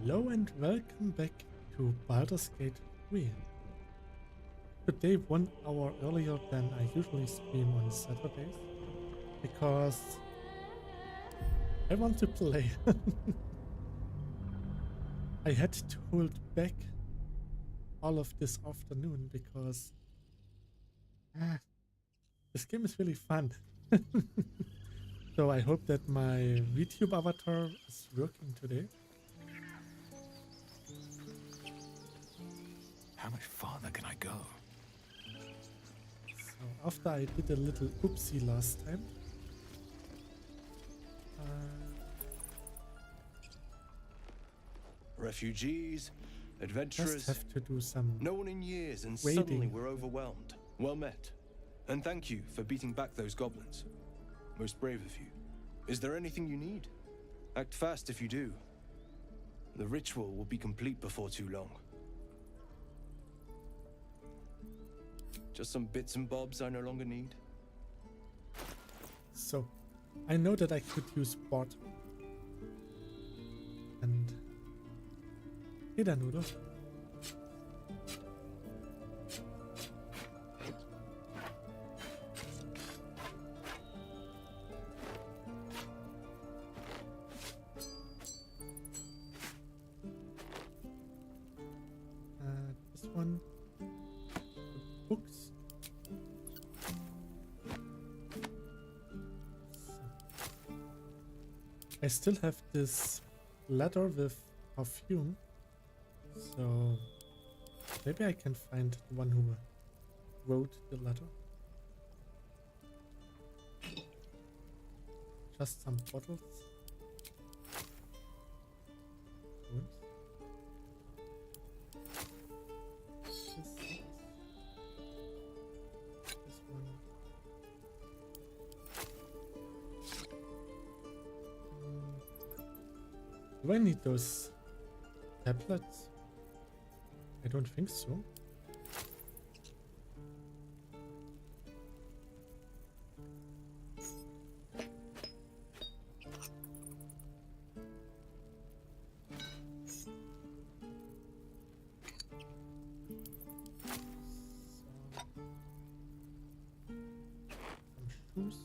Hello and welcome back to Baldur's Gate 3. Today 1 hour earlier than I usually stream on Saturdays because I want to play. I had to hold back all of this afternoon because this game is really fun. So I hope that my YouTube avatar is working today. How much farther can I go? So after I did a little oopsie last time, Refugees, just adventurers, have to do some no one in years, and waiting. suddenly we're overwhelmed. Well met. And thank you for beating back those goblins. Most brave of you. Is there anything you need? Act fast if you do. The ritual will be complete before too long. Just some bits and bobs I no longer need. So I know that I could use bot and Noodle. This one, books. I still have this letter with perfume, so maybe I can find the one who wrote the letter. Just some bottles. Oops. This one. Do I need those tablets? I don't think so. Some shoes.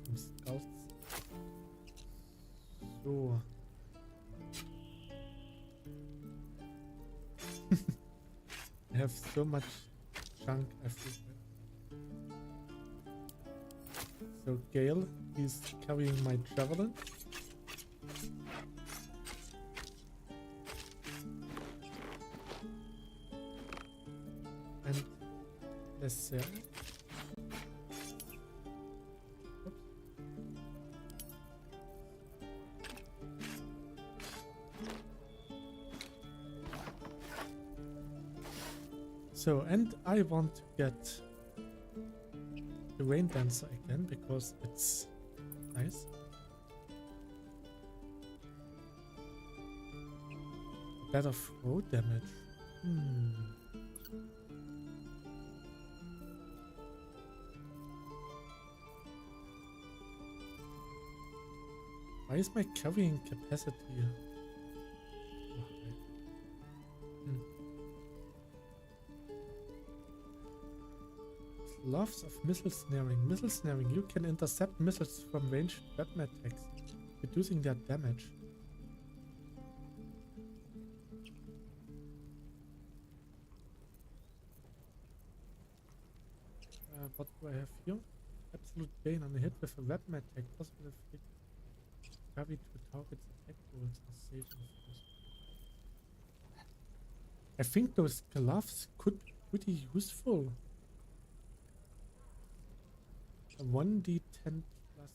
Some skulls. So. I have so much junk everywhere. So Gale, he's carrying my javelin. And let's see. So, and I want to get the Rain Dancer again because it's nice. Better throw damage. Why is my carrying capacity? Loves of missile snaring. Missile snaring. You can intercept missiles from ranged weapon attacks, reducing their damage. What do I have here? Absolute Bane on a hit with a weapon attack. Possible effect. Carry to target's attack rolls are safe and force. I think those gloves could be pretty useful. 1d10 plus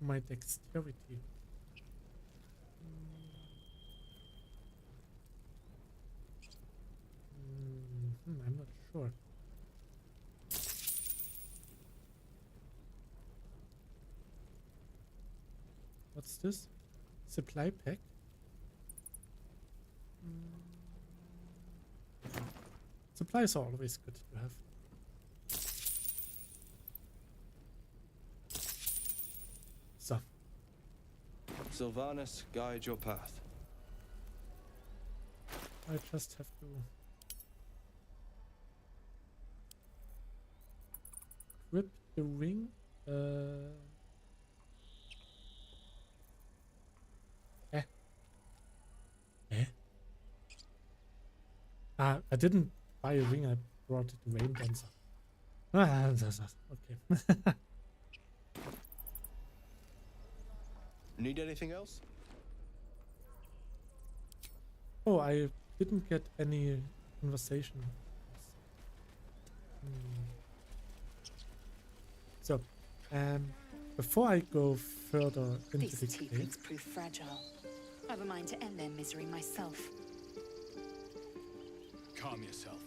my dexterity. I'm not sure. What's this? Supply pack? Supplies are always good to have. So. Sylvanus, guide your path. I just have to equip the ring. Eh. Eh. I didn't buy a ring, I brought it rain dancer. Okay. Need anything else? Oh, I didn't get any conversation. So, before I go further into These the tieflings cave, prove fragile. I've a mind to end their misery myself. Calm yourself.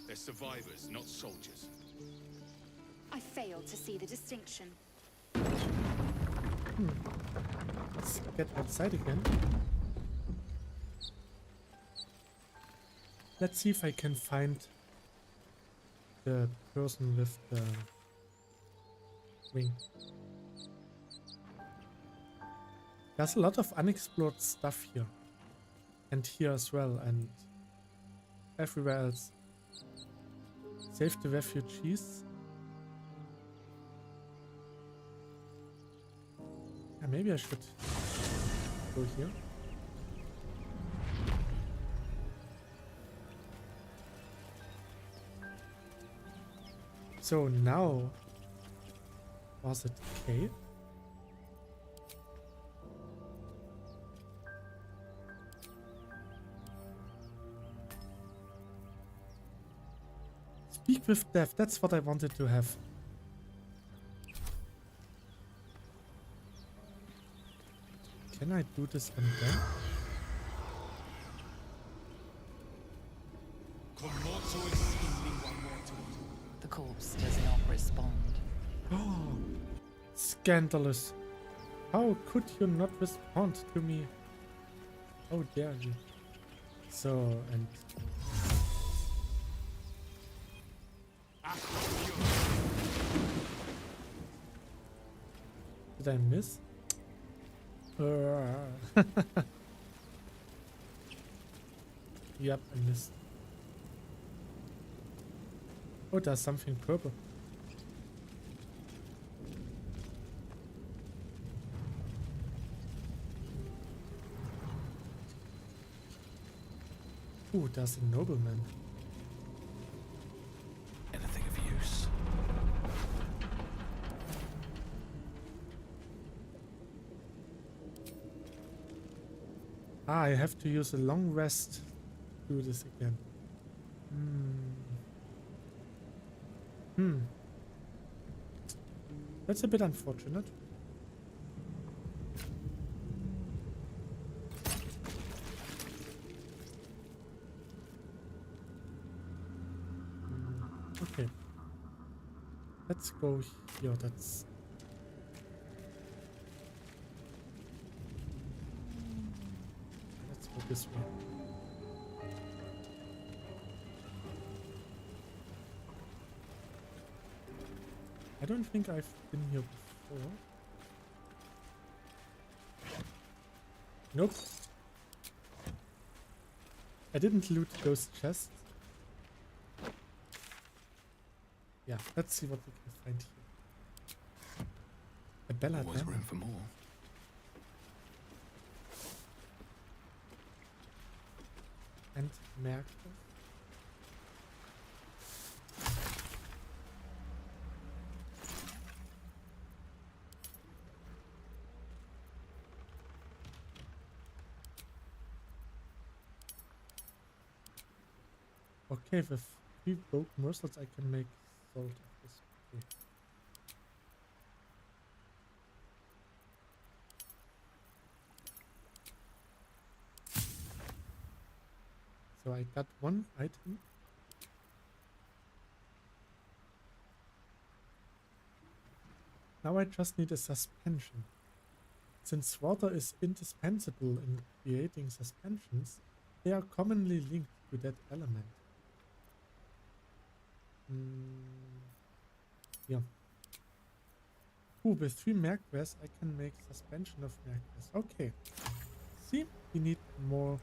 They're survivors, not soldiers. I failed to see the distinction. let's get outside again. Let's see if I can find the person with the ring. There's a lot of unexplored stuff here. And here as well, and everywhere else. Save the refugees. Yeah, maybe I should go here. So now, was it cave? Speak with death, that's what I wanted to have. Can I do this on them? The corpse does not respond. Oh, scandalous. How could you not respond to me? How dare you? So, and... Did I miss? Yep, I missed. Oh, there's something purple. Ooh, there's a nobleman. Anything of use? Ah, I have to use a long rest to do this again. That's a bit unfortunate. Okay. Let's go here. That's... Let's go this way. I don't think I've been here before. Nope. I didn't loot those chests. Yeah, let's see what we can find here. A Bella Always Dama. room for more. And Märkte. Okay, with 3 bulk morsels I can make salt of this. Okay. So I got 1 item. Now I just need a suspension. Since water is indispensable in creating suspensions, they are commonly linked to that element. Yeah. Ooh, with 3 merquest, I can make suspension of merquest. Okay. See, we need more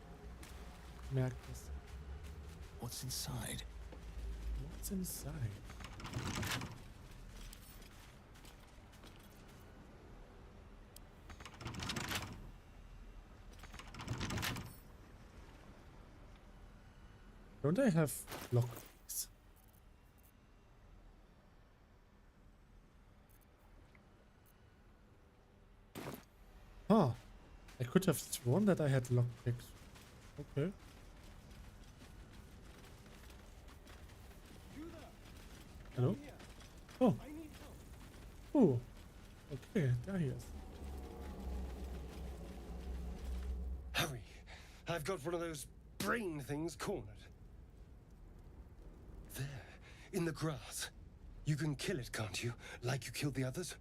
merquest. What's inside? What's inside? Don't I have lockpicks? Huh. I could have sworn that I had lockpicks. Okay. Hello? Oh. Oh. Okay, there he is. Hurry! I've got one of those brain things cornered. There, in the grass. You can kill it, can't you? Like you killed the others?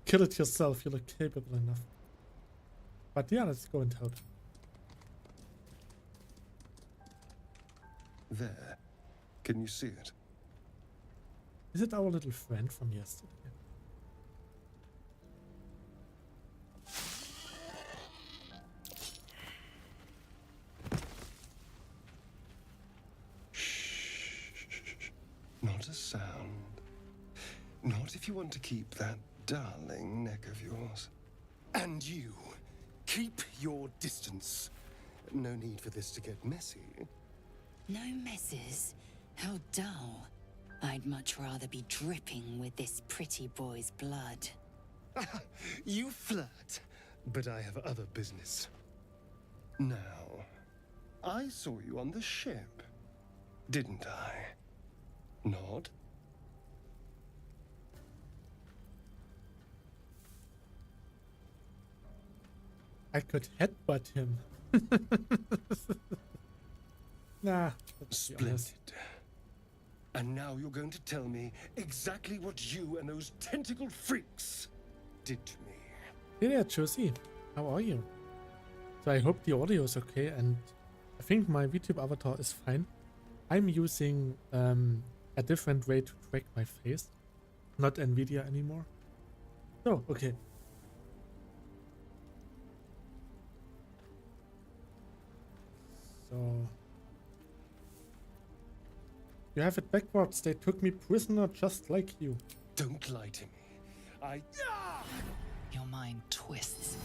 Kill it yourself, you look capable enough. But yeah, let's go and help. There. Can you see it? Is it our little friend from yesterday? Not a sound. Not if you want to keep that darling neck of yours. And you, keep your distance. No need for this to get messy. No messes? How dull. I'd much rather be dripping with this pretty boy's blood. You flirt, but I have other business. Now, I saw you on the ship, didn't I? Nod? I could headbutt him. Nah, let's be Splendid. honest. And now you're going to tell me exactly what you and those tentacled freaks did to me. Hey there, Josie. How are you? So I hope the audio is okay, and I think my VTube avatar is fine. I'm using a different way to track my face, not NVIDIA anymore. Oh, okay. So you have it backwards. They took me prisoner just like you. Don't lie to me. Your mind twists.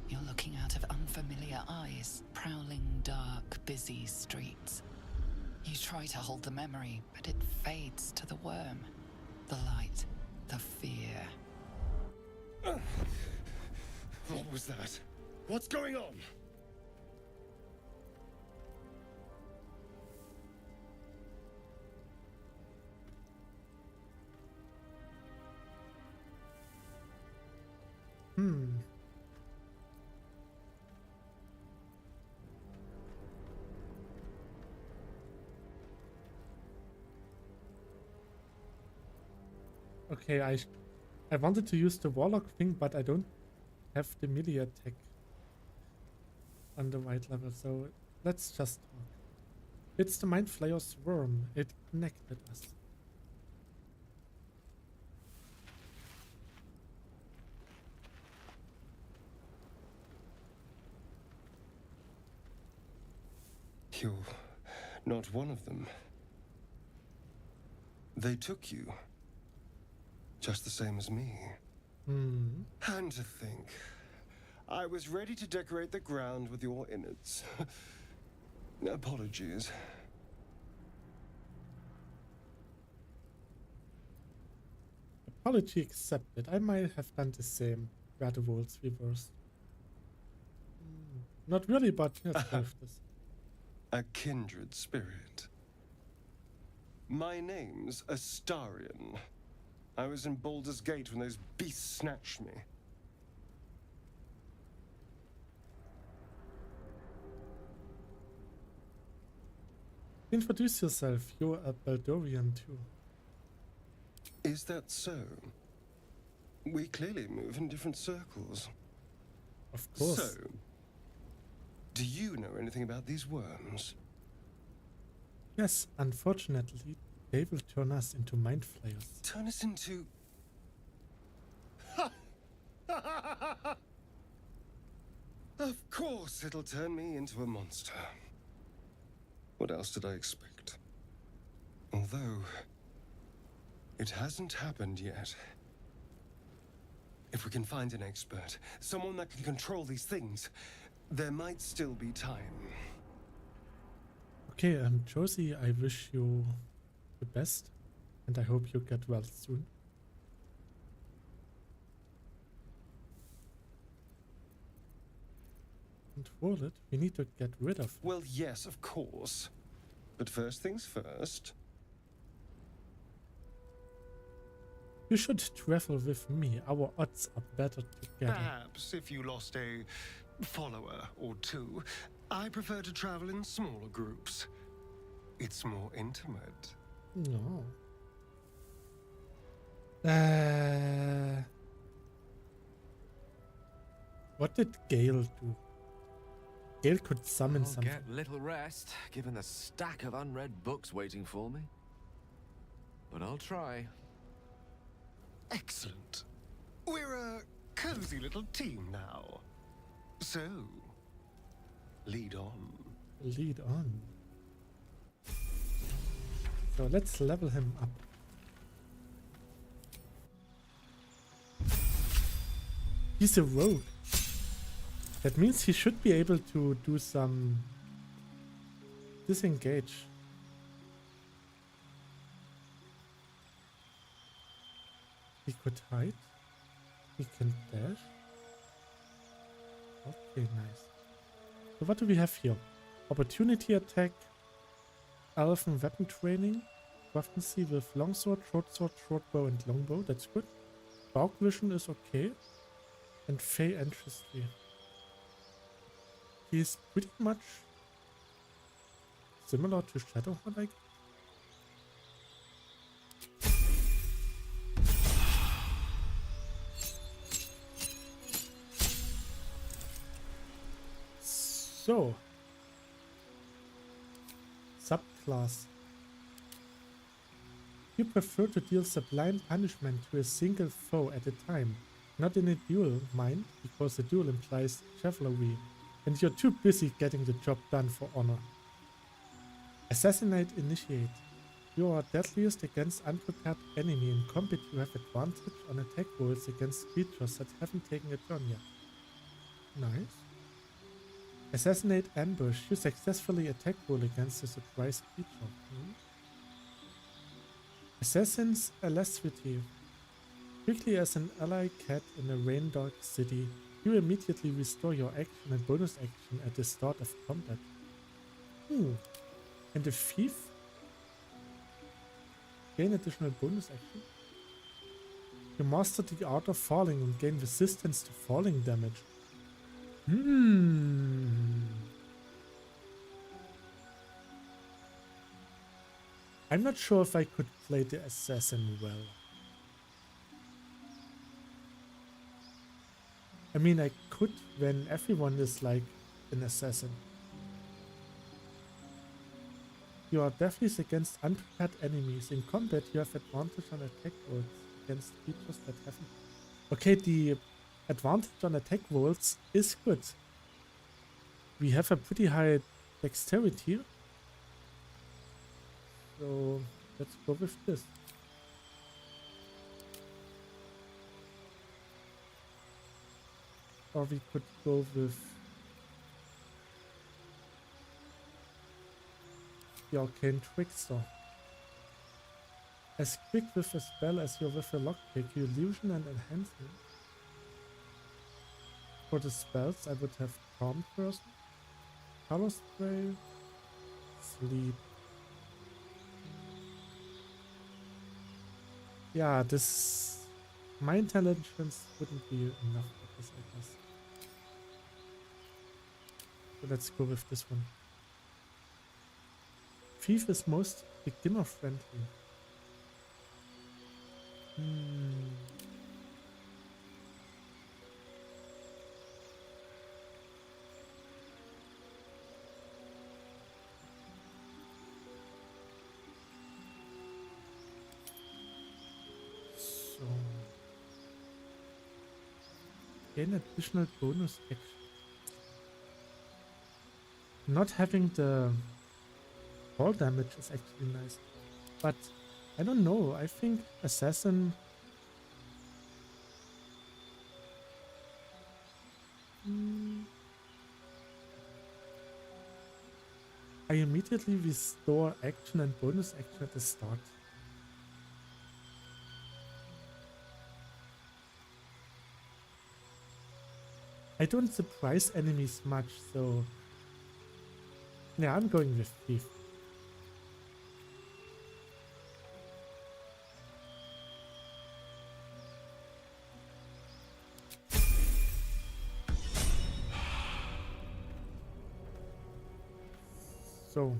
You're looking out of unfamiliar eyes, prowling dark, busy streets. You try to hold the memory, but it fades to the worm. The light, the fear. What was that? What's going on? Okay, I wanted to use the warlock thing, but I don't have the melee attack on the right level, so let's just talk. It's the Mind Flayer's worm. It connected us. You're not one of them. They took you. Just the same as me. And to think, I was ready to decorate the ground with your innards. Apologies. Apology accepted. I might have done the same. Where the roles reversed. Not really, but let's go with this. A kindred spirit. My name's Astarion. I was in Baldur's Gate when those beasts snatched me. Introduce yourself. You're a Baldurian too. Is that so? We clearly move in different circles. Of course. So, do you know anything about these worms? Yes, unfortunately, they will turn us into mind flayers. Turn us into... Of course it'll turn me into a monster. What else did I expect? Although, it hasn't happened yet. If we can find an expert, someone that can control these things, there might still be time. Okay, Josie, I wish you the best, and I hope you get well soon. And for it, we need to get rid of. Well, yes, of course. But first things first. You should travel with me. Our odds are better together. Perhaps if you lost a follower or two, I prefer to travel in smaller groups. It's more intimate. No. What did Gale do? Gale could summon I'll something. get little rest, given the stack of unread books waiting for me. But I'll try. Excellent. We're a cozy little team now. So, lead on. Lead on. So let's level him up. He's a rogue. That means he should be able to do some disengage. He could hide. He can dash. Okay, nice. So what do we have here? Opportunity attack, elven weapon training, craftsmancy with longsword, short bow, and longbow. That's good. Dark vision is okay. And Fey Ancestry. He's pretty much similar to Shadowheart, I guess. So, subclass. You prefer to deal sublime punishment to a single foe at a time, not in a duel, mind, because a duel implies chivalry, and you're too busy getting the job done for honor. Assassinate Initiate. You are deadliest against unprepared enemy. In combat you have advantage on attack rolls against creatures that haven't taken a turn yet. Nice. Assassinate Ambush. You successfully attack roll against a surprise creature. Assassin's Alacrity. Quickly as an ally cat in a rain-dark city, you immediately restore your action and bonus action at the start of combat. And a thief? Gain additional bonus action. You master the art of falling and gain resistance to falling damage. I'm not sure if I could play the assassin well. I mean, I could when everyone is like an assassin. You are deafness against unprepared enemies. In combat, you have advantage on attack rolls against creatures that haven't. Okay, the advantage on attack rolls is good. We have a pretty high dexterity. So let's go with this. Or we could go with the Arcane Trickster. As quick with a spell as you're with a lockpick, illusion and enhancement. For the spells, I would have Calm Person, Color Spray, Sleep. Yeah, this... my intelligence wouldn't be enough for this, I guess. So let's go with this one. Thief is most beginner friendly. gain additional bonus action. Not having the fall damage is actually nice. But I don't know. I think Assassin... I immediately restore action and bonus action at the start. I don't surprise enemies much, so... Yeah, I'm going with Thief. So...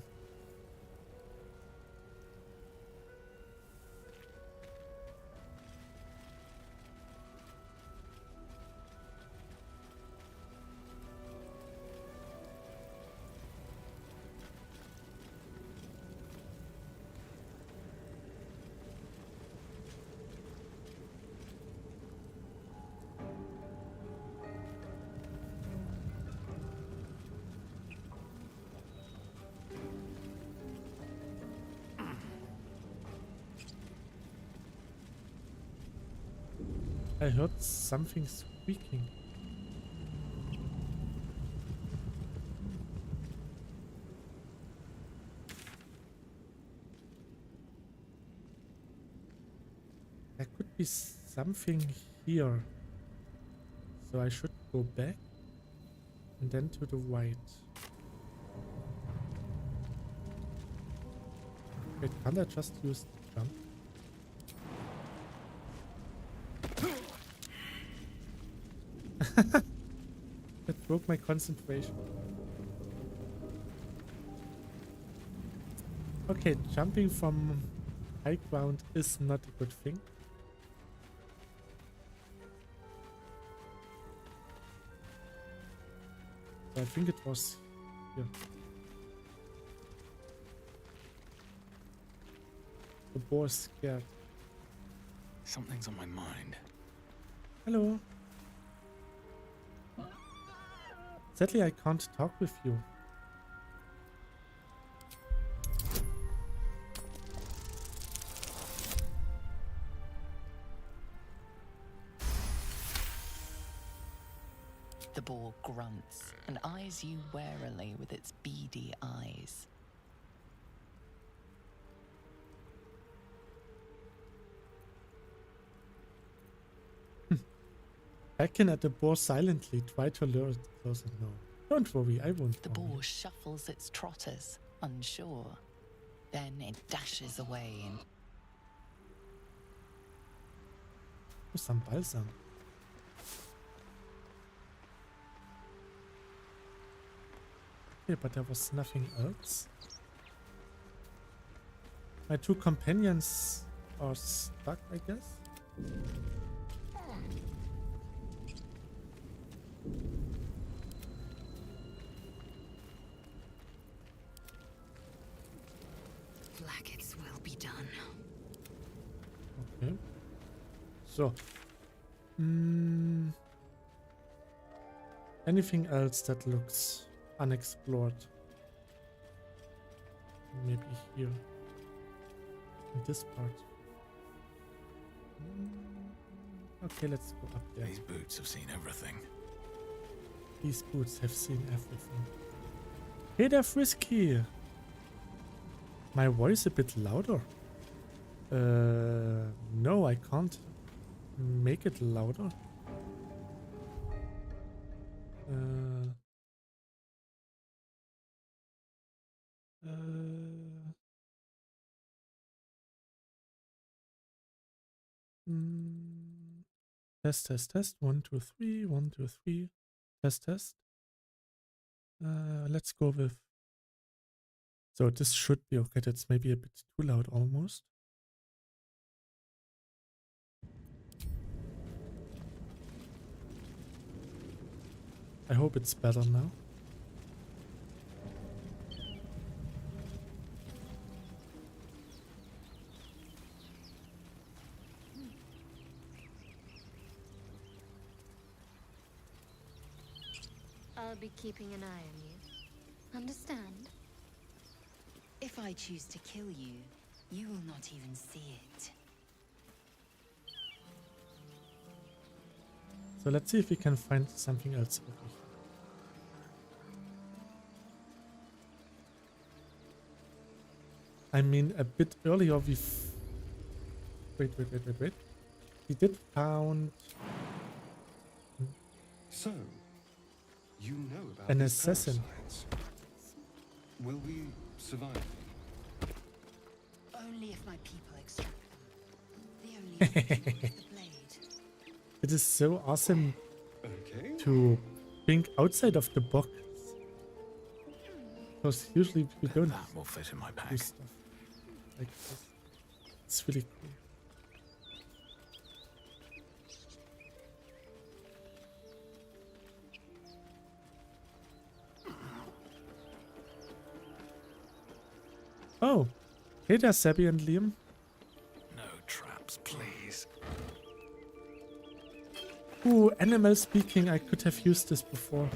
I heard something squeaking. There could be something here. So I should go back and then to the right. Wait, can't I just use the jump? That broke my concentration. Okay, jumping from high ground is not a good thing. So I think it was here. The boar is scared. Something's on my mind. Hello. Sadly, I can't talk with you. The boar grunts and eyes you warily with its beady eyes. Beckon at the boar silently. Try to lure it closer. No. Don't worry, I won't. The boar shuffles its trotters, unsure. Then it dashes away in Some balsam. Okay, but there was nothing else. My two companions are stuck, I guess. Blackets will be done. Okay. So. Anything else that looks unexplored? Maybe here. In this part. Okay, let's go up there. These boots have seen everything. These boots have seen everything. Hey there, Frisky! My voice a bit louder? No, I can't make it louder. Test, test, test. 1, 2, 3. 1, 2, 3. Test, test. Let's go with. So this should be okay. That's maybe a bit too loud almost. I hope it's better now. I'll be keeping an eye on you. Understand? If I choose to kill you, you will not even see it. So let's see if we can find something else over here. I mean, a bit earlier wait. We did found So, you know about an these assassin. parasites. Will we survive? Only if my people extract them. The only option is the blade. It is so awesome Okay. to think outside of the box. Because usually we don't That will fit in my do pack. stuff like this. It's really cool. Oh, hey there, Sabby and Liam. No traps, please. Ooh, animal speaking. I could have used this before.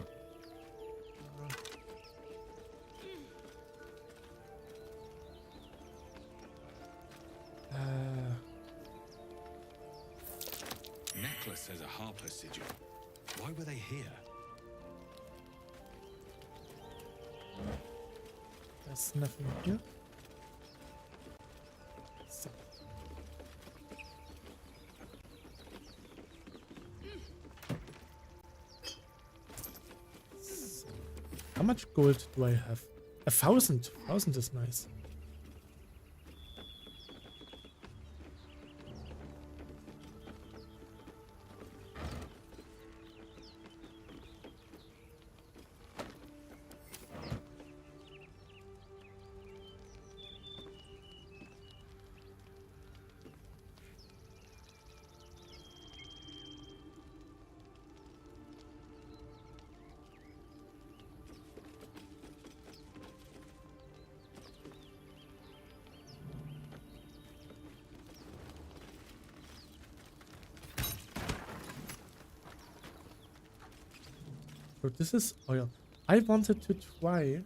Necklace says a Harper sigil. Why were they here? There's nothing here. So. How much gold do I have? 1,000. 1,000 is nice. So this is oil. I wanted to try.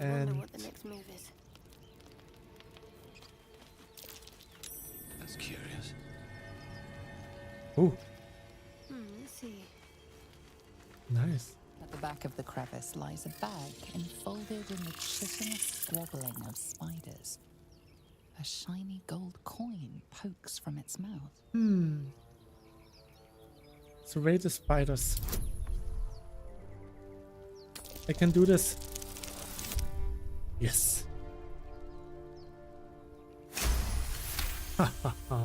I wonder what the next move is. That's curious. Oh, Let's see. nice. At the back of the crevice lies a bag enfolded in the chitinous squabbling of spiders. A shiny gold coin pokes from its mouth. So raid the spiders. I can do this. Yes. Ha ha ha.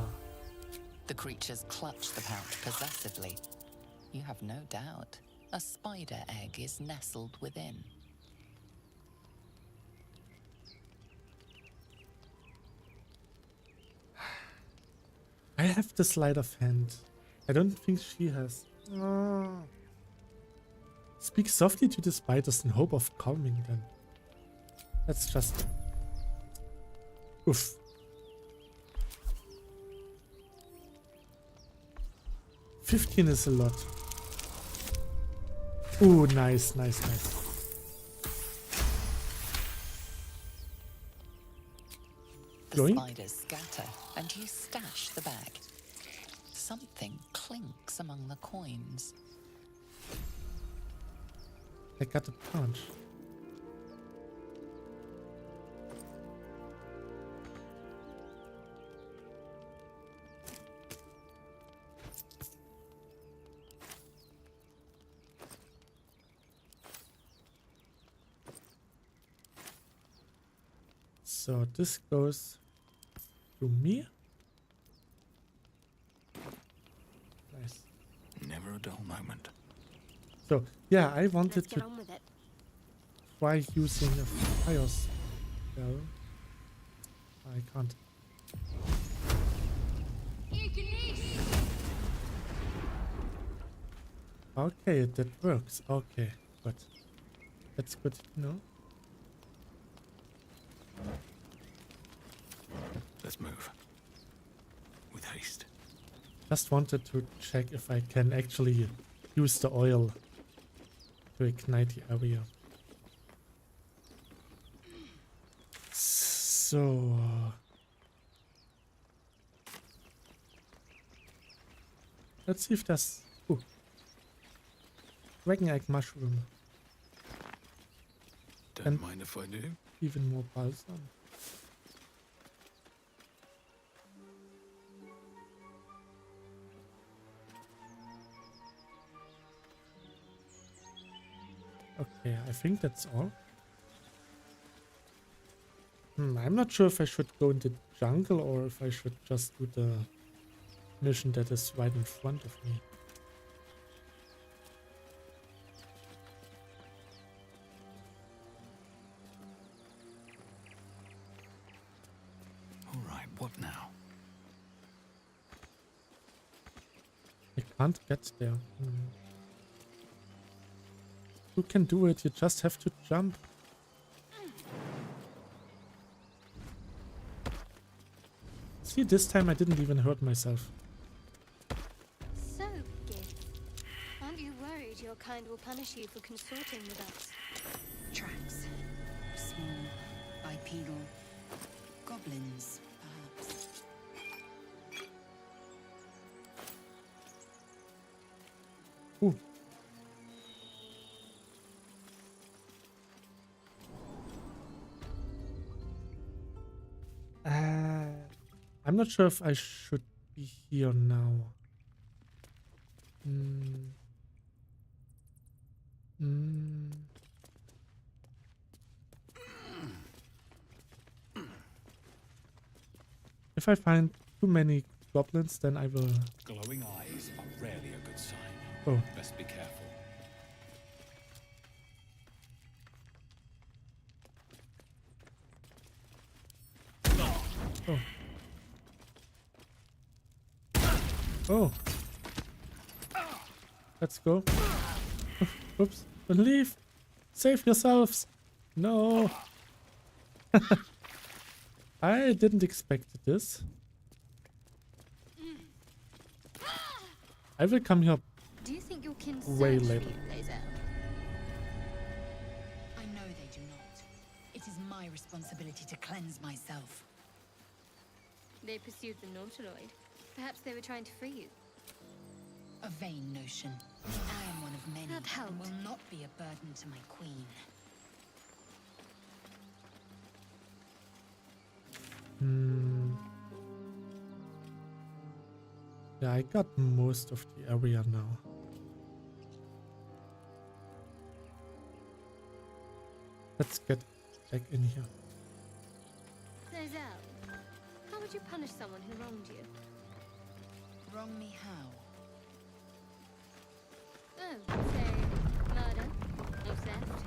The creatures clutch the pouch possessively. You have no doubt a spider egg is nestled within. I have the sleight of hand. I don't think she has. Speak softly to the spiders in hope of calming them. That's just... Oof. $15 is a lot. Ooh, nice. The Yoink. spiders scatter, and you stash the bag. Something clinks among the coins. I got a punch. So this goes to me. Nice. Never a dull moment. So yeah, I wanted Let's to get on with it. try using a fire spell. I can't. Okay, that works. Okay, but that's good to know. Let's move. With haste. Just wanted to check if I can actually use the oil to ignite the area. So let's see if there's dragon egg mushroom. Don't mind if I do. Even more balsam. Okay, I think that's all. I'm not sure if I should go in the jungle or if I should just do the mission that is right in front of me. All right, what now? I can't get there. You can do it, you just have to jump. See, this time I didn't even hurt myself. So, Gith, aren't you worried your kind will punish you for consorting with us? Tracks. Small, bipedal. Goblins, perhaps. Ooh. I'm not sure if I should be here now. If I find too many goblins, then I will... Glowing eyes are rarely a good sign. Oh. Best be careful. Oh. Oh. Let's go. Oops. Don't leave. Save yourselves. No. I didn't expect this. I will come here Do you think your kin way search for later. you, Lae'zel? I know they do not. It is my responsibility to cleanse myself. They pursued the Nautiloid. Perhaps they were trying to free you. A vain notion. I am one of many That and helped. will not be a burden to my queen. Yeah, I got most of the area now. Let's get back in here. Lae'zel, how would you punish someone who wronged you? Wrong me how? Oh, say, murder or theft?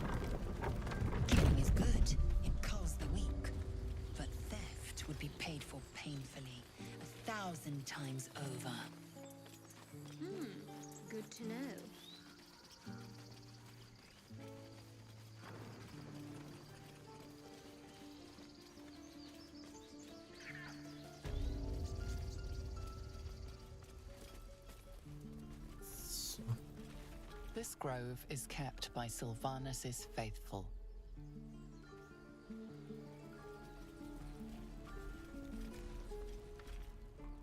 Killing is good. It culls the weak. But theft would be paid for painfully, 1,000 times over. Good to know. So, This grove is kept by Sylvanus' faithful.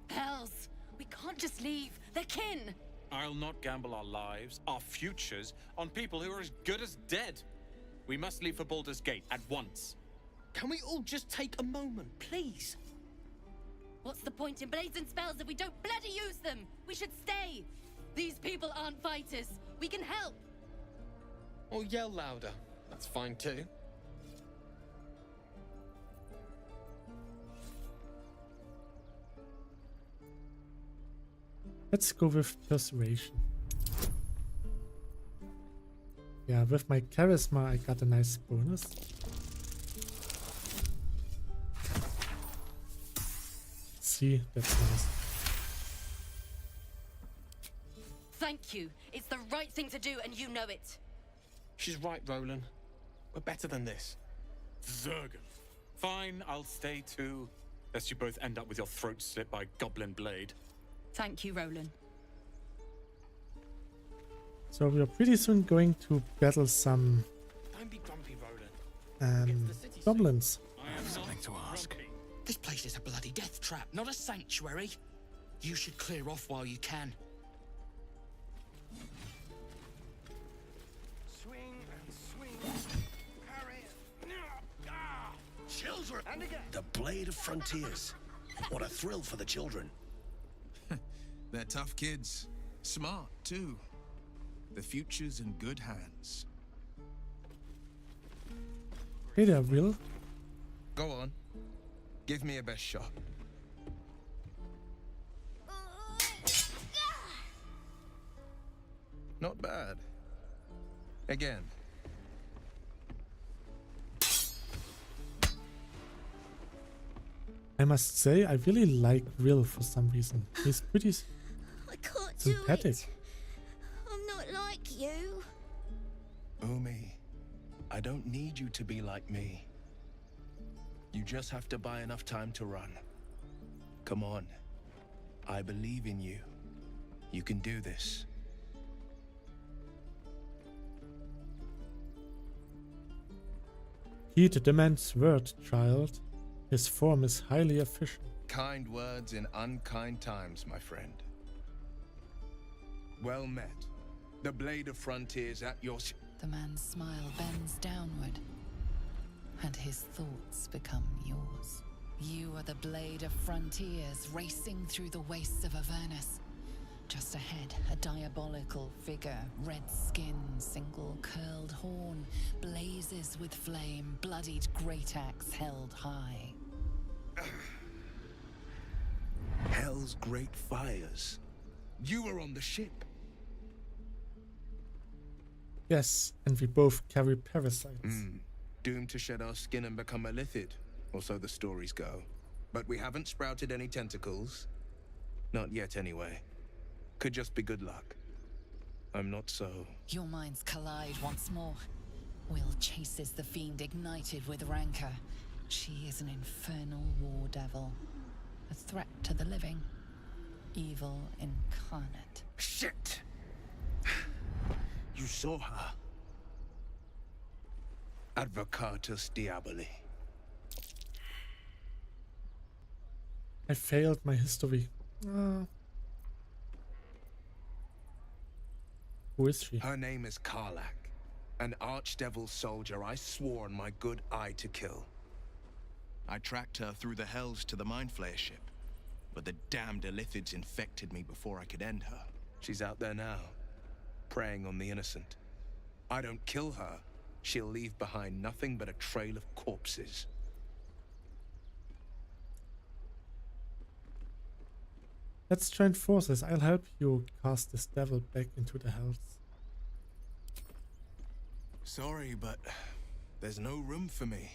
Hells! We can't just leave. They're kin! I'll not gamble our lives, our futures, on people who are as good as dead. We must leave for Baldur's Gate at once. Can we all just take a moment, please? What's the point in blades and spells if we don't bloody use them? We should stay! These people aren't fighters. We can help! Or yell louder. That's fine too. let's go with persuasion. Yeah, with my charisma, I got a nice bonus. See, that's nice. Thank you. It's the right thing to do, and you know it. She's right, Roland. We're better than this. Zergan. Fine, I'll stay too. Lest you both end up with your throats slit by Goblin Blade. Thank you, Roland. So we are pretty soon going to battle some Don't be grumpy, Roland. It's the city goblins. I am Something to ask. grumpy. This place is a bloody death trap, not a sanctuary. You should clear off while you can. Swing and swing. Parry. Children! And again. The Blade of Frontiers. What a thrill for the children. They're tough kids. Smart, too. The future's in good hands. Hey there, Will. Go on. Give me a best shot. Not bad. Again. I must say, I really like Will for some reason. He's pretty I can't sympathetic. do it. I'm not like you. Umi, I don't need you to be like me. You just have to buy enough time to run. Come on. I believe in you. You can do this. Heed the man's word, child. His form is highly official. Kind words in unkind times, my friend. Well met. The Blade of Frontiers at your... The man's smile bends downward, and his thoughts become yours. You are the Blade of Frontiers, racing through the wastes of Avernus. Just ahead, a diabolical figure, red skin, single curled horn, blazes with flame, bloodied great axe held high. Hell's great fires. You were on the ship. Yes, and we both carry parasites. Doomed to shed our skin and become a lithid, or so the stories go. But we haven't sprouted any tentacles. Not yet, anyway. Could just be good luck. I'm not so... Your minds collide once more. Will chases the fiend ignited with rancor. She is an infernal war devil. A threat to the living. Evil incarnate. Shit! You saw her. Advocatus Diaboli. I failed my history. Who is she? Her name is Karlak, an archdevil soldier I swore on my good eye to kill. I tracked her through the hells to the Mind Flayer ship, but the damned Illithids infected me before I could end her. She's out there now, preying on the innocent. I don't kill her, she'll leave behind nothing but a trail of corpses. Let's join forces. I'll help you cast this devil back into the hells. Sorry, but there's no room for me.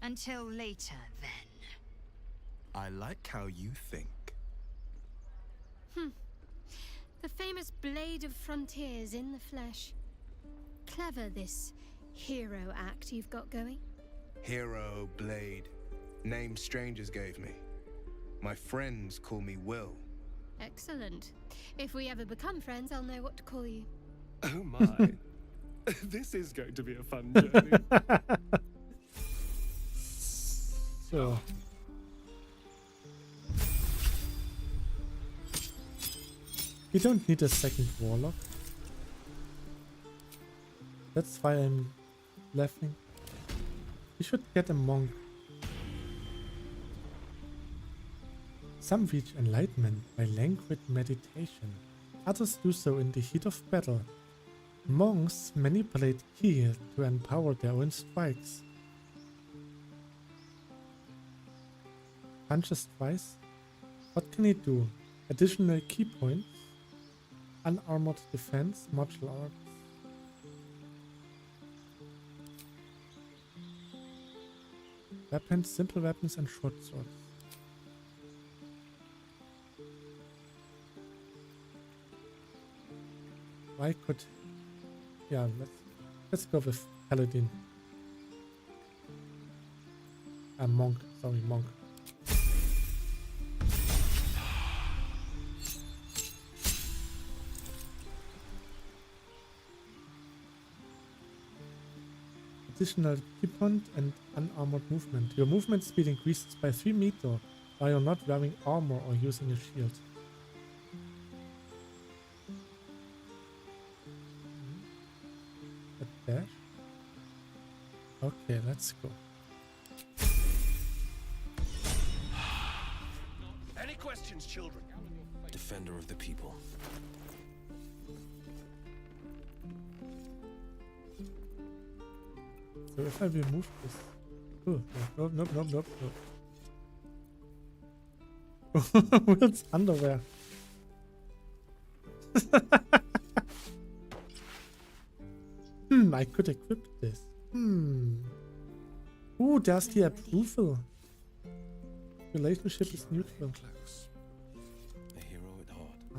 Until later, then. I like how you think. The famous Blade of Frontiers in the flesh. Clever, this hero act you've got going. Hero, Blade. Name strangers gave me. My friends call me Will. Excellent. If we ever become friends, I'll know what to call you. Oh my. This is going to be a fun journey. So. We don't need a second warlock. That's why I'm laughing. We should get a monk. Some reach enlightenment by languid meditation. Others do so in the heat of battle. Monks manipulate ki to empower their own strikes. Punches twice? What can he do? Additional key points? Unarmored defense? Martial arts? Weapons, simple weapons and short swords. I could... Yeah, let's go with Paladin. Monk, sorry, monk. additional key point and unarmored movement. Your movement speed increases by 3 meters while you're not wearing armor or using a shield. A dash? Okay, let's go. Any questions, children? Defender of the people. So if I remove this... Oh, nope. Will's underwear. I could equip this. Ooh, there's the approval. Relationship is neutral. Close. A hero at heart. Ah.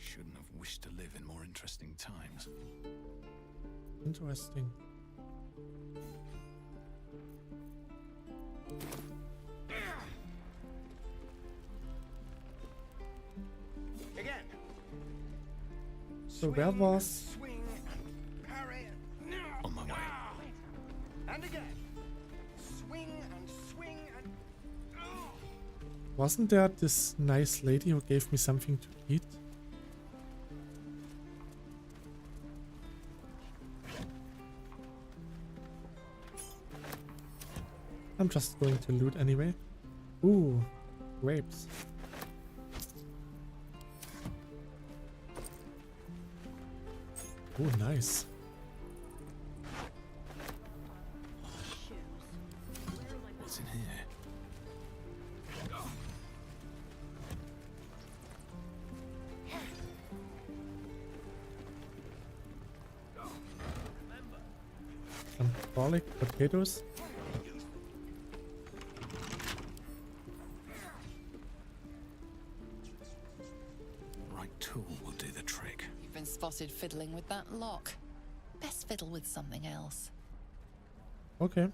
Shouldn't have wished to live in more interesting times. Interesting. Again. So where was... Swing and parry. On my way. And again. Swing and. Wasn't there this nice lady who gave me something to eat? I'm just going to loot anyway. Ooh, grapes. Ooh, nice. What's in here? Some garlic potatoes. Right tool will do the trick. You've been spotted fiddling with that lock. Best fiddle with something else. Okay.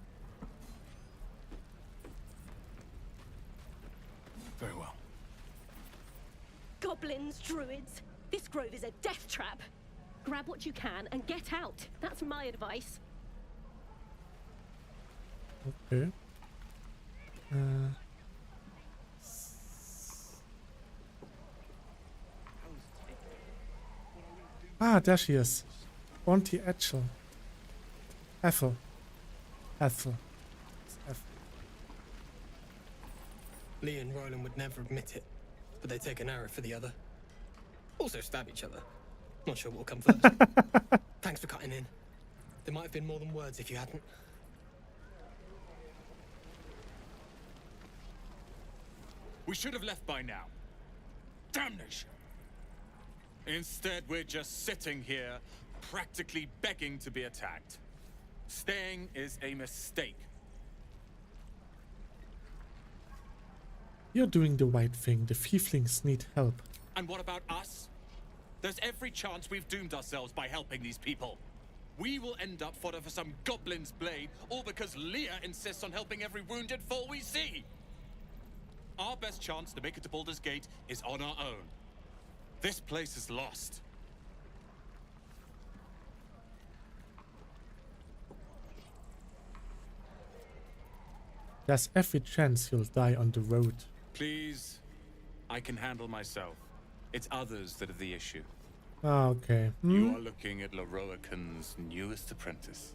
Very well. Goblins, druids. This grove is a death trap. Grab what you can and get out. That's my advice. Okay. Ah, there she is. Bonty Etchel. Ethel. It's Ethel. Lee and Roland would never admit it, but they take an arrow for the other. Also stab each other. Not sure what will come first. Thanks for cutting in. There might have been more than words if you hadn't. We should have left by now. Damnation! Instead, we're just sitting here, practically begging to be attacked. Staying is a mistake. You're doing the right thing. The thieflings need help. And what about us? There's every chance we've doomed ourselves by helping these people. We will end up fodder for some goblin's blade, all because Leah insists on helping every wounded foe we see. Our best chance to make it to Baldur's Gate is on our own. This place is lost. There's every chance you'll die on the road. Please, I can handle myself. It's others that are the issue. Ah, okay. You are looking at Leroican's newest apprentice.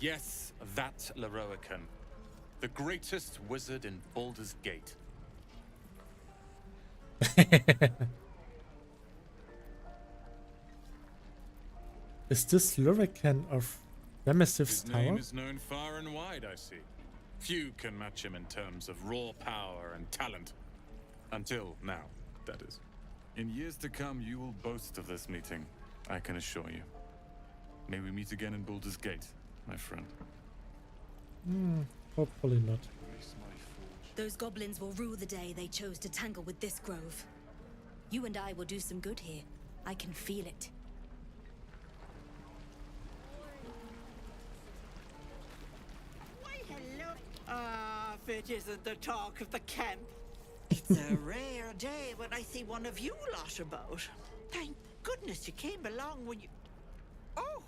Yes, that Leroican. The greatest wizard in Baldur's Gate. Is this Lurican of Nemesith's His tower? name is known far and wide, I see. Few can match him in terms of raw power and talent. Until now, that is. In years to come, you will boast of this meeting, I can assure you. May we meet again in Baldur's Gate, my friend. Hopefully not. Those goblins will rue the day they chose to tangle with this grove. You and I will do some good here. I can feel it. Why, hello. If it isn't the talk of the camp. It's a rare day when I see one of you lot about. Thank goodness you came along when you... Oh,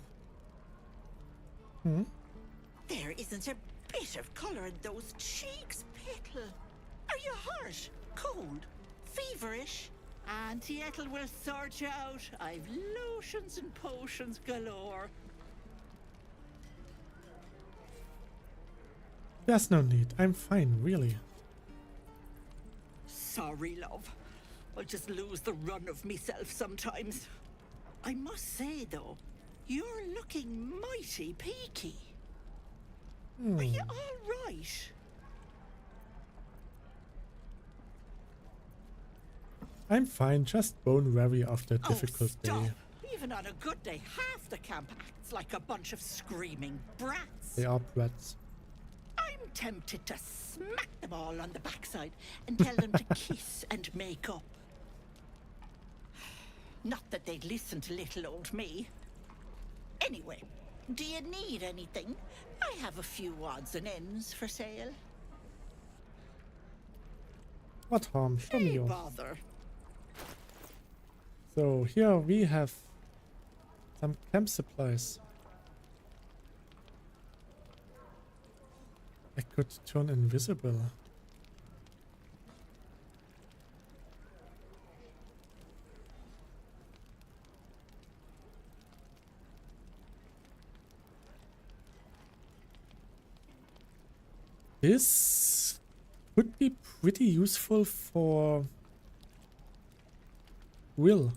Hmm? There isn't a bit of colour in those cheeks, Petal. Are you hurt? Cold? Feverish? Auntie Ethel will sort you out. I've lotions and potions galore. There's no need. I'm fine, really. Sorry, love. I just lose the run of myself sometimes. I must say, though, you're looking mighty peaky. Are you all right? I'm fine, just bone weary after a difficult Stop. day. Even on a good day, half the camp acts like a bunch of screaming brats. They are brats. I'm tempted to smack them all on the backside and tell them to kiss and make up. Not that they'd listen to little old me. Anyway, do you need anything? I have a few odds and ends for sale. What harm? Show me yours. Bother. So here we have some camp supplies. I could turn invisible. This would be pretty useful for Will.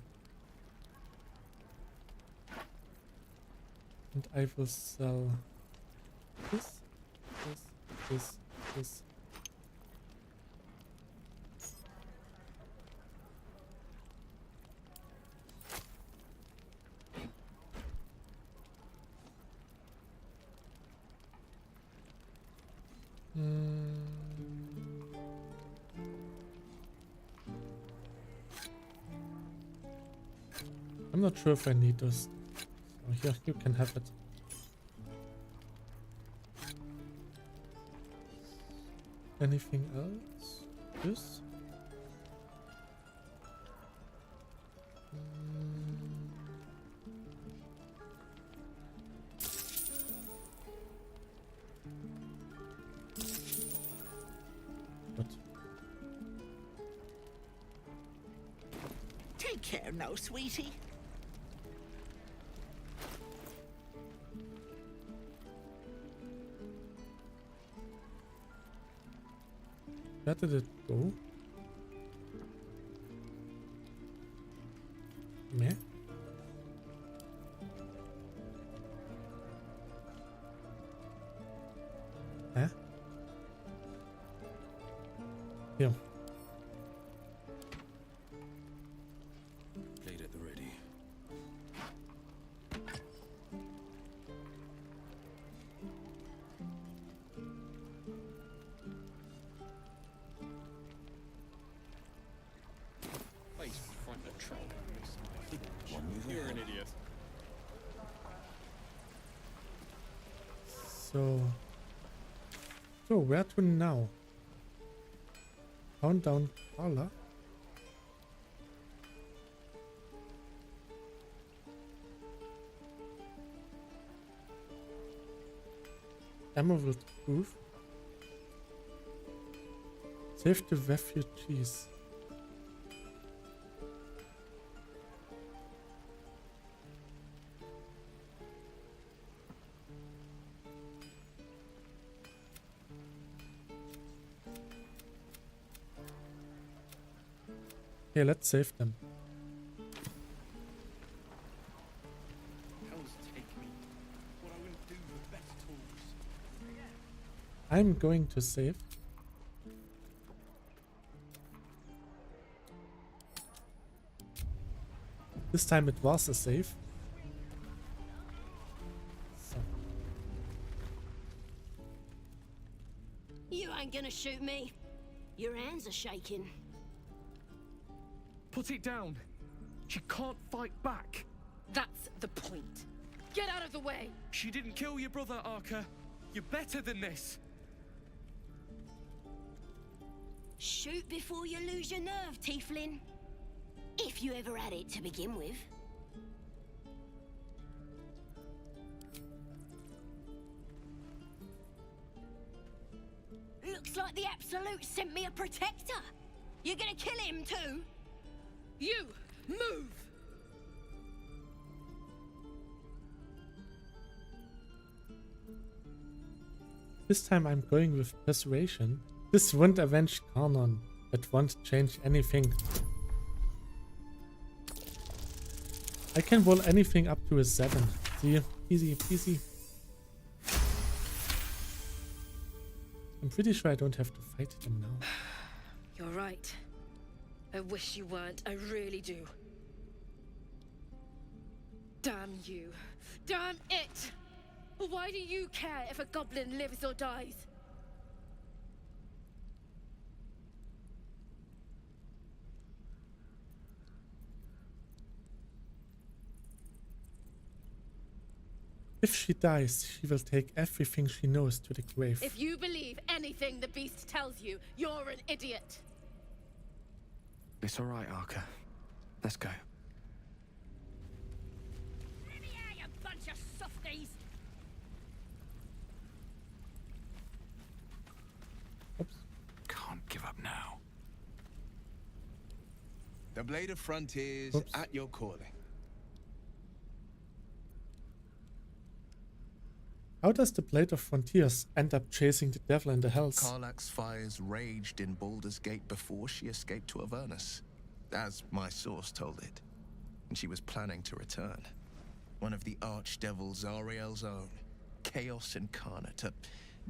And I will sell this. I'm not sure if I need this. So here, you can have it. Anything else? This? What? Take care now, sweetie. Where did it go? Meh. Huh? Here. Blade at the ready. Face front of truck. You're an idiot. So where to now? Countdown color. Emerald Grove. Save the refugees. Yeah, let's save them. Hell's take me. What I wouldn't do with better tools. I'm going to save. This time it was a save. So. You ain't gonna shoot me. Your hands are shaking. Put it down. She can't fight back. That's the point. Get out of the way! She didn't kill your brother, Arca. You're better than this. Shoot before you lose your nerve, Tiefling. If you ever had it to begin with. like the Absolute sent me a protector. You're gonna kill him too? You, move! This time I'm going with persuasion. This won't avenge Karnon. That won't change anything. I can roll anything up to a 7. See? Easy peasy. I'm pretty sure I don't have to fight him now. You're right. I wish you weren't. I really do. Damn you. Damn it! Why do you care if a goblin lives or dies? If she dies, she will take everything she knows to the grave. If you believe anything the beast tells you, you're an idiot. It's all right, Arca. Let's go. Let me out, you bunch of softies! Can't give up now. The Blade of Frontiers at your calling. How does the Blade of Frontiers end up chasing the devil in the hells? Karlach's fires raged in Baldur's Gate before she escaped to Avernus, as my source told it. And she was planning to return. One of the archdevils Zariel's own. Chaos incarnate, a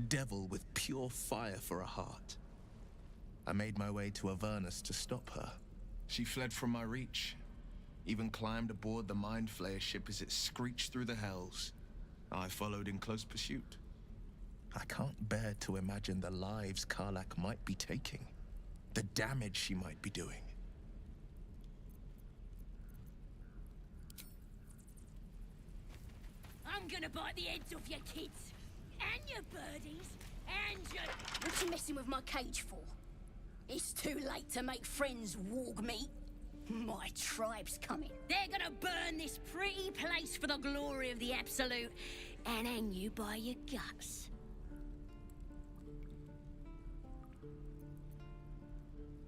devil with pure fire for a heart. I made my way to Avernus to stop her. She fled from my reach. Even climbed aboard the Mind Flayer ship as it screeched through the hells. I followed in close pursuit. I can't bear to imagine the lives Karlach might be taking. The damage she might be doing. I'm gonna bite the heads off your kids. And your birdies. And your... What you messing with my cage for? It's too late to make friends, warg meat. My tribe's coming. They're gonna burn this pretty place for the glory of the Absolute and hang you by your guts.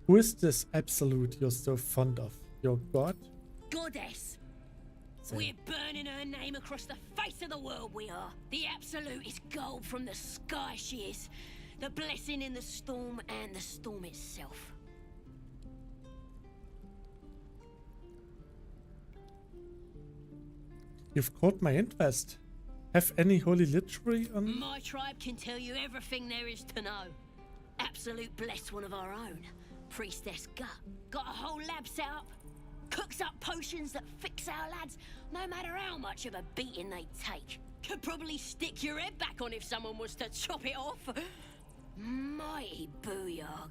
Who is this Absolute you're so fond of? Your god? Goddess. Same. We're burning her name across the face of the world, we are. The Absolute is gold from the sky, she is. The blessing in the storm and the storm itself. You've caught my interest. Have any holy literature on? My tribe can tell you everything there is to know. Absolute bless one of our own. Priestess Gut. Got a whole lab set up. Cooks up potions that fix our lads, no matter how much of a beating they take. Could probably stick your head back on if someone was to chop it off. Mighty booyog.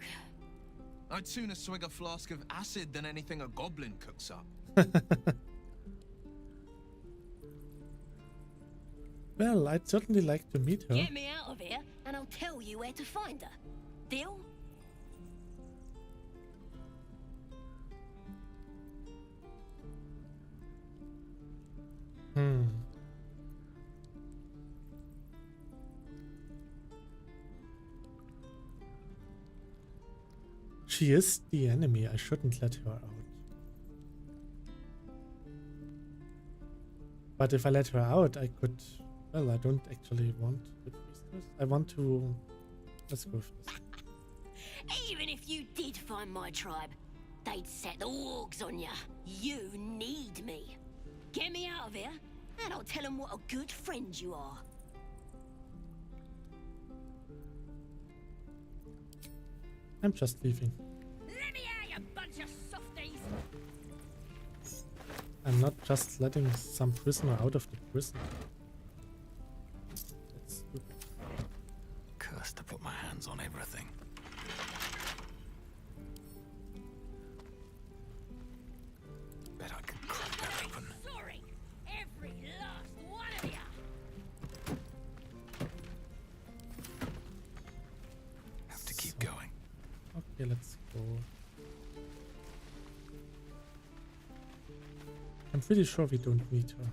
I'd sooner swig a flask of acid than anything a goblin cooks up. Well, I'd certainly like to meet her. Get me out of here, and I'll tell you where to find her. Deal? She is the enemy. I shouldn't let her out. But if I let her out, I could... Well, I don't actually want the priestess. I want to... Let's go with this. Even if you did find my tribe, they'd set the wargs on you. You need me. Get me out of here, and I'll tell them what a good friend you are. I'm just leaving. Let me out, you bunch of softies! I'm not just letting some prisoner out of the prison. That's stupid. Cursed to put my hands on everything. Bet I could crack that open. Sorry, every last one of you! Have to keep going. Okay, let's go. I'm pretty sure we don't meet her.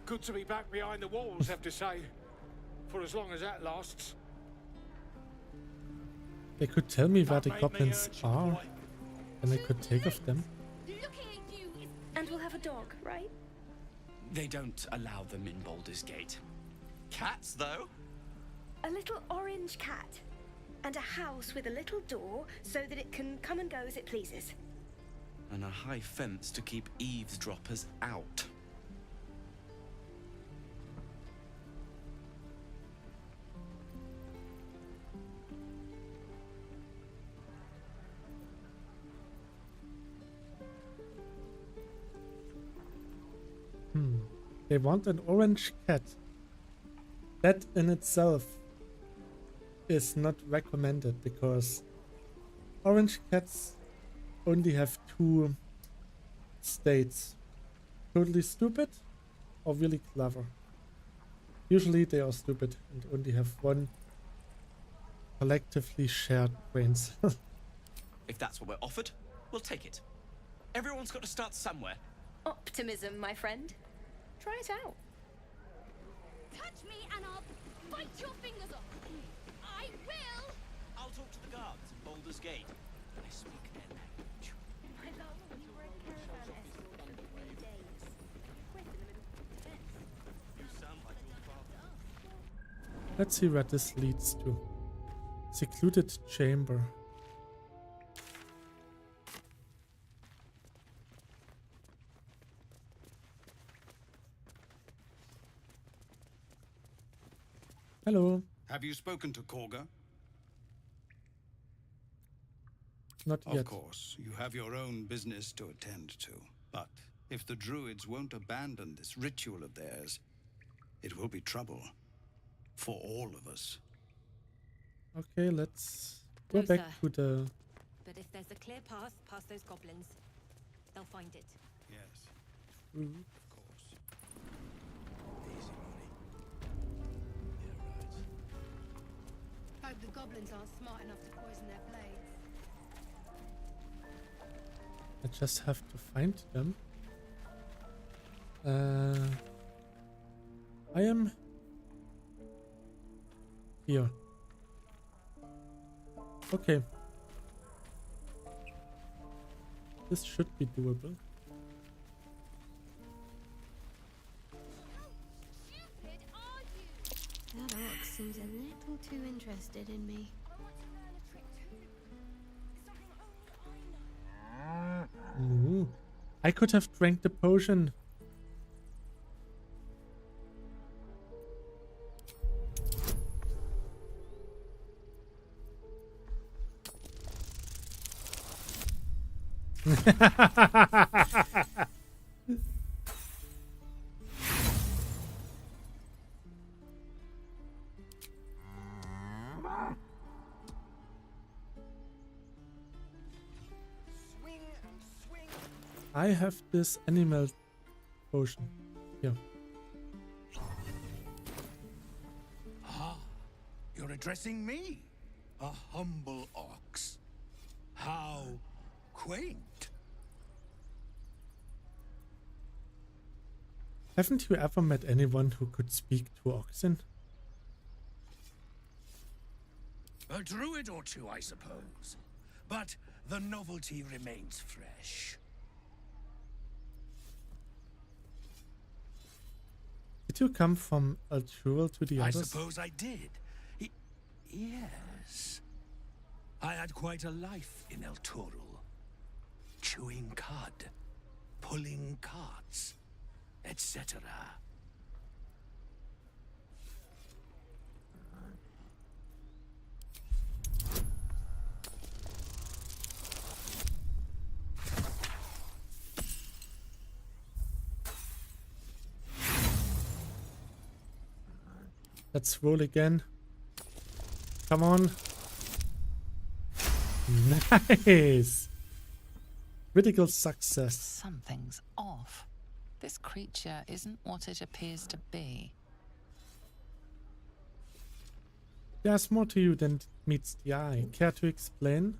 Good to be back behind the walls, have to say. For as long as that lasts. They could tell me where the goblins are, and I could take of them. And we'll have a dog, right? They don't allow them in Baldur's Gate. Cats, though? A little orange cat. And a house with a little door so that it can come and go as it pleases. And a high fence to keep eavesdroppers out. They want an orange cat. That in itself is not recommended because orange cats only have two states. Totally stupid or really clever. Usually they are stupid and only have one collectively shared brains. If that's what we're offered, we'll take it. Everyone's got to start somewhere. Optimism, my friend. Try it out. Touch me and I'll bite your fingers off. I will. I'll talk to the guards at Baldur's Gate. I speak their language. My love, we were a caravan escort for 3 days. Wait in the middle of the fence. You sound like your father. Let's see where this leads to. Secluded chamber. Hello. Have you spoken to Korga? Not yet. Of course, you have your own business to attend to. But if the druids won't abandon this ritual of theirs, it will be trouble for all of us. Okay, let's go back to the... But if there's a clear path past those goblins, they'll find it. Yes. Mm. Of course. Hope the goblins aren't smart enough to poison their blades. I just have to find them. I am here. Okay. This should be doable. That orc seems a little too interested in me. Ooh. I could have drank the potion. I have this animal potion here. Ah, you're addressing me, a humble ox. How quaint. Haven't you ever met anyone who could speak to oxen? A druid or two, I suppose. But the novelty remains fresh. Did you come from Altruel to the I others? suppose I did. Yes. I had quite a life in El Toro. Chewing cud, pulling carts, etc. Let's roll again. Come on. Nice. Critical success. Something's off. This creature isn't what it appears to be. There's more to you than meets the eye. Care to explain?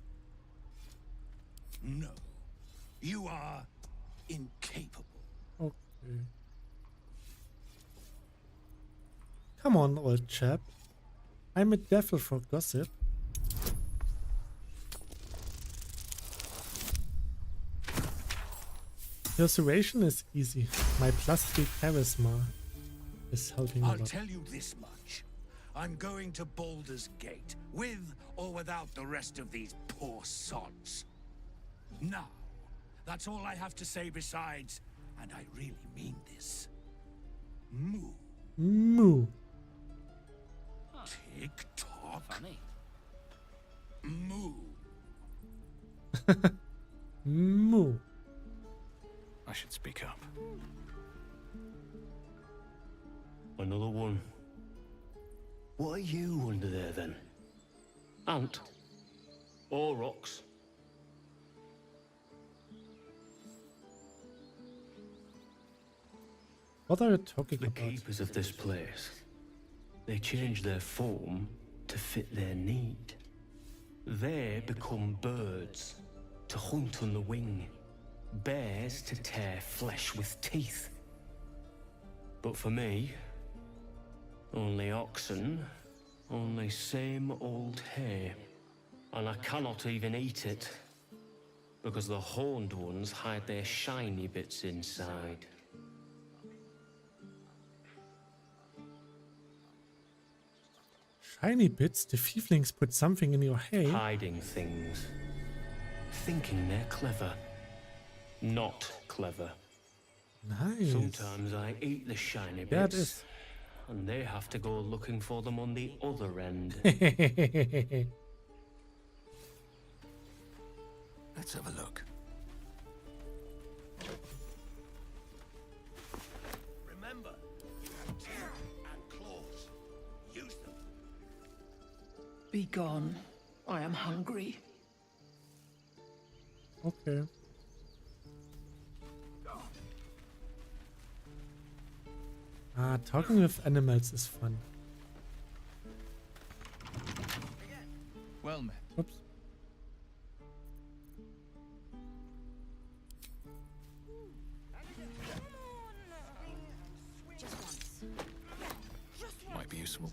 No. You are incapable. Okay. Come on, old chap. I'm a devil for gossip. Your situation is easy. My +3 charisma is helping a I'll lot. tell you this much. I'm going to Baldur's Gate, with or without the rest of these poor sods. Now, that's all I have to say besides, and I really mean this. Moo. Moo. Tick-tock. Funny. Moo. Moo. I should speak up. Another one. What are you under there then? Ant? Or rocks? What are you talking The about? keepers of this place. They change their form to fit their need. They become birds to hunt on the wing. Bears to tear flesh with teeth. But for me, only oxen, only same old hay. And I cannot even eat it, because the horned ones hide their shiny bits inside. Shiny bits? The Fieflings put something in your hay? Hiding things. Thinking they're clever. Not clever. Nice. Sometimes I eat the shiny bits. Yeah, it is. And they have to go looking for them on the other end. Let's have a look. Remember, you have teeth and claws. Use them. Be gone. I am hungry. Okay. Talking with animals is fun. Well met. Oops. Might be useful.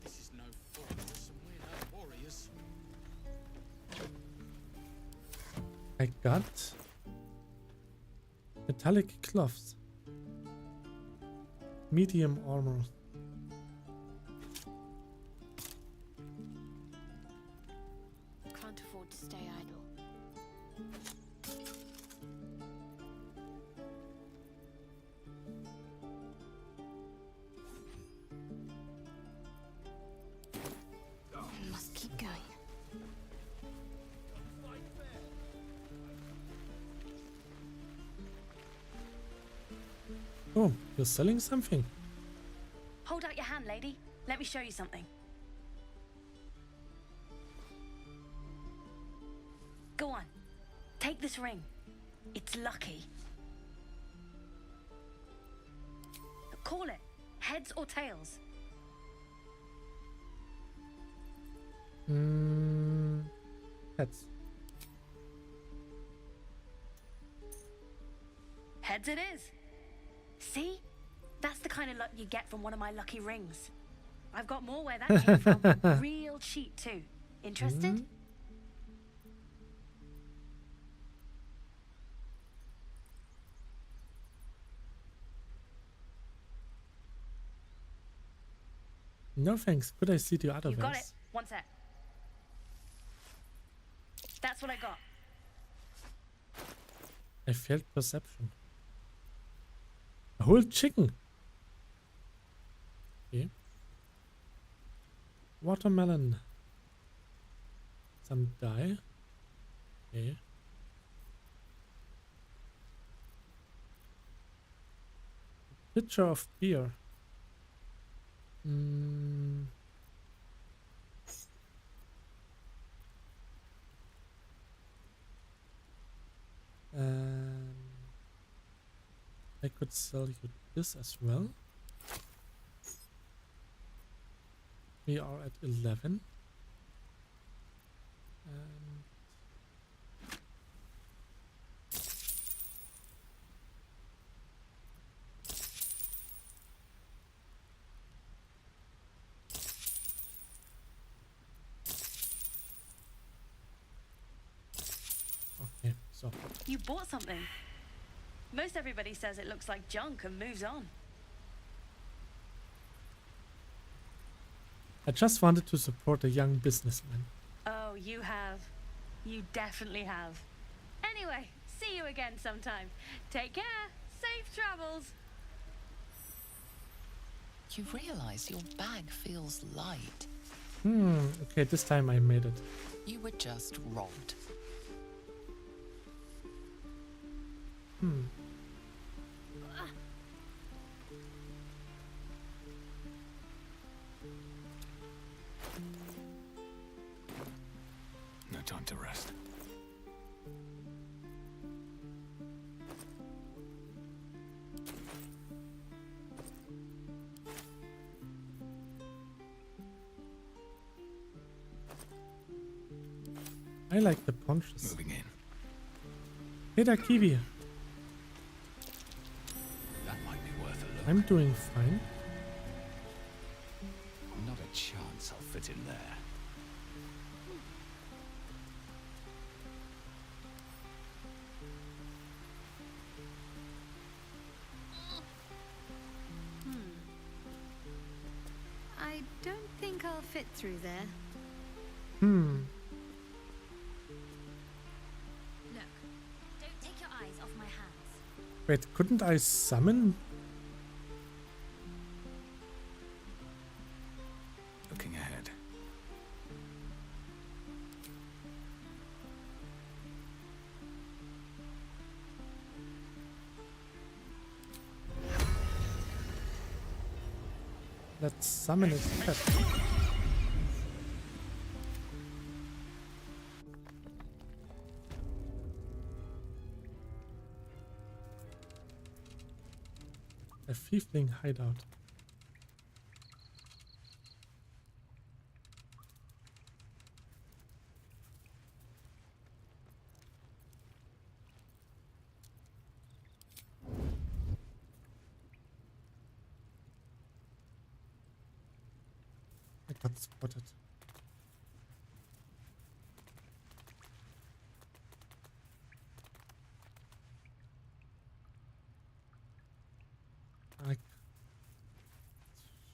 This is no fun. Some weird warriors. I got metallic cloths. Medium armor. Can't afford to stay idle. Must keep going. Oh, you're selling something? Hold out your hand, lady. Let me show you something. Go on. Take this ring. It's lucky. Call it. Heads or tails? Heads. Heads it is. See? That's the kind of luck you get from one of my lucky rings. I've got more where that came from. Real cheap too. Interested? No thanks. Could I see the other You got it. ways? One sec. That's what I got. I failed perception. A whole chicken. Okay. Watermelon. Some dye. Okay. Pitcher of beer. I could sell you this as well. We are at 11. And You bought something. Most everybody says it looks like junk and moves on. I just wanted to support a young businessman. Oh, you have. You definitely have. Anyway, see you again sometime. Take care. Safe travels. You realize your bag feels light. Okay, this time I made it. You were just robbed. No time to rest. I like the punches. Moving in. Hey there, Kiwi. That might be worth a look. I'm doing fine. Not a chance I'll fit in there. I don't think I'll fit through there. Look, don't take your eyes off my hands. Wait, couldn't I summon? Looking ahead. Let's summon it. A fiefling hideout. I got spotted.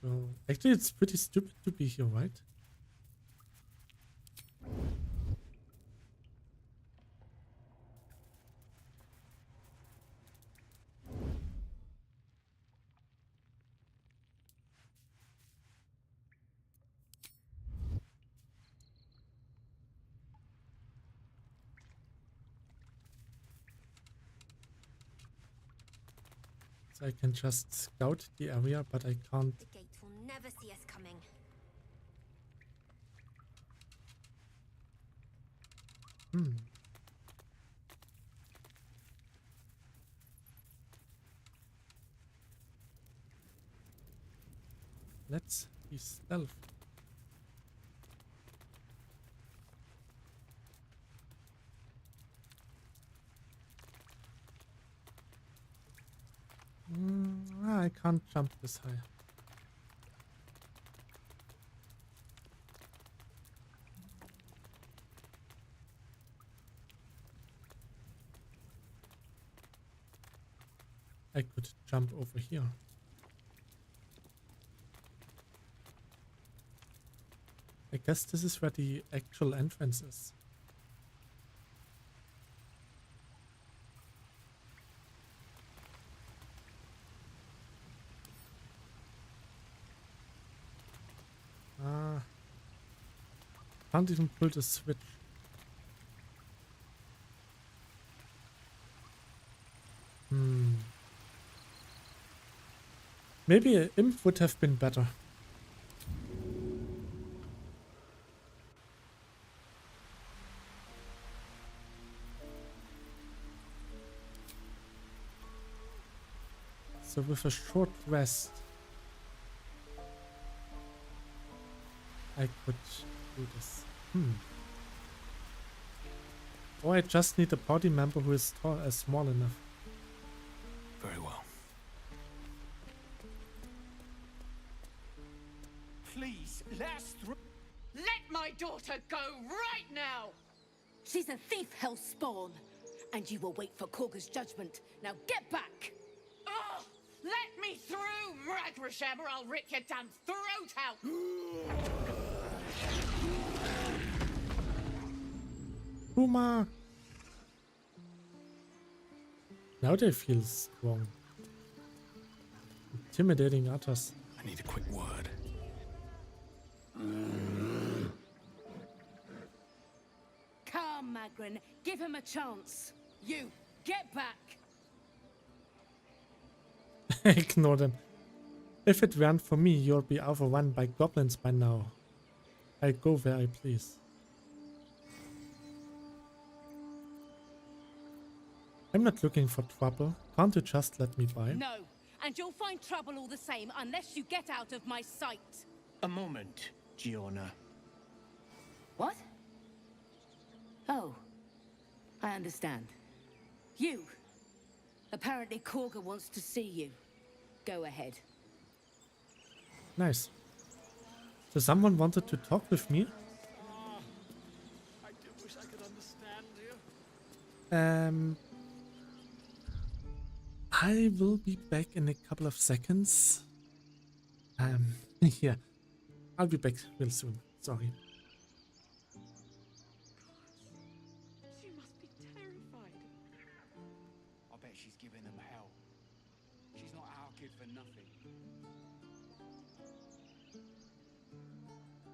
So actually it's pretty stupid to be here, right? So I can just scout the area, but I can't. The gate will never see us coming. Let's be stealth. I can't jump this high. I could jump over here. I guess this is where the actual entrance is. Can't even pull the switch. Maybe an imp would have been better. So with a short rest, I could do this. Or I just need a party member who is small enough. Very well. Please, last. Let my daughter go right now! She's a thief, hellspawn. and you will wait for Korga's judgment. Now get back! Oh! Let me through, Ragrasham, or I'll rip your damn throat out! Puma! Now they feel strong. Intimidating others. I need a quick word. Come, Magrin, give him a chance. You, get back! Ignore them. If it weren't for me, you'll be overrun by goblins by now. I go where I please. I'm not looking for trouble. Can't you just let me by? No, and you'll find trouble all the same unless you get out of my sight. A moment, Giorna. What? Oh, I understand. You. Apparently Korga wants to see you. Go ahead. Nice. So someone wanted to talk with me? I do wish I could understand you. I will be back in a couple of seconds. Yeah. I'll be back real soon. Sorry. She must be terrified. I bet she's giving them hell. She's not our kid for nothing.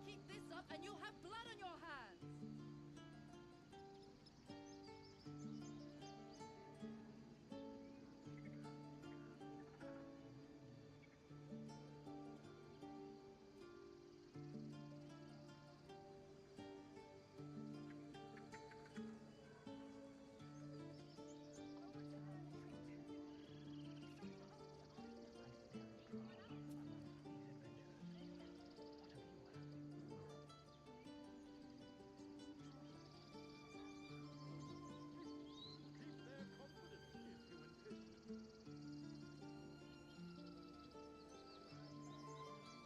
Keep this up and you'll have blood on your hands.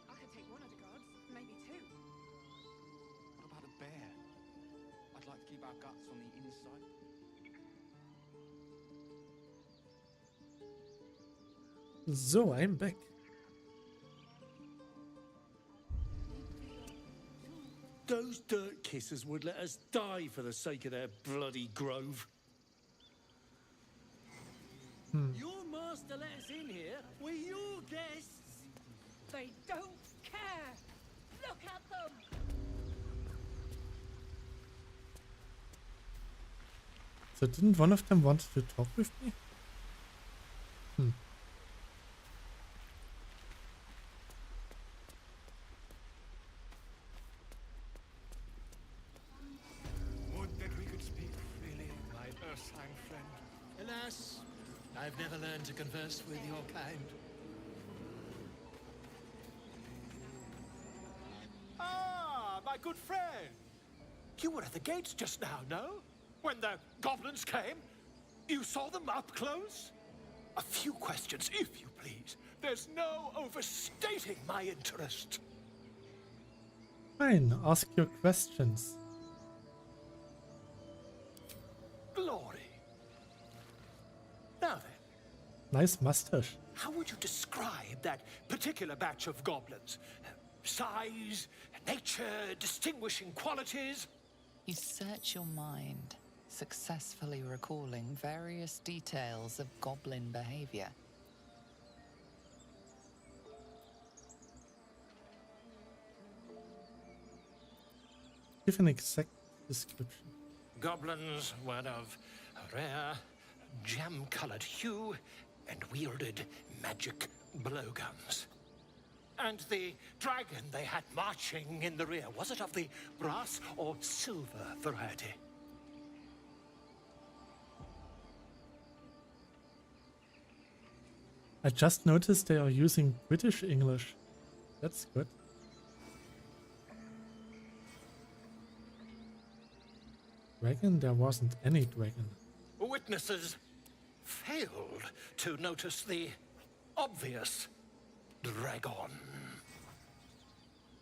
I could take one of the guards, maybe two. What about a bear? I'd like to keep our guts on the inside. So, I'm back. Those dirt kissers would let us die for the sake of their bloody grove. Your master let us in here. We're your guests. They don't care. Look at them. So didn't one of them want to talk with me? Would that we could speak freely, my Ursine friend. Alas, I've never learned to converse with your kind. Ah, my good friend. You were at the gates just now, no? When the goblins came? You saw them up close? A few questions, if you please. There's no overstating my interest. Fine, ask your questions. Glory. Now then, Nice mustache. how would you describe that particular batch of goblins? Size, nature, distinguishing qualities? You search your mind, successfully recalling various details of goblin behavior. Give an exact description. Goblins were of a rare, jam-colored hue and wielded magic blowguns. And the dragon they had marching in the rear, was it of the brass or silver variety? I just noticed they are using British English. That's good. Dragon? There wasn't any dragon. Witnesses failed to notice the obvious dragon.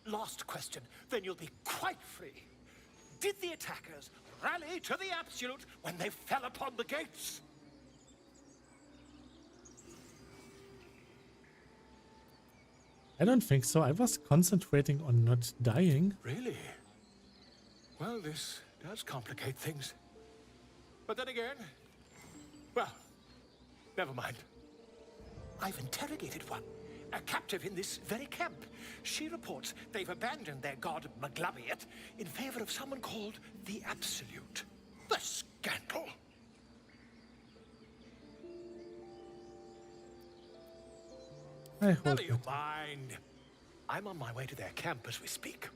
Last question, then you'll be quite free. Did the attackers rally to the Absolute when they fell upon the gates. I don't think so. I was concentrating on not dying. Really? Well, this does complicate things. But then again, well, never mind. I've interrogated one, a captive in this very camp. She reports they've abandoned their god Maglabiet in favor of someone called the Absolute. The scandal! Never you mind. I'm on my way to their camp as we speak.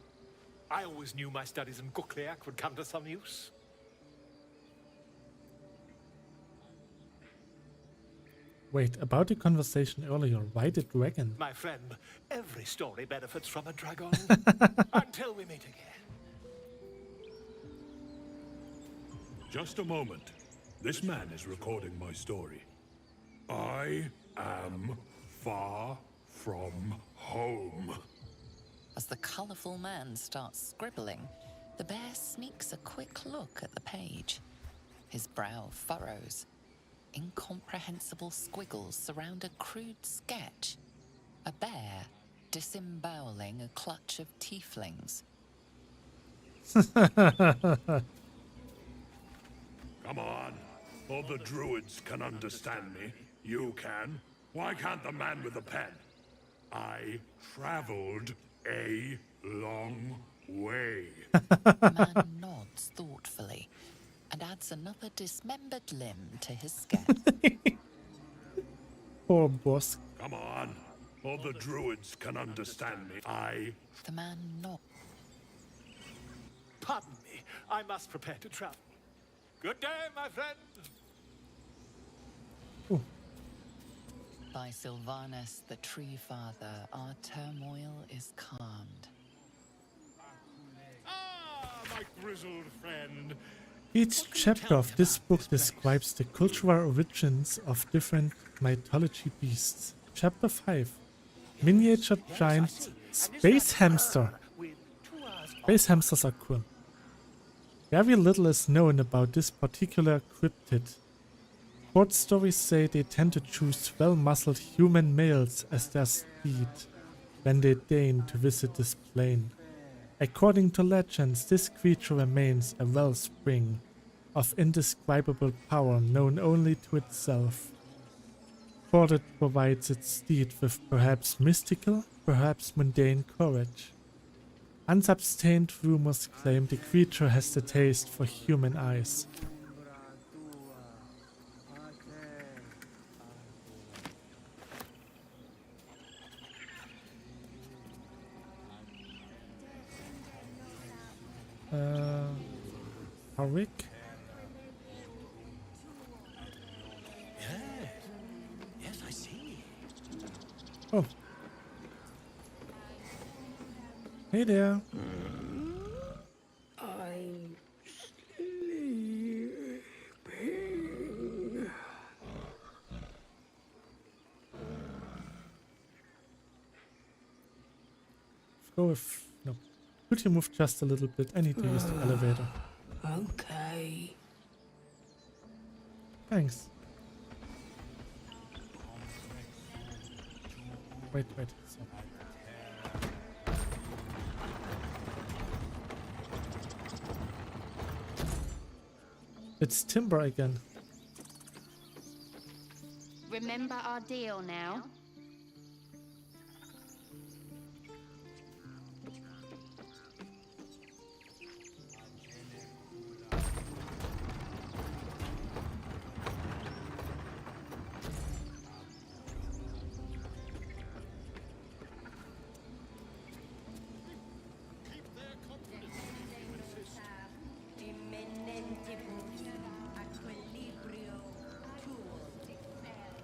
I always knew my studies in Gukliak would come to some use. Wait, about the conversation earlier, why the dragon? My friend, every story benefits from a dragon. Until we meet again. Just a moment. This man is recording my story. I am far from home. As the colourful man starts scribbling, the bear sneaks a quick look at the page. His brow furrows. Incomprehensible squiggles surround a crude sketch. A bear disemboweling a clutch of tieflings. Come on. All the druids can understand me. You can. Why can't the man with the pen? I traveled a long way. The man nods thoughtfully and adds another dismembered limb to his sketch. Poor boss. Come on. All the druids can understand me. The man nods. Pardon me, I must prepare to travel. Good day, my friend. By Sylvanus, the Tree Father, our turmoil is calmed. Ah, my grizzled friend. Each chapter of this book describes the cultural origins of different mythology beasts. Chapter 5. Miniature giant space hamster. Space hamsters are cool. Very little is known about this particular cryptid. Short stories say they tend to choose well-muscled human males as their steed when they deign to visit this plane. According to legends, this creature remains a wellspring of indescribable power known only to itself. For it provides its steed with perhaps mystical, perhaps mundane courage. Unsubstantiated rumors claim the creature has the taste for human eyes. Harik? Yes, I see. Oh. Hey there. I'm sleeping. Go if no. Could you move just a little bit? I need to use the elevator. Okay. Thanks. Wait. So. It's Timber again. Remember our deal now?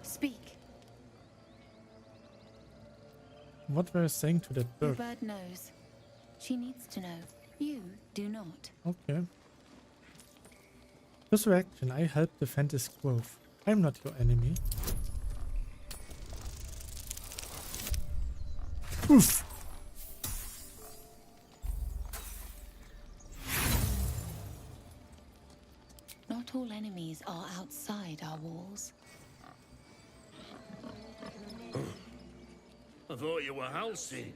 Speak. What were you saying to that The bird? bird knows. She needs to know. You do not. Okay. Resurrection, I help defend this grove. I'm not your enemy. Oof! thought you were Halcyon.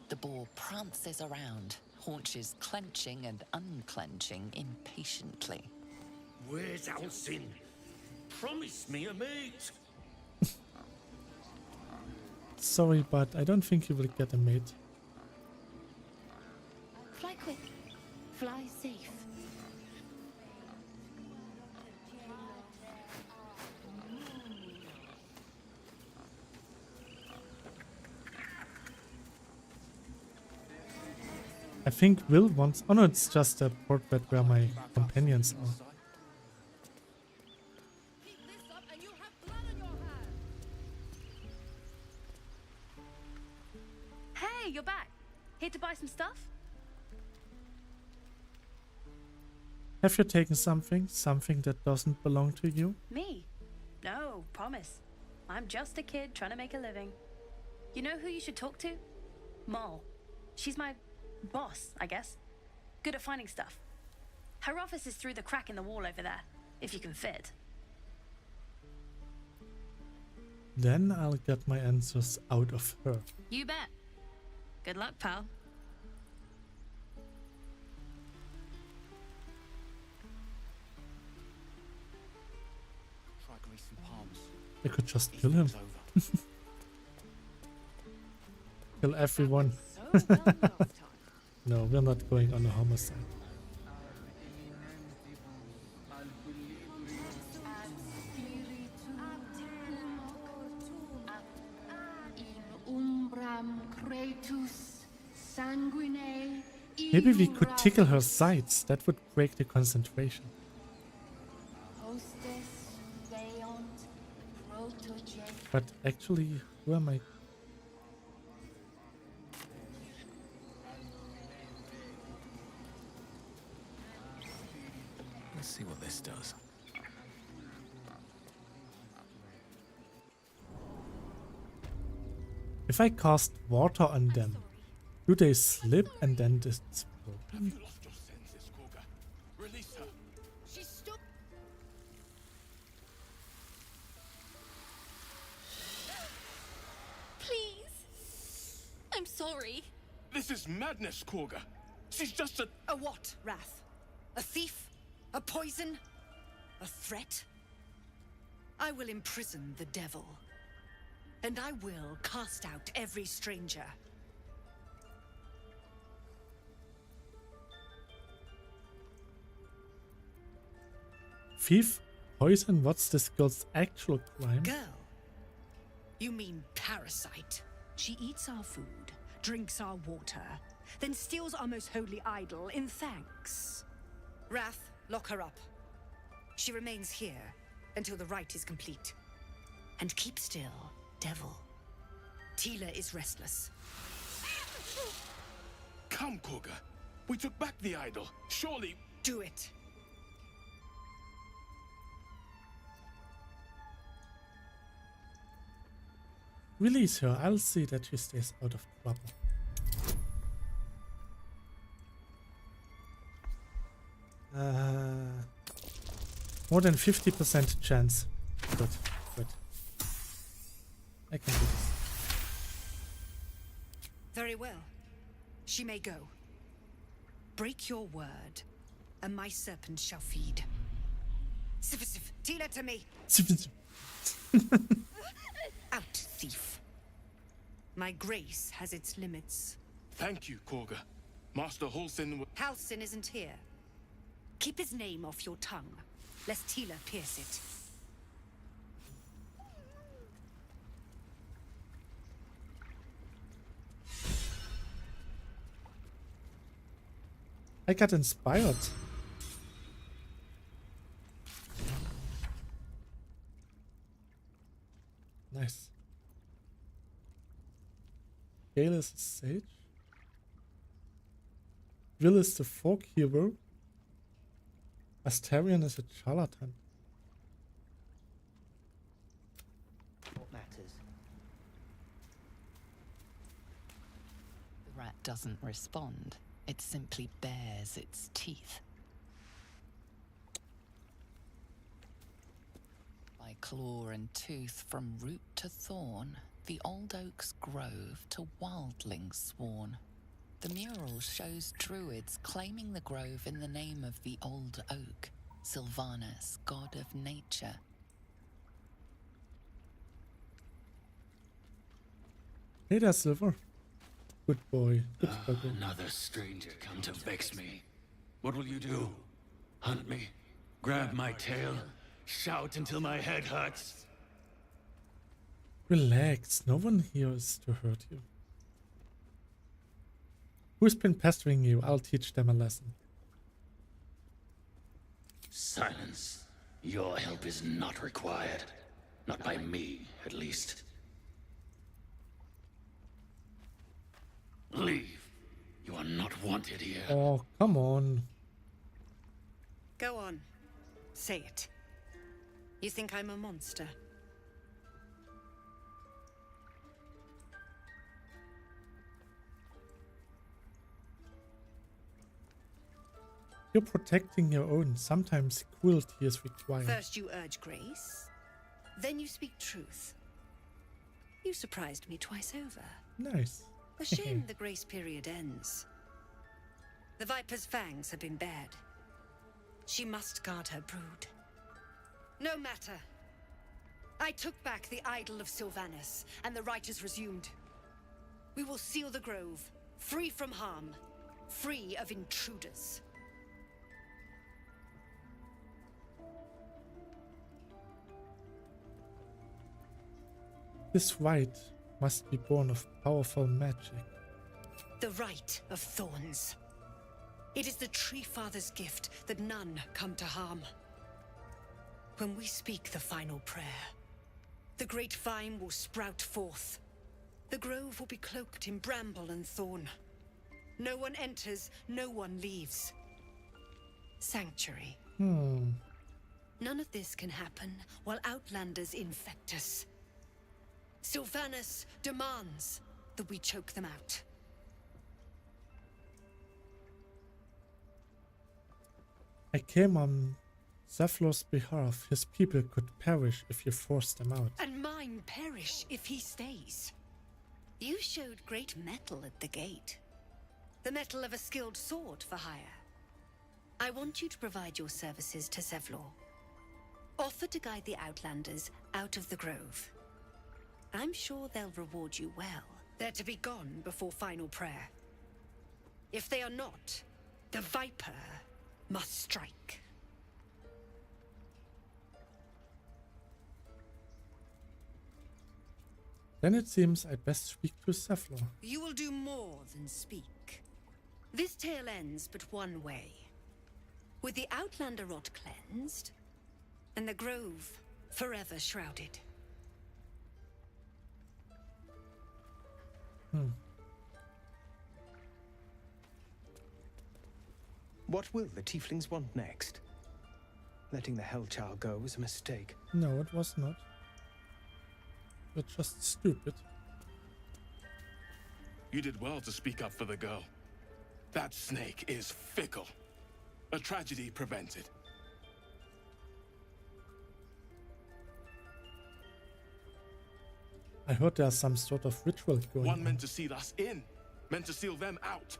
The boar prances around, haunches clenching and unclenching impatiently. Where's Halcyon? Promise me a mate. Sorry, but I don't think you will get a mate. Fly quick. Fly safe. I think Will wants... Oh no, it's just a portrait where my companions are. Hey, you're back. Here to buy some stuff? Have you taken something? Something that doesn't belong to you? Me? No, promise. I'm just a kid trying to make a living. You know who you should talk to? Moll. She's my boss, I guess. Good at finding stuff. Her office is through the crack in the wall over there, if you can fit. Then I'll get my answers out of her. You bet. Good luck, pal. Try greasing palms. I could just kill him. Kill everyone. No, we're not going on a homicide. Maybe we could tickle her sides. That would break the concentration. But actually, who am I? Let's see what this does. If I cast water on them, do they slip and then just explode? Have you lost your senses, Koga? Release her. She's stuck. Please. I'm sorry. This is madness, Koga. She's just a... A what, Wrath? A thief? A poison? A threat? I will imprison the devil. And I will cast out every stranger. Thief? Poison? What's this girl's actual crime? Girl? You mean parasite? She eats our food, drinks our water, then steals our most holy idol in thanks. Wrath, lock her up. She remains here until the rite is complete. And keep still, devil. Tila is restless. Come, Koga. We took back the idol. Surely... Do it. Release her. I'll see that she stays out of trouble. More than 50% chance. Good, good. I can do this. Very well. She may go. Break your word, and my serpent shall feed. Sif, Tila to me. Out, thief. My grace has its limits. Thank you, Koga. Master Halcyon... Halcyon isn't here. Keep his name off your tongue, lest Tila pierce it. I got inspired. Nice. Gale is a sage. Will is the folk hero. Astarion is a charlatan. What matters? The rat doesn't respond. It simply bares its teeth. By claw and tooth, from root to thorn, the old oak's grove to wildlings sworn. The mural shows druids claiming the grove in the name of the old oak, Sylvanus, god of nature. Hey there, Silver. Good boy. Good doggo. Another stranger come to vex me. What will you do? Hunt me? Grab my tail? Shout until my head hurts? Relax. No one here is to hurt you. Who's been pestering you? I'll teach them a lesson. Silence. Your help is not required. Not by me, at least. Leave. You are not wanted here. Oh, come on. Go on. Say it. You think I'm a monster? You're protecting your own. Sometimes cruelty is required. First you urge grace, then you speak truth. You surprised me twice over. Nice. A shame the grace period ends. The Viper's fangs have been bared. She must guard her brood. No matter. I took back the idol of Sylvanus, and the rite is resumed. We will seal the grove, free from harm, free of intruders. This rite must be born of powerful magic. The Rite of Thorns. It is the Tree Father's gift that none come to harm. When we speak the final prayer, the great vine will sprout forth. The grove will be cloaked in bramble and thorn. No one enters, no one leaves. Sanctuary. None of this can happen while Outlanders infect us. Sylvanus demands that we choke them out. I came on Zephlor's behalf. His people could perish if you forced them out. And mine perish if he stays. You showed great mettle at the gate. The mettle of a skilled sword for hire. I want you to provide your services to Zephlor. Offer to guide the Outlanders out of the grove. I'm sure they'll reward you well. They're to be gone before final prayer. If they are not, the Viper must strike. Then it seems I'd best speak to Zephlor. You will do more than speak. This tale ends but one way. With the Outlander rot cleansed, and the grove forever shrouded. What will the tieflings want next? Letting the Hellchild go was a mistake. No, it was not. You're just stupid. You did well to speak up for the girl. That snake is fickle. A tragedy prevented. I heard there's some sort of ritual going One on. meant to seal us in, meant to seal them out.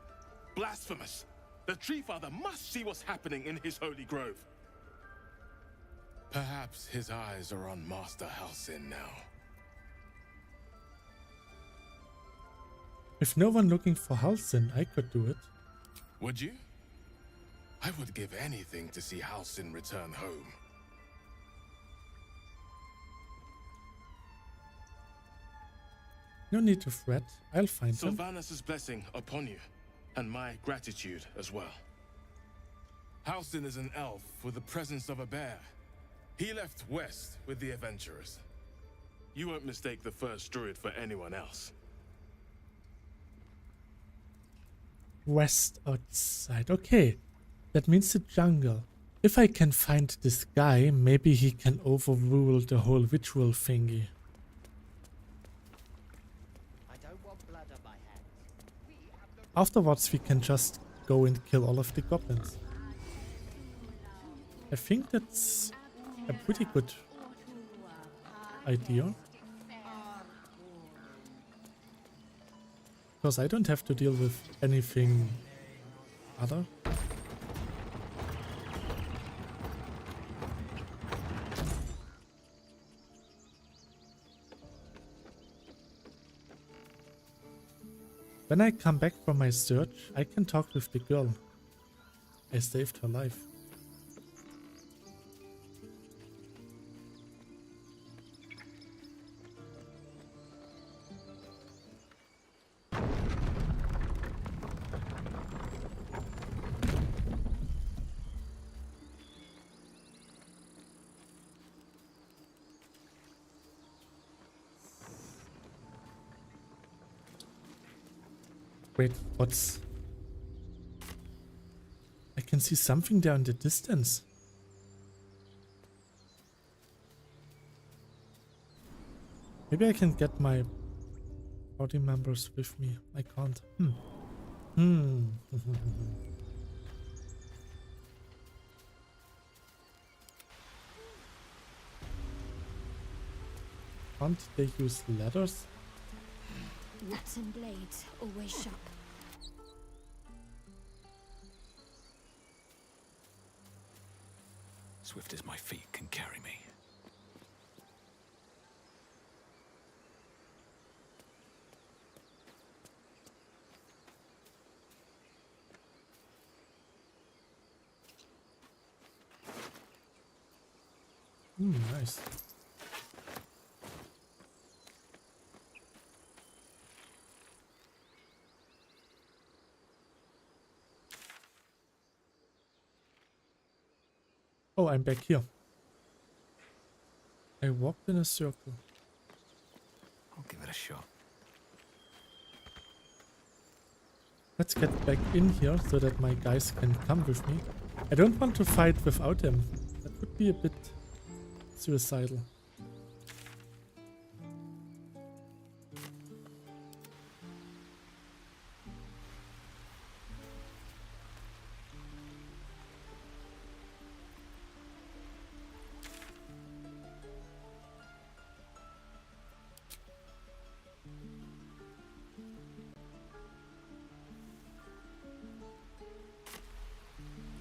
Blasphemous. The Tree Father must see what's happening in his holy grove. Perhaps his eyes are on Master Halsin now. With no one looking for Halsin, I could do it. Would you? I would give anything to see Halsin return home. No need to fret. I'll find him. Sylvanus' blessing upon you, and my gratitude as well. Halsin is an elf with the presence of a bear. He left west with the adventurers. You won't mistake the first druid for anyone else. West outside. Okay. That means the jungle. If I can find this guy, maybe he can overrule the whole ritual thingy. Afterwards we can just go and kill all of the goblins. I think that's a pretty good idea. Because I don't have to deal with anything other. When I come back from my search, I can talk with the girl. I saved her life. Wait, what's... I can see something there in the distance. Maybe I can get my party members with me. I can't. Can't they use ladders? Nuts and blades, always sharp. Swift as my feet can carry me. Nice. Oh, I'm back here. I walked in a circle. I'll give it a shot. Let's get back in here so that my guys can come with me. I don't want to fight without them. That would be a bit suicidal.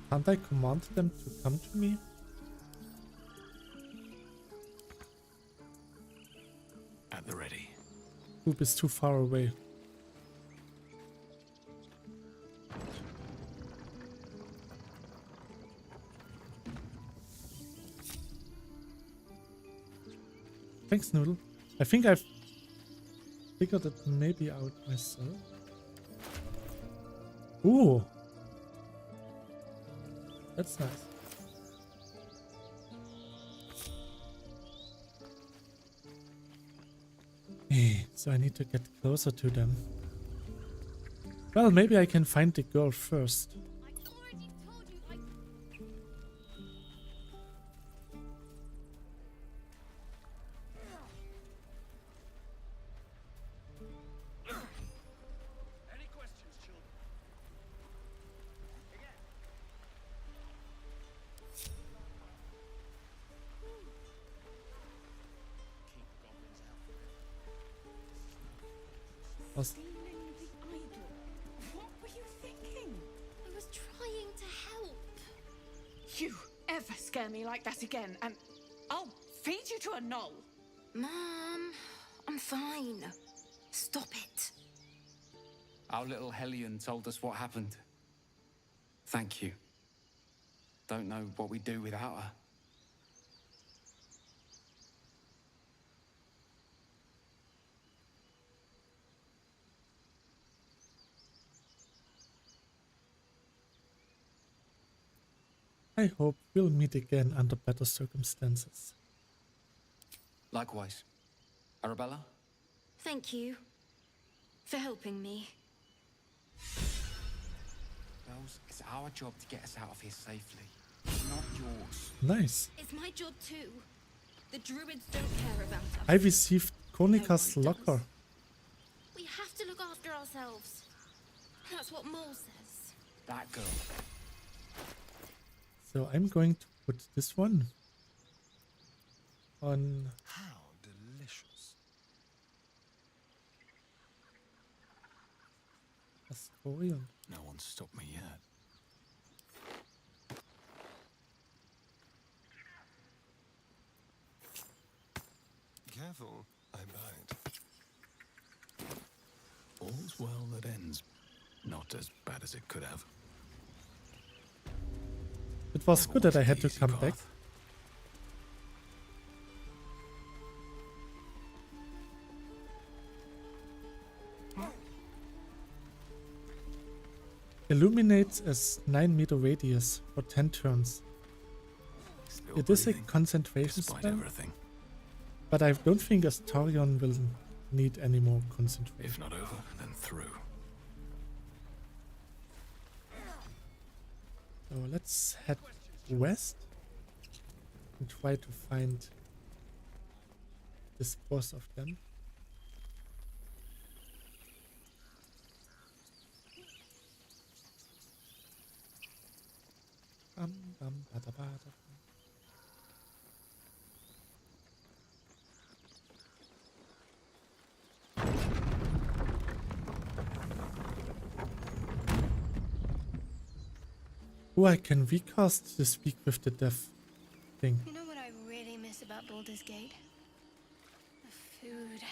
Can't I command them to come to me? At the ready. Hoop is too far away. Thanks, Noodle. I think I've figured it maybe out myself. Ooh. That's nice. So I need to get closer to them. Well, maybe I can find the girl first. Was What were you thinking? I was trying to help. You ever scare me like that again, and I'll feed you to a knoll. Mom, I'm fine. Stop it. Our little Hellion told us what happened. Thank you. Don't know what we'd do without her. I hope we'll meet again under better circumstances. Likewise. Arabella? Thank you for helping me. Girls, it's our job to get us out of here safely. Not yours. Nice. It's my job too. The druids don't care about us. I received Konika's locker. We have to look after ourselves. That's what Mole says. That girl. So I'm going to put this one on. How delicious. Astorion. No one's stopped me yet. Careful, I bite. All's well that ends. Not as bad as it could have. It was good that I had to come back. Illuminates a 9-meter radius for 10 turns. Still It is a breathing, concentration despite spell, everything. but I don't think Astorion will need any more concentration. If not over, then through. So let's head west and try to find this boss of them. Bum, bum, bada, bada. Oh, I can recast the Speak with the Deaf thing. You know what I really miss about Baldur's Gate? The food.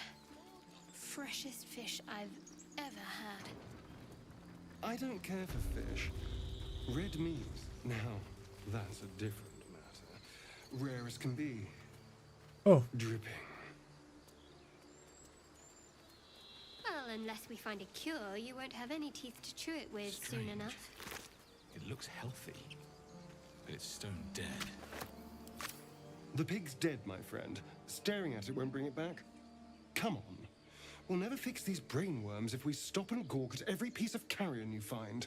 Freshest fish I've ever had. I don't care for fish. Red meat, now, that's a different matter. Rare as can be. Oh. Dripping. Well, unless we find a cure, you won't have any teeth to chew it with soon enough. It looks healthy, but it's stone dead. The pig's dead, my friend. Staring at it won't bring it back. Come on. We'll never fix these brainworms if we stop and gawk at every piece of carrion you find.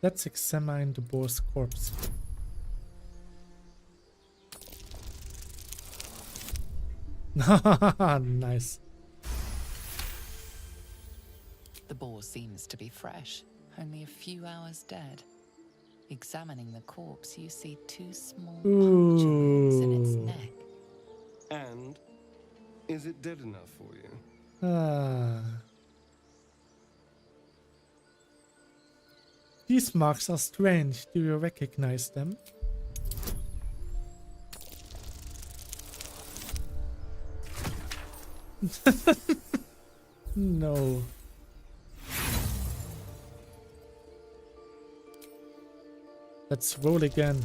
Let's examine the boar's corpse. Nice. The boar seems to be fresh, only a few hours dead. Examining the corpse, you see 2 small puncture wounds in its neck. And is it dead enough for you? These marks are strange. Do you recognize them? No. Let's roll again.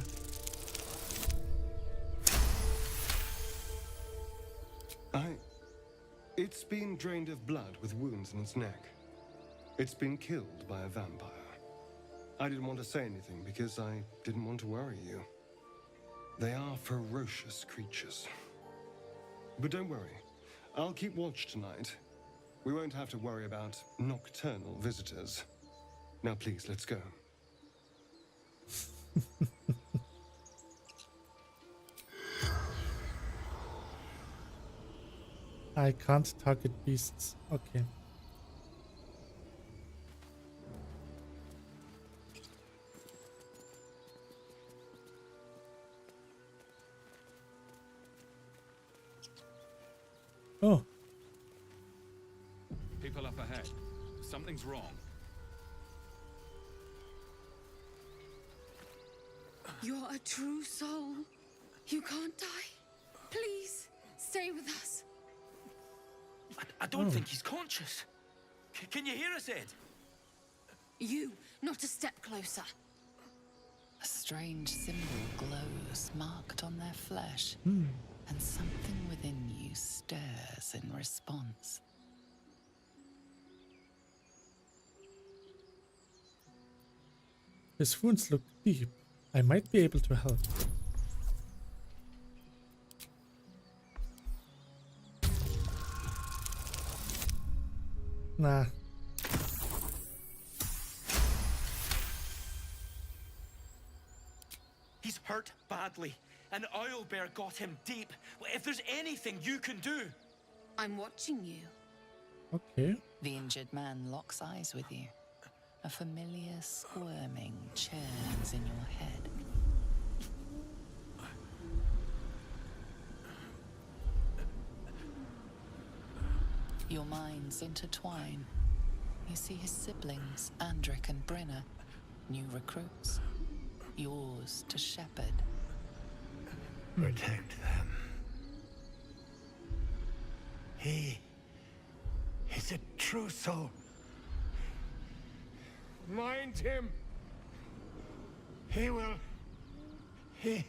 It's been drained of blood with wounds in its neck. It's been killed by a vampire. I didn't want to say anything because I didn't want to worry you. They are ferocious creatures. But don't worry. I'll keep watch tonight. We won't have to worry about nocturnal visitors. Now please, let's go. I can't target beasts. Okay. Oh. People up ahead. Something's wrong. You're a true soul. You can't die. Please, stay with us. I don't think he's conscious. Can you hear us, Ed? You, not a step closer. A strange symbol glows, marked on their flesh, Hmm. and something within you stirs in response. His wounds look deep. I might be able to help. Nah. He's hurt badly. An owlbear got him deep. If there's anything you can do. I'm watching you. Okay. The injured man locks eyes with you. A familiar squirming churns in your head. Your minds intertwine. You see his siblings, Andric and Brenna, new recruits. Yours to shepherd. Protect them. He is a true soul. Mind him. He will. He.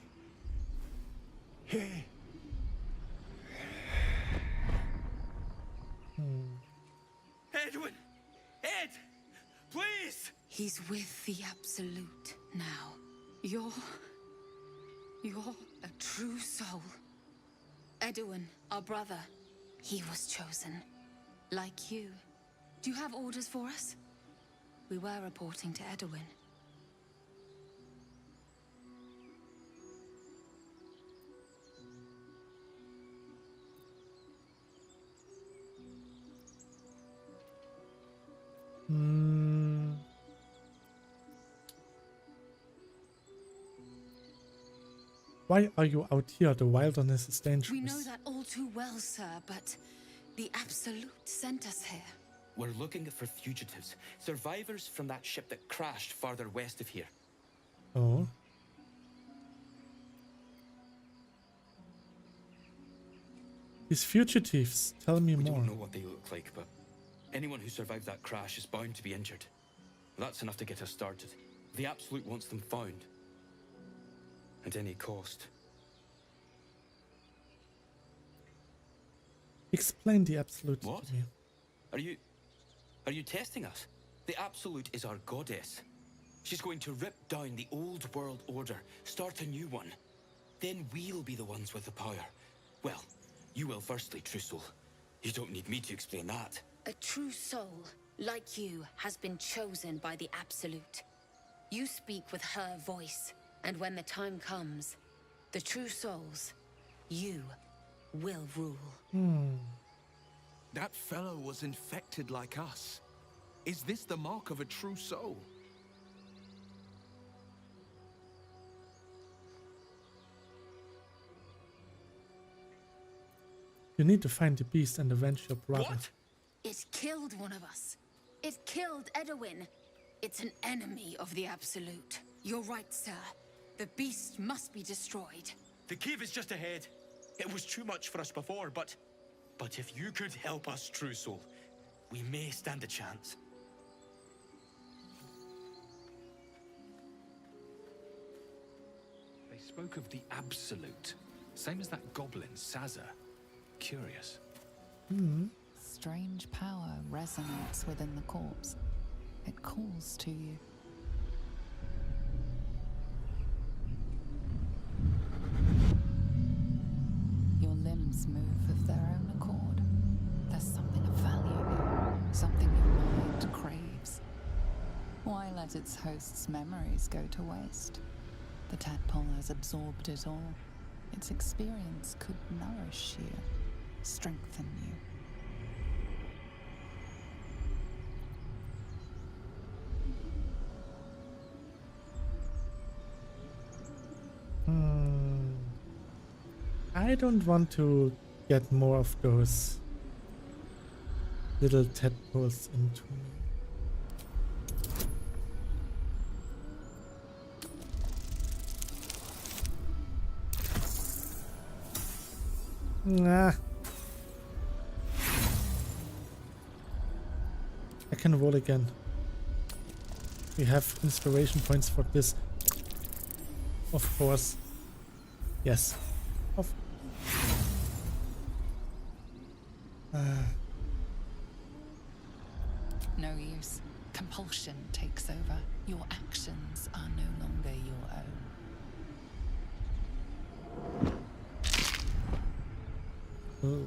Edwin! Ed! Please! He's with the Absolute now. You're a true soul. Edwin, our brother, he was chosen. Like you. Do you have orders for us? We were reporting to Edwin. Why are you out here? The wilderness is dangerous. We know that all too well, sir, but the Absolute sent us here. We're looking for fugitives, survivors from that ship that crashed farther west of here. Oh. These fugitives, tell me more. We don't know what they look like, but anyone who survived that crash is bound to be injured. That's enough to get us started. The Absolute wants them found. At any cost. Explain the Absolute What? to me. Are you testing us? The Absolute is our goddess. She's going to rip down the old world order, start a new one. Then we'll be the ones with the power. Well, you will firstly, True Soul. You don't need me to explain that. A true soul, like you, has been chosen by the Absolute. You speak with her voice, and when the time comes, the true souls, you will rule. That fellow was infected like us. Is this the mark of a true soul? You need to find the beast and avenge your brother. What? It killed one of us. It killed Edwin. It's an enemy of the Absolute. You're right, sir. The beast must be destroyed. The cave is just ahead. It was too much for us before, but if you could help us, True Soul, we may stand a chance. They spoke of the Absolute. Same as that goblin, Sazza. Curious. Strange power resonates within the corpse. It calls to you. Your limbs move of their own accord. There's something of value here, something your mind craves. Why let its host's memories go to waste? The tadpole has absorbed it all. Its experience could nourish you, strengthen you. I don't want to get more of those little tadpoles into me. Nah. I can roll again. We have inspiration points for this. Of course. Yes. Of No use. Compulsion takes over. Your actions are no longer your own. oh.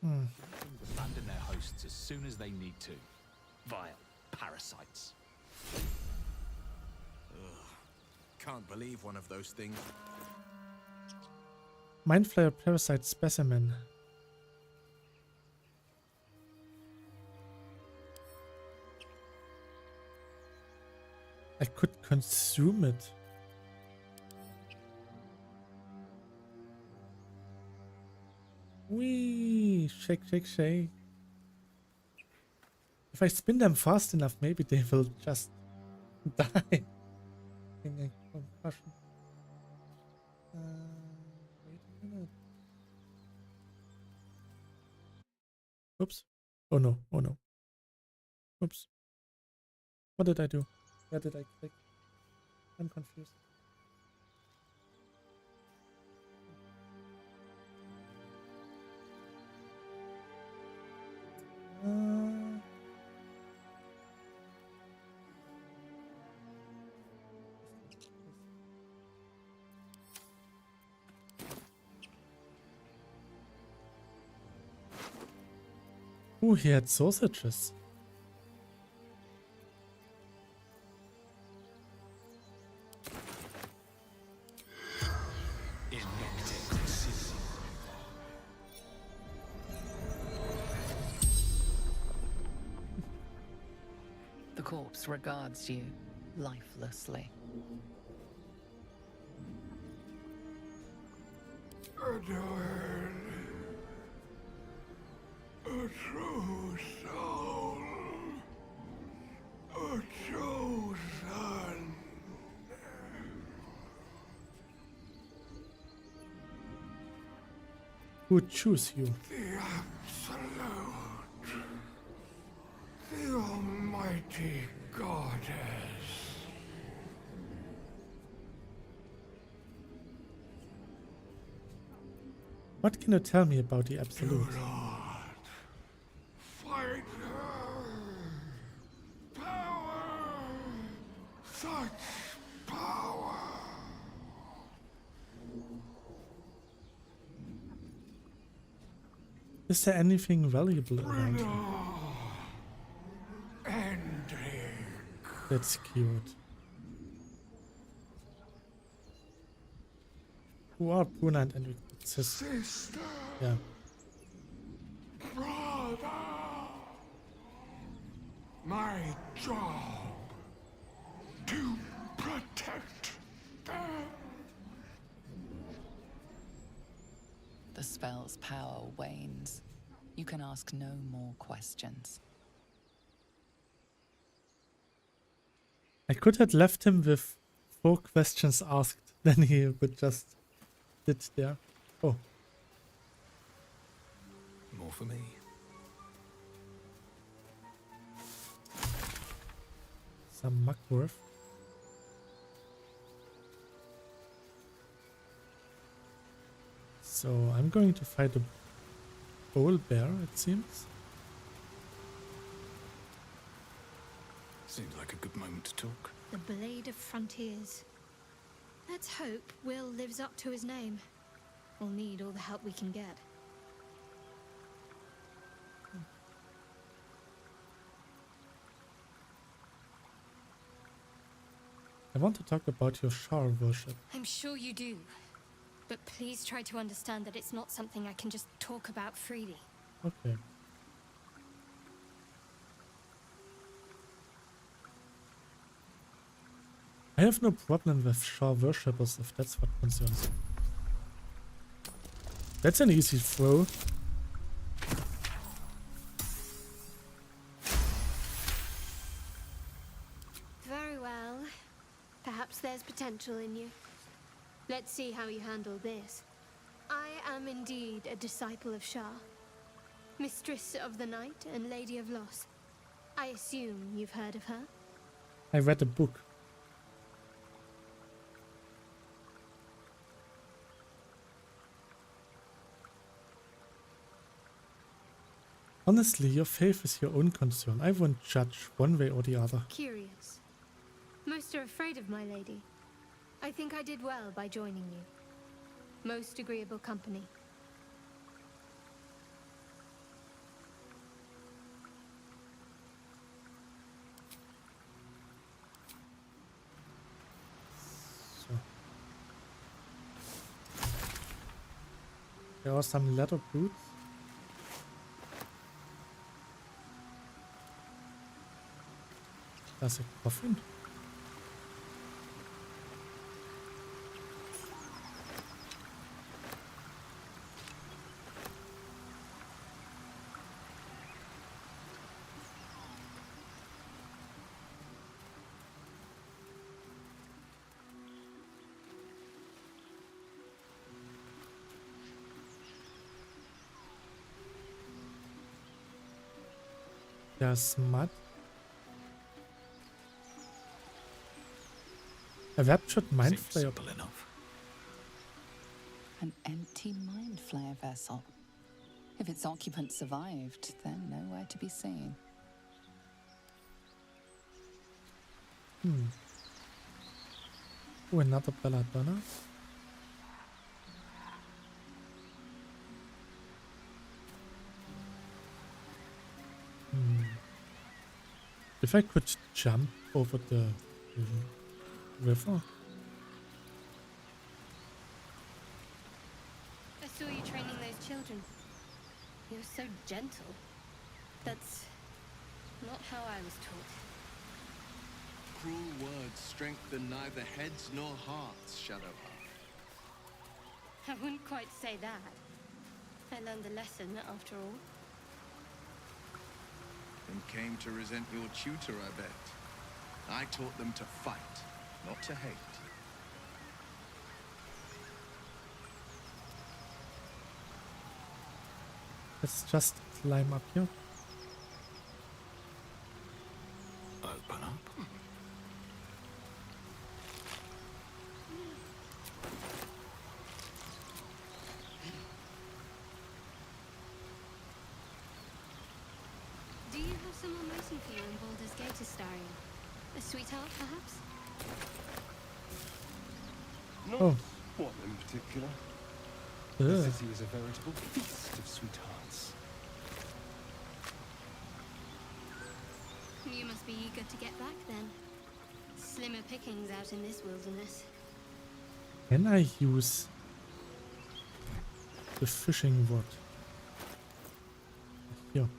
Abandon their hosts as soon as they need to. Vile parasites. Can't believe one of those things. Mind Flayer parasite specimen. I could consume it. Whee! Shake, shake, shake. If I spin them fast enough, maybe they will just die. Concussion. Wait a minute. Oops. Oh no, oh no. Oops. What did I do? Where did I click? I'm confused. Oh, he had sausages. The corpse regards you lifelessly. Adored. A true soul. A chosen. Who would choose you? The absolute. The almighty goddess. What can you tell me about the Absolute? Fight her. Power. Such power. Is there anything valuable around him? That's cute. Who are Bruna and Enric? Sister. Yeah. Brother. My job. To protect them. The spell's power wanes. You can ask no more questions. I could have left him with 4 questions asked, then he would just sit there. Oh. More for me. Some muckworth. So I'm going to fight a bowl bear, it seems. Seems like a good moment to talk. The Blade of Frontiers. Let's hope Will lives up to his name. We'll need all the help we can get. I want to talk about your Shar worship. I'm sure you do. But please try to understand that it's not something I can just talk about freely. Okay. I have no problem with Shar worshippers if that's what concerns you. That's an easy throw. Very well. Perhaps there's potential in you. Let's see how you handle this. I am indeed a disciple of Shar, Mistress of the Night and Lady of Loss. I assume you've heard of her? I read a book. Honestly, your faith is your own concern. I won't judge one way or the other. Curious. Most are afraid of my lady. I think I did well by joining you. Most agreeable company. So. There are some leather boots. Classic coffin. There's mud. A raptured mind Seems flayer. simple enough. An empty mind flayer vessel. If its occupant survived, they're nowhere to be seen. Oh, another belladonna. If I could jump over the river. I saw you training those children. You're so gentle. That's not how I was taught. Cruel words strengthen neither heads nor hearts, Shadowheart. I wouldn't quite say that. I learned a lesson after all. And came to resent your tutor, I bet. I taught them to fight, not to hate. Let's just climb up here. Open up. Do you have someone waiting for you in Baldur's Gate, Astarion? A sweetheart, perhaps? Not one in particular. The city is a veritable feast of sweethearts. You must be eager to get back then. Slimmer pickings out in this wilderness. Can I use the fishing rod? Here.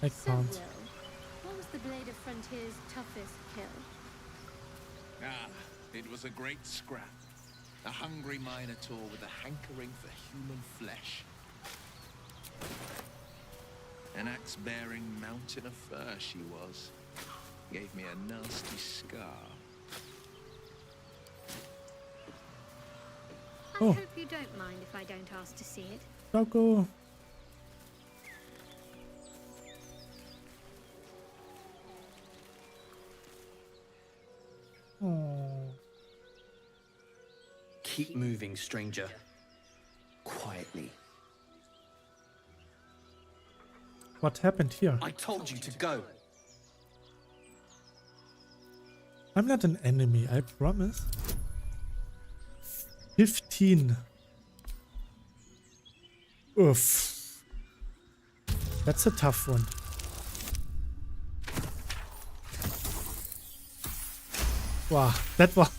I So, can't. Will, what was the Blade of Frontier's toughest kill? Ah, it was a great scrap. A hungry minotaur with a hankering for human flesh. An axe-bearing mountain of fur she was. Gave me a nasty scar. I hope you don't mind if I don't ask to see it. Doggo. Oh. Keep moving, stranger. Quietly. What happened here? I told you to go. I'm not an enemy, I promise. 15. Oof. That's a tough one. Wow, that was...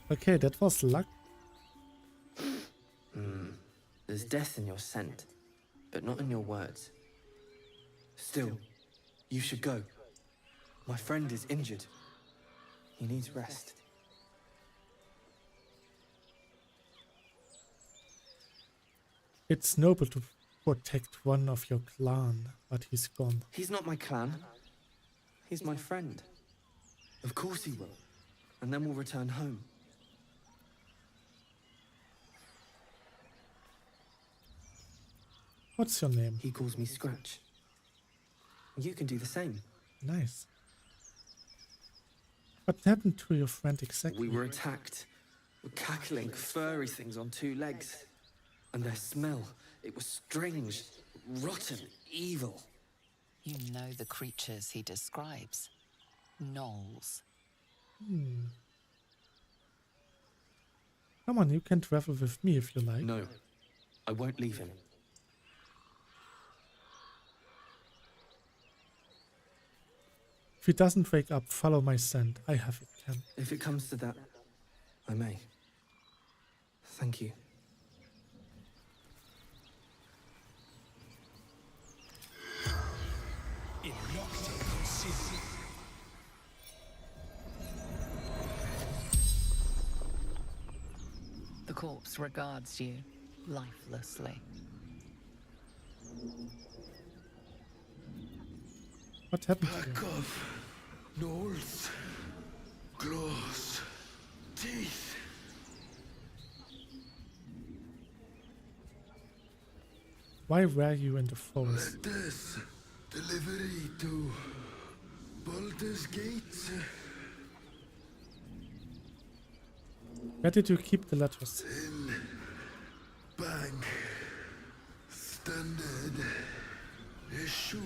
okay, that was luck. There's death in your scent, but not in your words. Still, you should go. My friend is injured. He needs rest. It's noble to protect one of your clan, but he's gone. He's not my clan. He's my friend. Of course he will. And then we'll return home. What's your name? He calls me Scratch. You can do the same. Nice. What happened to your friend exactly? We were attacked. Cackling, furry things on two legs. And their smell, it was strange, rotten, evil. You know the creatures he describes. Gnolls. Come on, you can travel with me if you like. No, I won't leave him. If he doesn't wake up, follow my scent. I have it, Ken. If it comes to that, I may. Thank you. The corpse regards you lifelessly. What happened to Back you? off. North. Claws. Teeth. Why were you in the forest? Letters. Delivery to Baldur's Gate. Where did you keep the letters? In bank. Standard issue.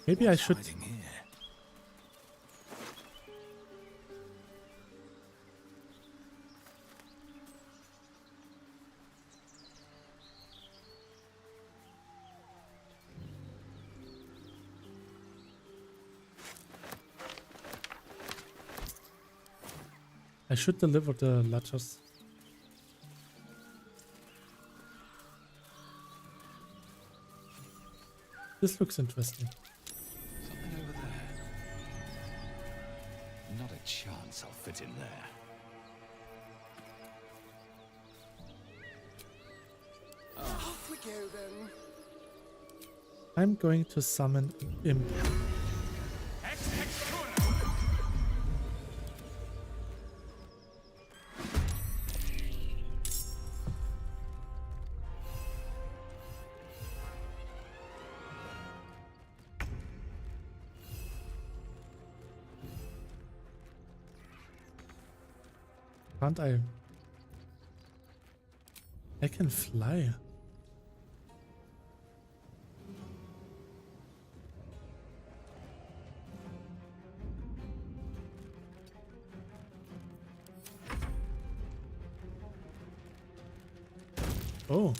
Maybe I should. I should deliver the letters. This looks interesting. Something over there. Not a chance I'll fit in there. Off we go then. I'm going to summon an imp. Can't I? I can fly. Oh.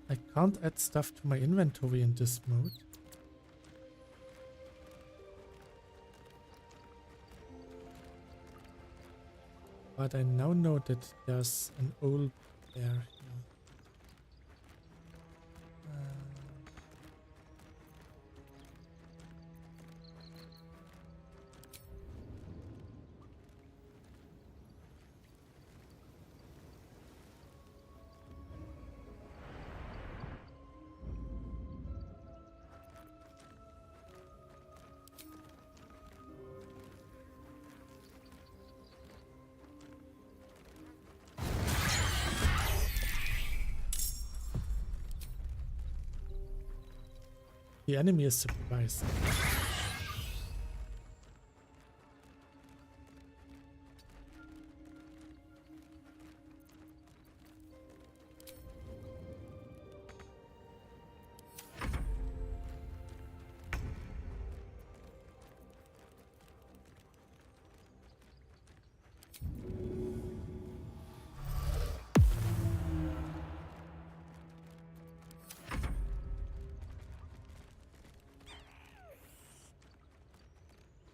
I can't add stuff to my inventory in this mode. But I now know that there's an old bear here. The enemy is surprised.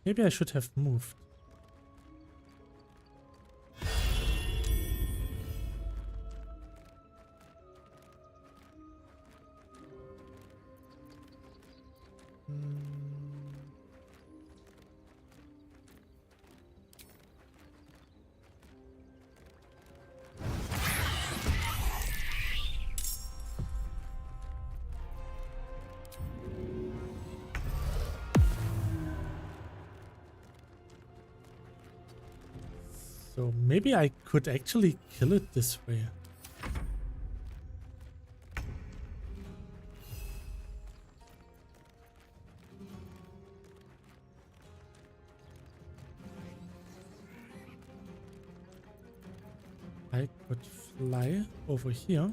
Maybe I should have moved. So maybe I could actually kill it this way. I could fly over here.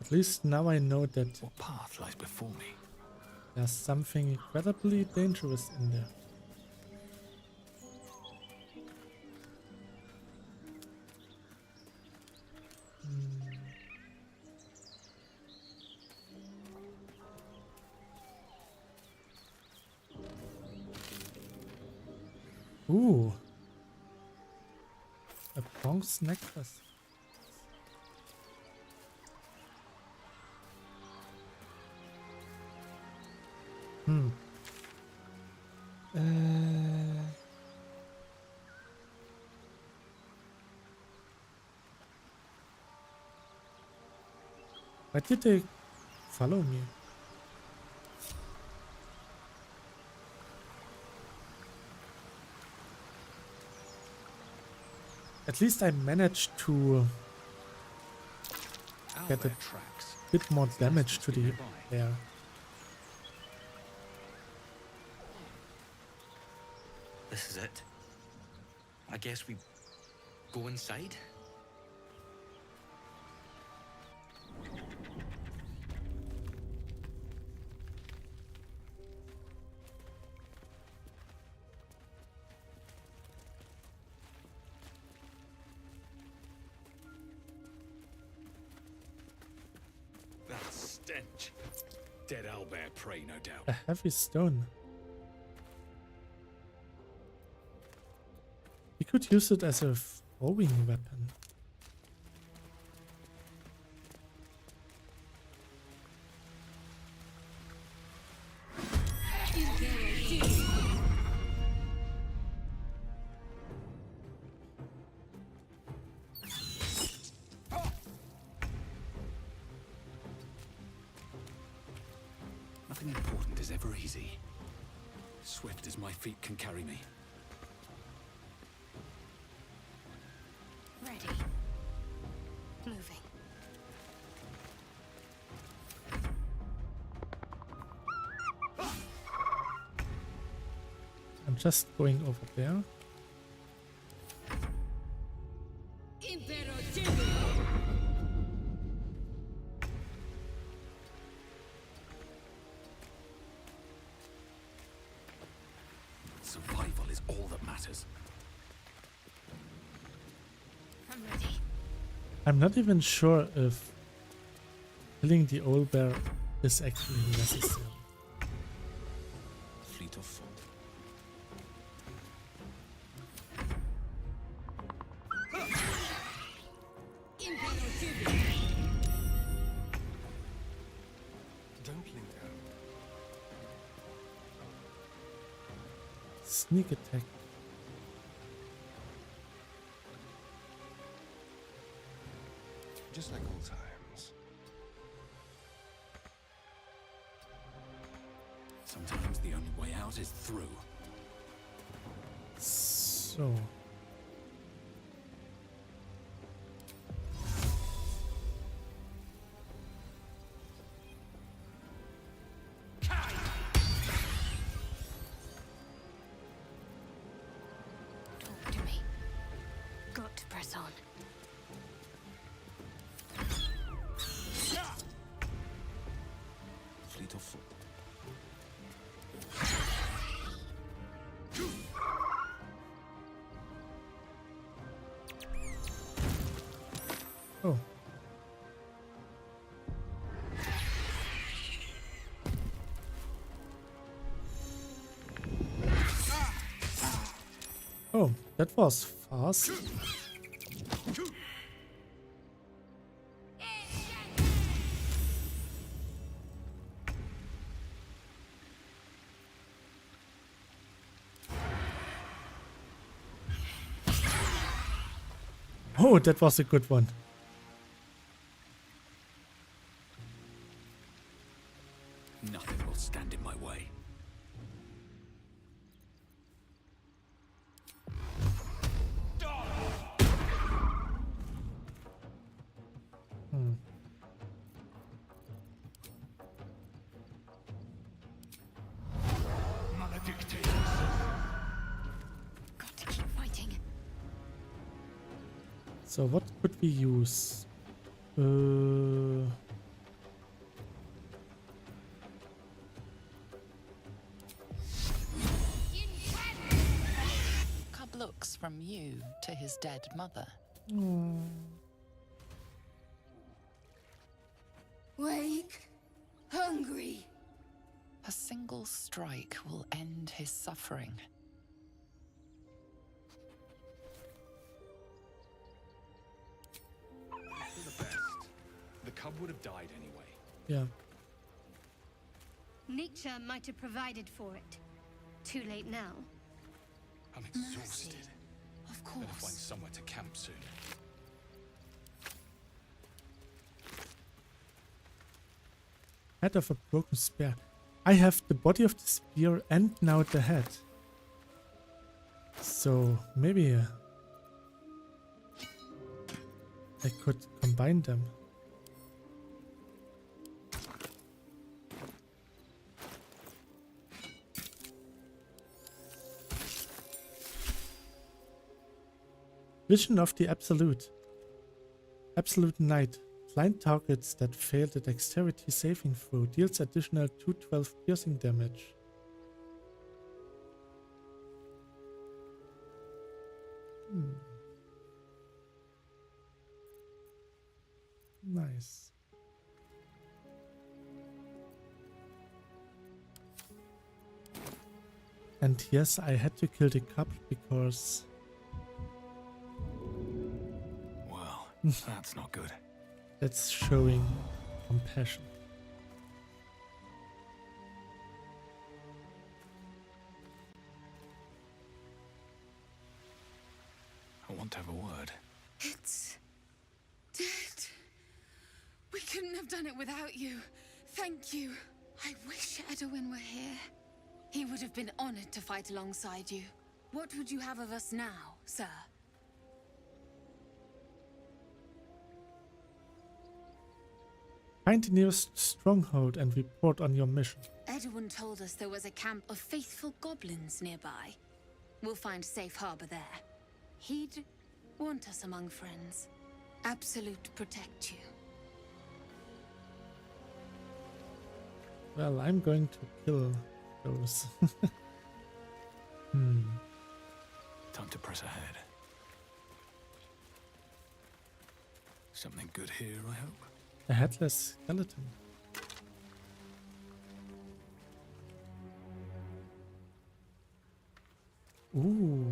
At least now I know that What path lies before me? there's something incredibly dangerous in there. Ooh. A bronze necklace. Why did they follow me? At least I managed to get a bit more damage to the air. This is it. I guess we go inside? That stench. Dead owlbear prey, no doubt. A heavy stone. We could use it as a throwing weapon. Nothing important is ever easy. Swift as my feet can carry me. Ready. Moving. I'm just going over there. Survival is all that matters. I'm ready. I'm not even sure if killing the old bear is actually necessary. Fleet of foot. Don't linger. Sneak attack. Just like old times. Sometimes the only way out is through. So. Talk to me. Got to press on. Fleet of foot. Oh. Oh, that was fast. Oh, that was a good one. Nothing will stand in my way. Got to keep fighting. So what could we use? Cub looks from you to his dead mother. Wake. Hungry. A single strike will end his suffering. For the best. The cub would have died anyway. Yeah. Nature might have provided for it. Too late now. I'm exhausted. Of Better find course. somewhere to camp soon. Head of a broken spear. I have the body of the spear and now the head. So maybe I could combine them. Vision of the Absolute. Absolute Knight. Blind targets that fail the dexterity saving throw deals additional 212 piercing damage. Nice. And yes, I had to kill the cub because... Well, that's not good. That's showing compassion. I want to have a word. It's dead. We couldn't have done it without you. Thank you. I wish Edwin were here. He would have been honored to fight alongside you. What would you have of us now, sir? Find the nearest stronghold and report on your mission. Edwin told us there was a camp of faithful goblins nearby. We'll find safe harbor there. He'd want us among friends. Absolute protect you. Well, I'm going to kill those. Time to press ahead. Something good here, I hope. A headless skeleton. Ooh.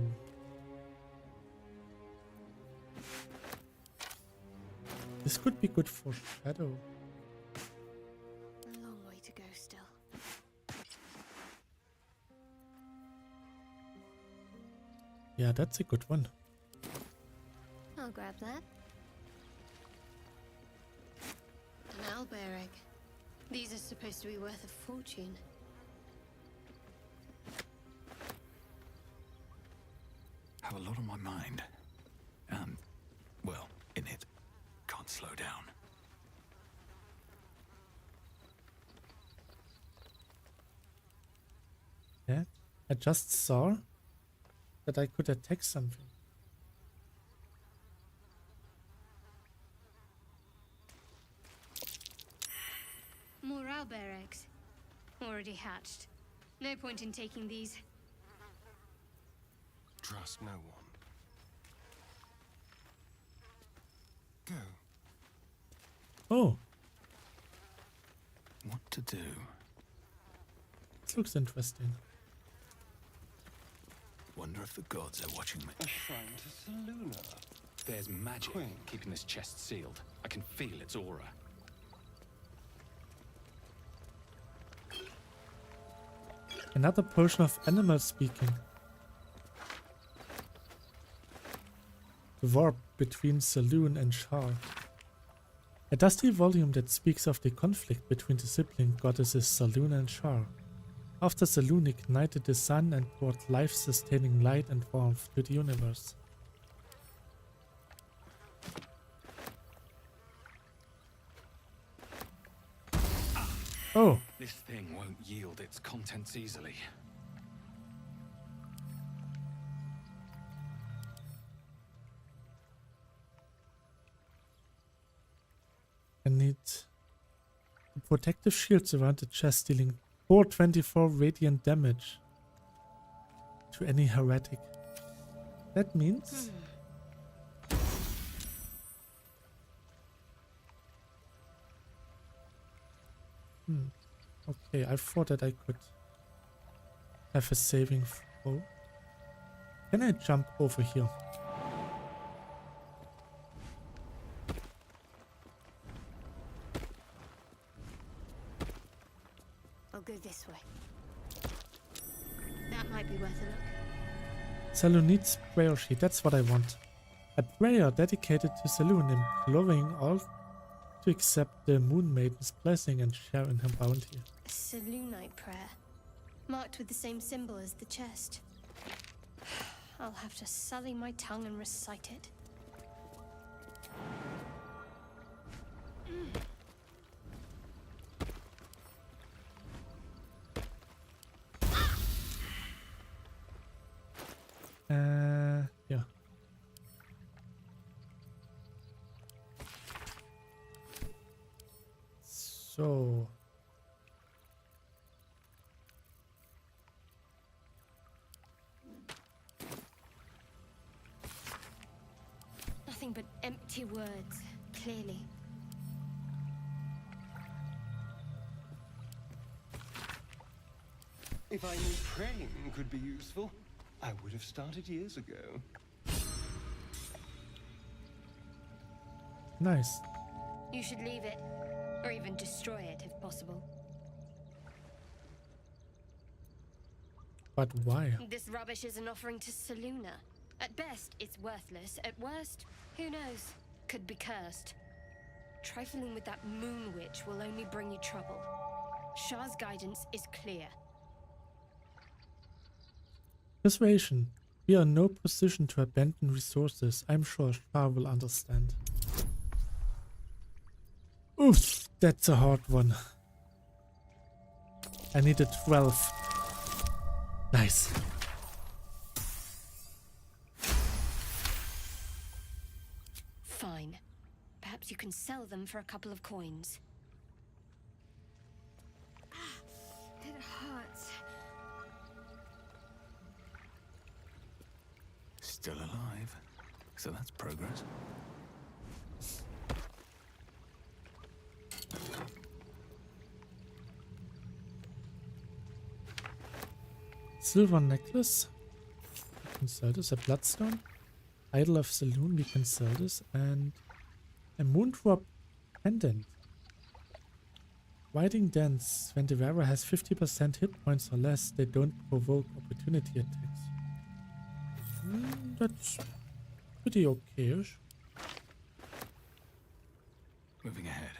This could be good for Shadow. A long way to go still. Yeah, that's a good one. I'll grab that. An owlbear egg. These are supposed to be worth a fortune. Have a lot on my mind. And, well, in it. Can't slow down. Yeah, I just saw that I could attack something. More owlbear eggs. Already hatched. No point in taking these. Trust no one. Go. Oh, What to do? this looks interesting. Wonder if the gods are watching me. A shrine to Seluna. There's magic Queen. keeping this chest sealed. I can feel its aura. Another potion of animal speaking. the war between Saloon and Shar. A dusty volume that speaks of the conflict between the sibling goddesses Saloon and Shar. After Saloon ignited the sun and brought life-sustaining light and warmth to the universe. Oh. This thing won't yield its contents easily. I need protective shields around the chest, dealing 424 radiant damage to any heretic. That means okay, I thought that I could have a saving throw. Can I jump over here? I'll go this way. That might be worth a look. Saloon needs prayer sheet, that's what I want. A prayer dedicated to Saloon, imploring all to accept the Moon Maiden's blessing and share in her bounty. A Saloonite prayer, marked with the same symbol as the chest. I'll have to sully my tongue and recite it. Yeah. So Nothing but empty words, clearly. If I knew praying could be useful, I would have started years ago. nice. You should leave it, or even destroy it if possible. But why? This rubbish is an offering to Saluna. At best, it's worthless. At worst, who knows? Could be cursed. Trifling with that moon witch will only bring you trouble. Shah's guidance is clear. Persuasion. We are in no position to abandon resources. I'm sure Shah will understand. Oof, that's a hard one. I need a 12. Nice. Fine. Perhaps you can sell them for a couple of coins. It hurts. Still alive. So that's progress. Silver necklace. We can sell this. A bloodstone. Idol of Saloon. We can sell this. And a moondrop pendant. Riding dance. When the wearer has 50% hit points or less, they don't provoke opportunity attacks. That's pretty okay-ish. Moving ahead.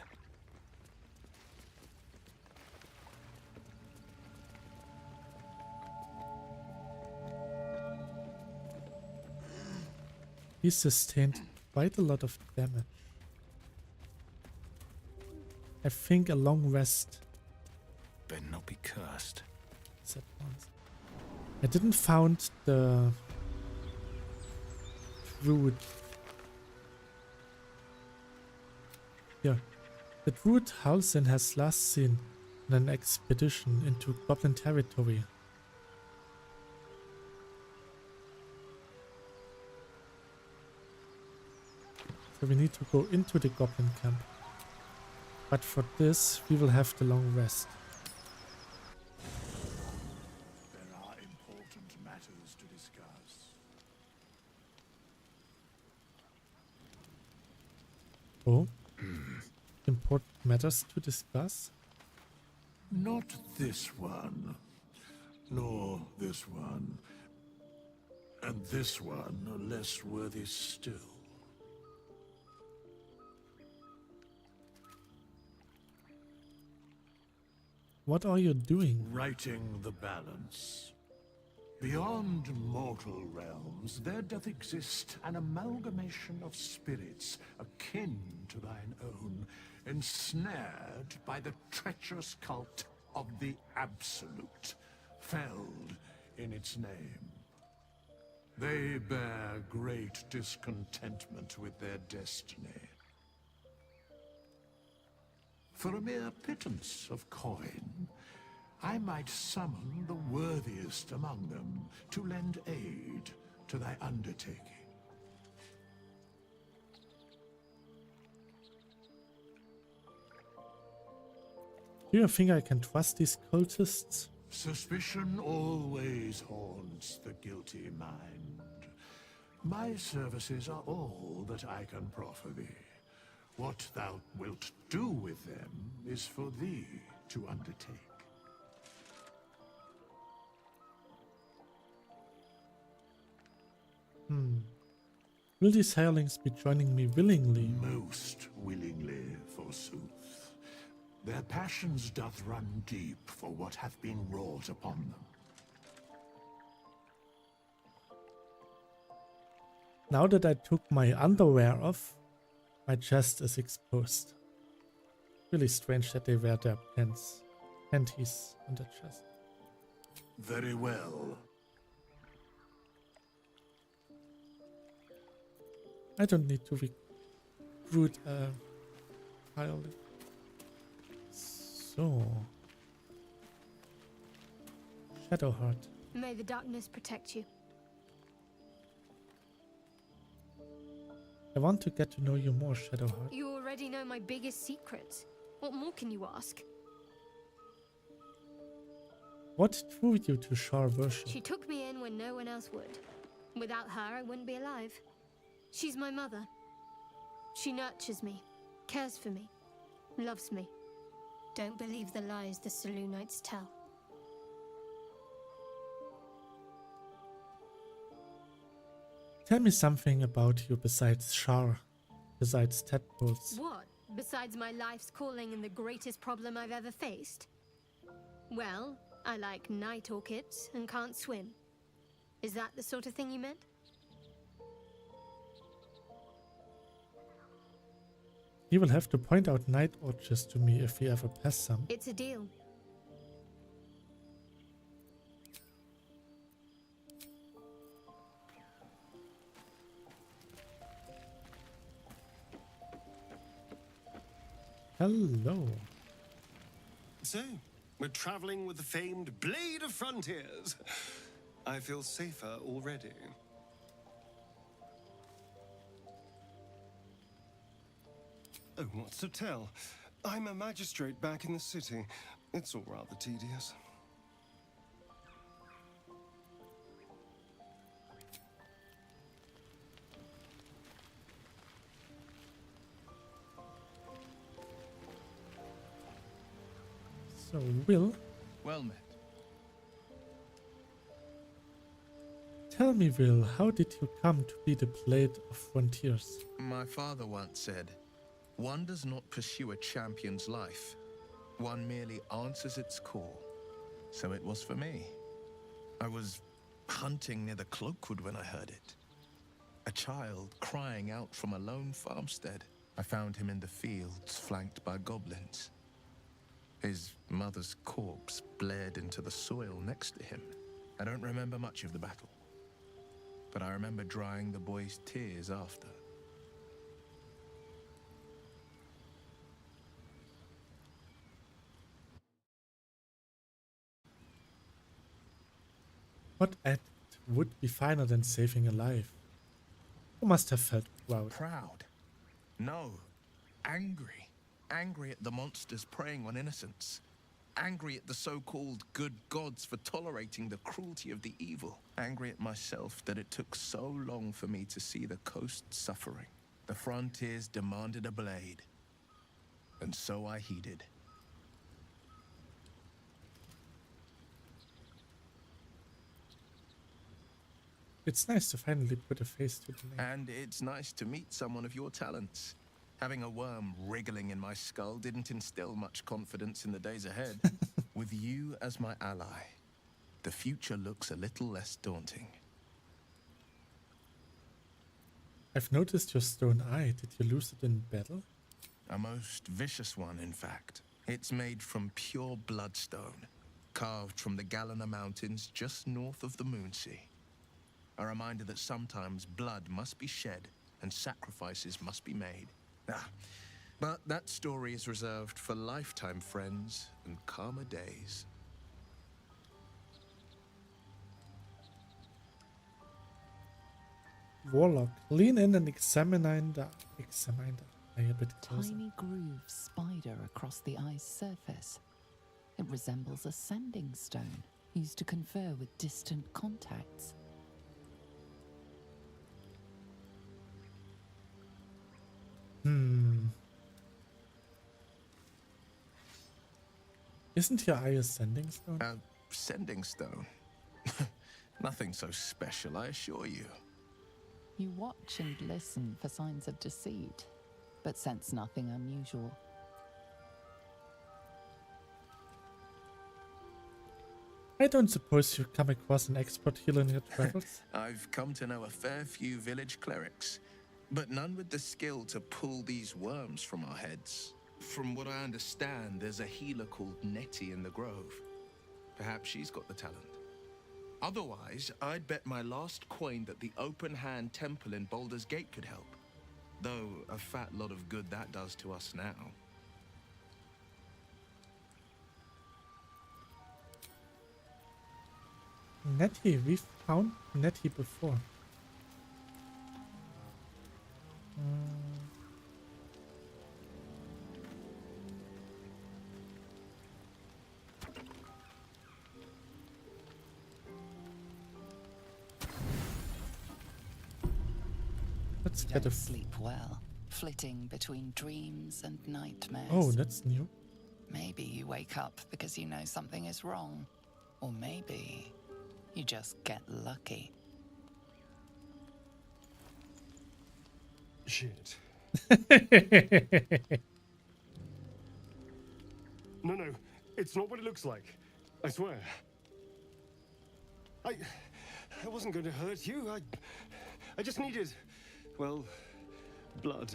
He sustained quite a lot of damage. I think a long rest. Better not be cursed. Said once. I didn't found the druid. Yeah. The druid Halsin has last seen on an expedition into Goblin territory. So we need to go into the Goblin camp. But for this, we will have the long rest. There are important matters to discuss. Oh? Important matters to discuss? Not this one, nor this one. And this one less worthy still. What are you doing? Righting the balance. Beyond mortal realms, there doth exist an amalgamation of spirits akin to thine own, ensnared by the treacherous cult of the Absolute, felled in its name. They bear great discontentment with their destiny. For a mere pittance of coin, I might summon the worthiest among them to lend aid to thy undertaking. Do you think I can trust these cultists? Suspicion always haunts the guilty mind. My services are all that I can proffer thee. What thou wilt do with them is for thee to undertake. Will these hirelings be joining me willingly? Most willingly, forsooth. Their passions doth run deep for what hath been wrought upon them. Now that I took my underwear off, my chest is exposed. Really strange that they wear their panties on the chest. Very well. I don't need to recruit a hireling. So, Shadowheart. May the darkness protect you. I want to get to know you more, Shadowheart. You already know my biggest secrets. What more can you ask? What drew you to Shar worship? She took me in when no one else would. Without her, I wouldn't be alive. She's my mother. She nurtures me, cares for me, loves me. Don't believe the lies the Selûnites tell. Tell me something about you besides Shar, besides tadpoles. What? Besides my life's calling and the greatest problem I've ever faced? Well, I like night orchids and can't swim. Is that the sort of thing you meant? He will have to point out night orchids to me if he ever pass some. It's a deal. Hello. So, we're traveling with the famed Blade of Frontiers. I feel safer already. Oh, what's to tell? I'm a magistrate back in the city. It's all rather tedious. So, Will, Well met. tell me, Will, how did you come to be the Blade of Frontiers? My father once said, one does not pursue a champion's life. One merely answers its call. So it was for me. I was hunting near the Cloakwood when I heard it. A child crying out from a lone farmstead. I found him in the fields, flanked by goblins. His mother's corpse blared into the soil next to him. I don't remember much of the battle, but I remember drying the boy's tears after. What act would be finer than saving a life? You must have felt proud. Proud? No. Angry. Angry at the monsters preying on innocents. Angry at the so-called good gods for tolerating the cruelty of the evil. Angry at myself that it took so long for me to see the coast suffering. The frontiers demanded a blade. And so I heeded. It's nice to finally put a face to the name. And it's nice to meet someone of your talents. Having a worm wriggling in my skull didn't instill much confidence in the days ahead. With you as my ally, the future looks a little less daunting. I've noticed your stone eye. Did you lose it in battle? A most vicious one, in fact. It's made from pure bloodstone, carved from the Galena Mountains just north of the Moonsea. A reminder that sometimes blood must be shed and sacrifices must be made. But that story is reserved for lifetime friends and calmer days. Warlock, lean in and examine the eye a bit closer. Tiny grooves spider across the eye's surface. It resembles a sanding stone used to confer with distant contacts. Isn't your eye a sending stone? A sending stone? Nothing so special, I assure you. You watch and listen for signs of deceit, but sense nothing unusual. I don't suppose you've come across an expert healer in your travels? I've come to know a fair few village clerics, but none with the skill to pull these worms from our heads. From what I understand, there's a healer called Nettie in the Grove. Perhaps she's got the talent. Otherwise, I'd bet my last coin that the Open Hand Temple in Baldur's Gate could help. Though a fat lot of good that does to us now. Nettie, we've found Nettie before. Let's get a sleep well, flitting between dreams and nightmares. Oh, that's new. Maybe you wake up because you know something is wrong, or maybe you just get lucky. Shit. No, it's not what it looks like. I swear. I wasn't going to hurt you. I just needed, well, blood.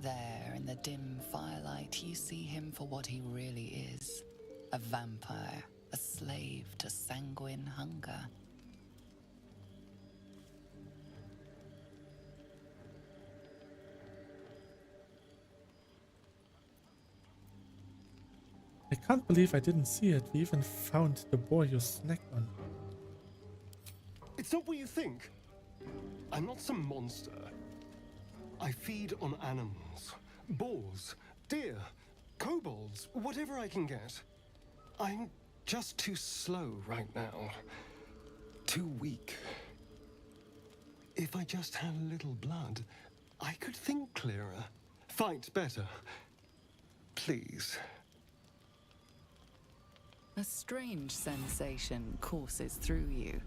There, in the dim firelight, you see him for what he really is. A vampire, a slave to sanguine hunger. I can't believe I didn't see it. We even found the boar you snacked on. It's not what you think. I'm not some monster. I feed on animals. Boars, deer, kobolds, whatever I can get. I'm just too slow right now. Too weak. If I just had a little blood, I could think clearer. Fight better. Please. A strange sensation courses through you,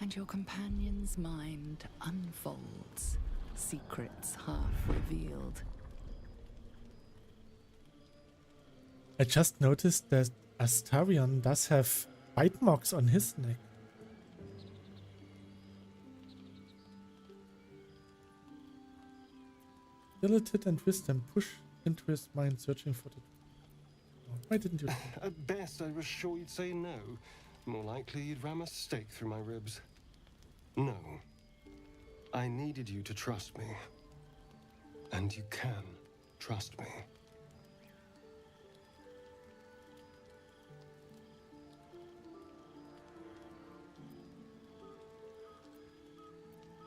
and your companion's mind unfolds, secrets half revealed. I just noticed that Astarion does have bite marks on his neck. Diligence and wisdom push into his mind, searching for the... Why didn't you? At best, I was sure you'd say no. More likely, you'd ram a stake through my ribs. No. I needed you to trust me. And you can trust me.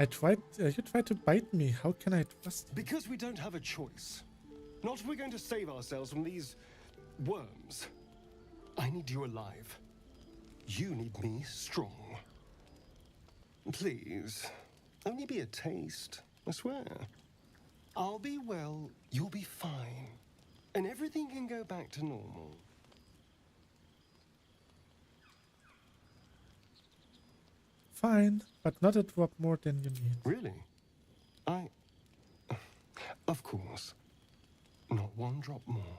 You tried to bite me. How can I trust you? Because we don't have a choice. Not if we're going to save ourselves from these worms. I need you alive. You need me strong. Please, only be a taste, I swear. I'll be well, you'll be fine. And everything can go back to normal. fine, but not a drop more than you need. Really? Of course. Not one drop more.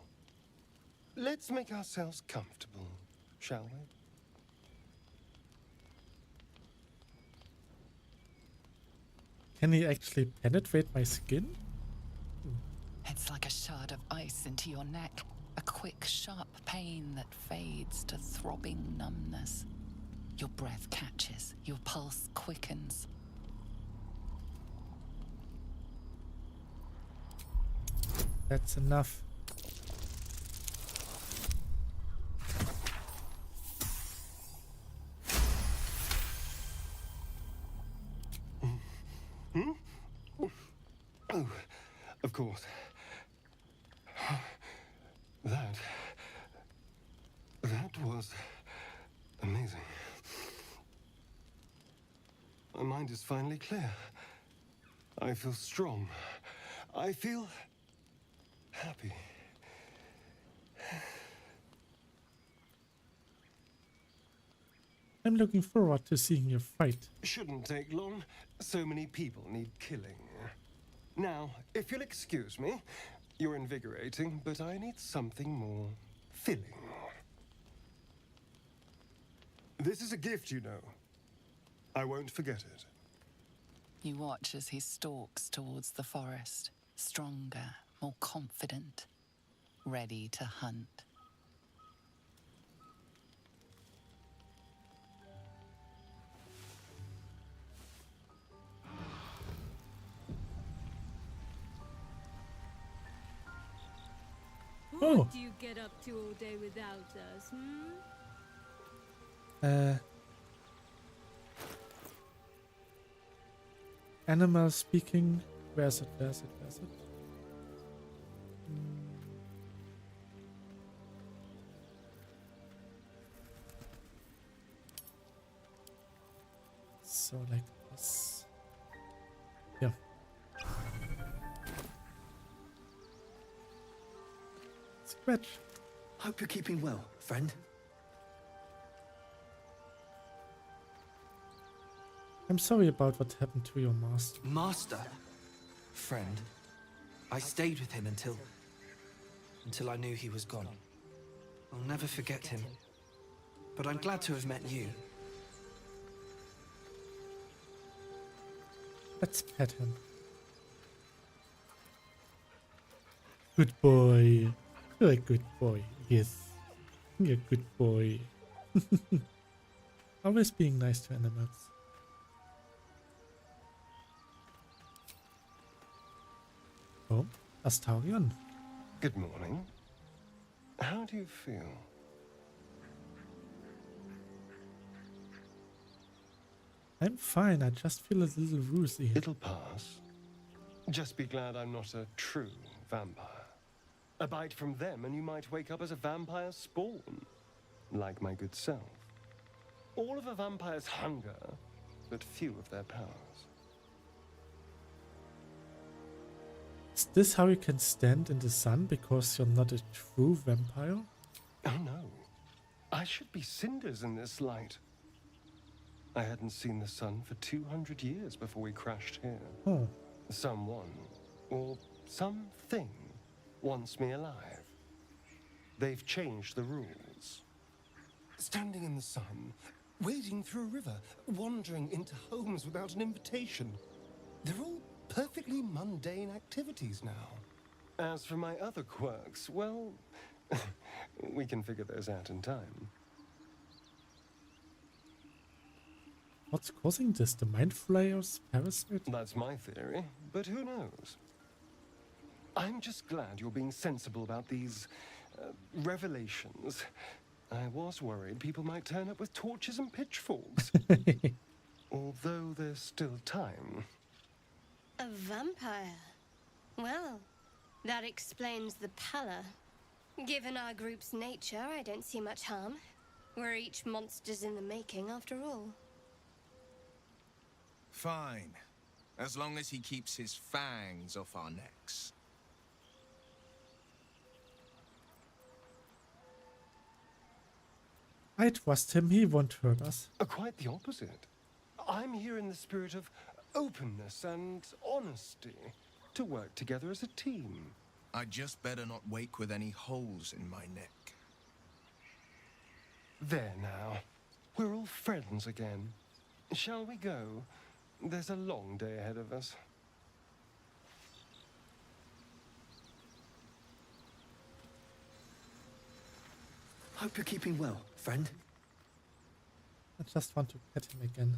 Let's make ourselves comfortable, shall we? Can he actually penetrate my skin? It's like a shard of ice into your neck. A quick, sharp pain that fades to throbbing numbness. Your breath catches, your pulse quickens. That's enough. Oh, of course. That was amazing. My mind is finally clear. I feel strong. I feel happy. I'm looking forward to seeing you fight. Shouldn't take long. So many people need killing. Now, if you'll excuse me, you're invigorating, but I need something more filling. This is a gift, you know. I won't forget it. You watch as he stalks towards the forest, stronger, more confident, ready to hunt. What do you get up to all day without us, Animal speaking. Where's it? So like this. Yeah. Scratch. Hope you're keeping well, friend. I'm sorry about what happened to your master. Master? Friend. I stayed with him until I knew he was gone. I'll never forget him. But I'm glad to have met you. Let's pet him. Good boy. You're a good boy. Yes. You're a good boy. Always being nice to animals. Oh, Astarion. Good morning. How do you feel? I'm fine, I just feel a little woozy. It'll pass. Just be glad I'm not a true vampire. A bite from them and you might wake up as a vampire spawn. Like my good self. All of a vampire's hunger, but few of their powers. Is this how you can stand in the sun because you're not a true vampire? Oh no. I should be cinders in this light. I hadn't seen the sun for 200 years before we crashed here. Oh. Someone, or something, wants me alive. They've changed the rules. Standing in the sun, wading through a river, wandering into homes without an invitation. They're all perfectly mundane activities now. As for my other quirks, well, we can figure those out in time. What's causing this? The mind flayer's parasite? That's my theory, but who knows? I'm just glad you're being sensible about these revelations. I was worried people might turn up with torches and pitchforks. Although there's still time. A vampire? Well, that explains the pallor. Given our group's nature, I don't see much harm. We're each monsters in the making, after all. Fine. As long as he keeps his fangs off our necks. I trust him, he won't hurt us. Quite the opposite. I'm here in the spirit of openness and honesty, to work together as a team. I'd just better not wake with any holes in my neck. There now. We're all friends again. Shall we go? There's a long day ahead of us. Hope you're keeping well, friend. I just want to pet him again.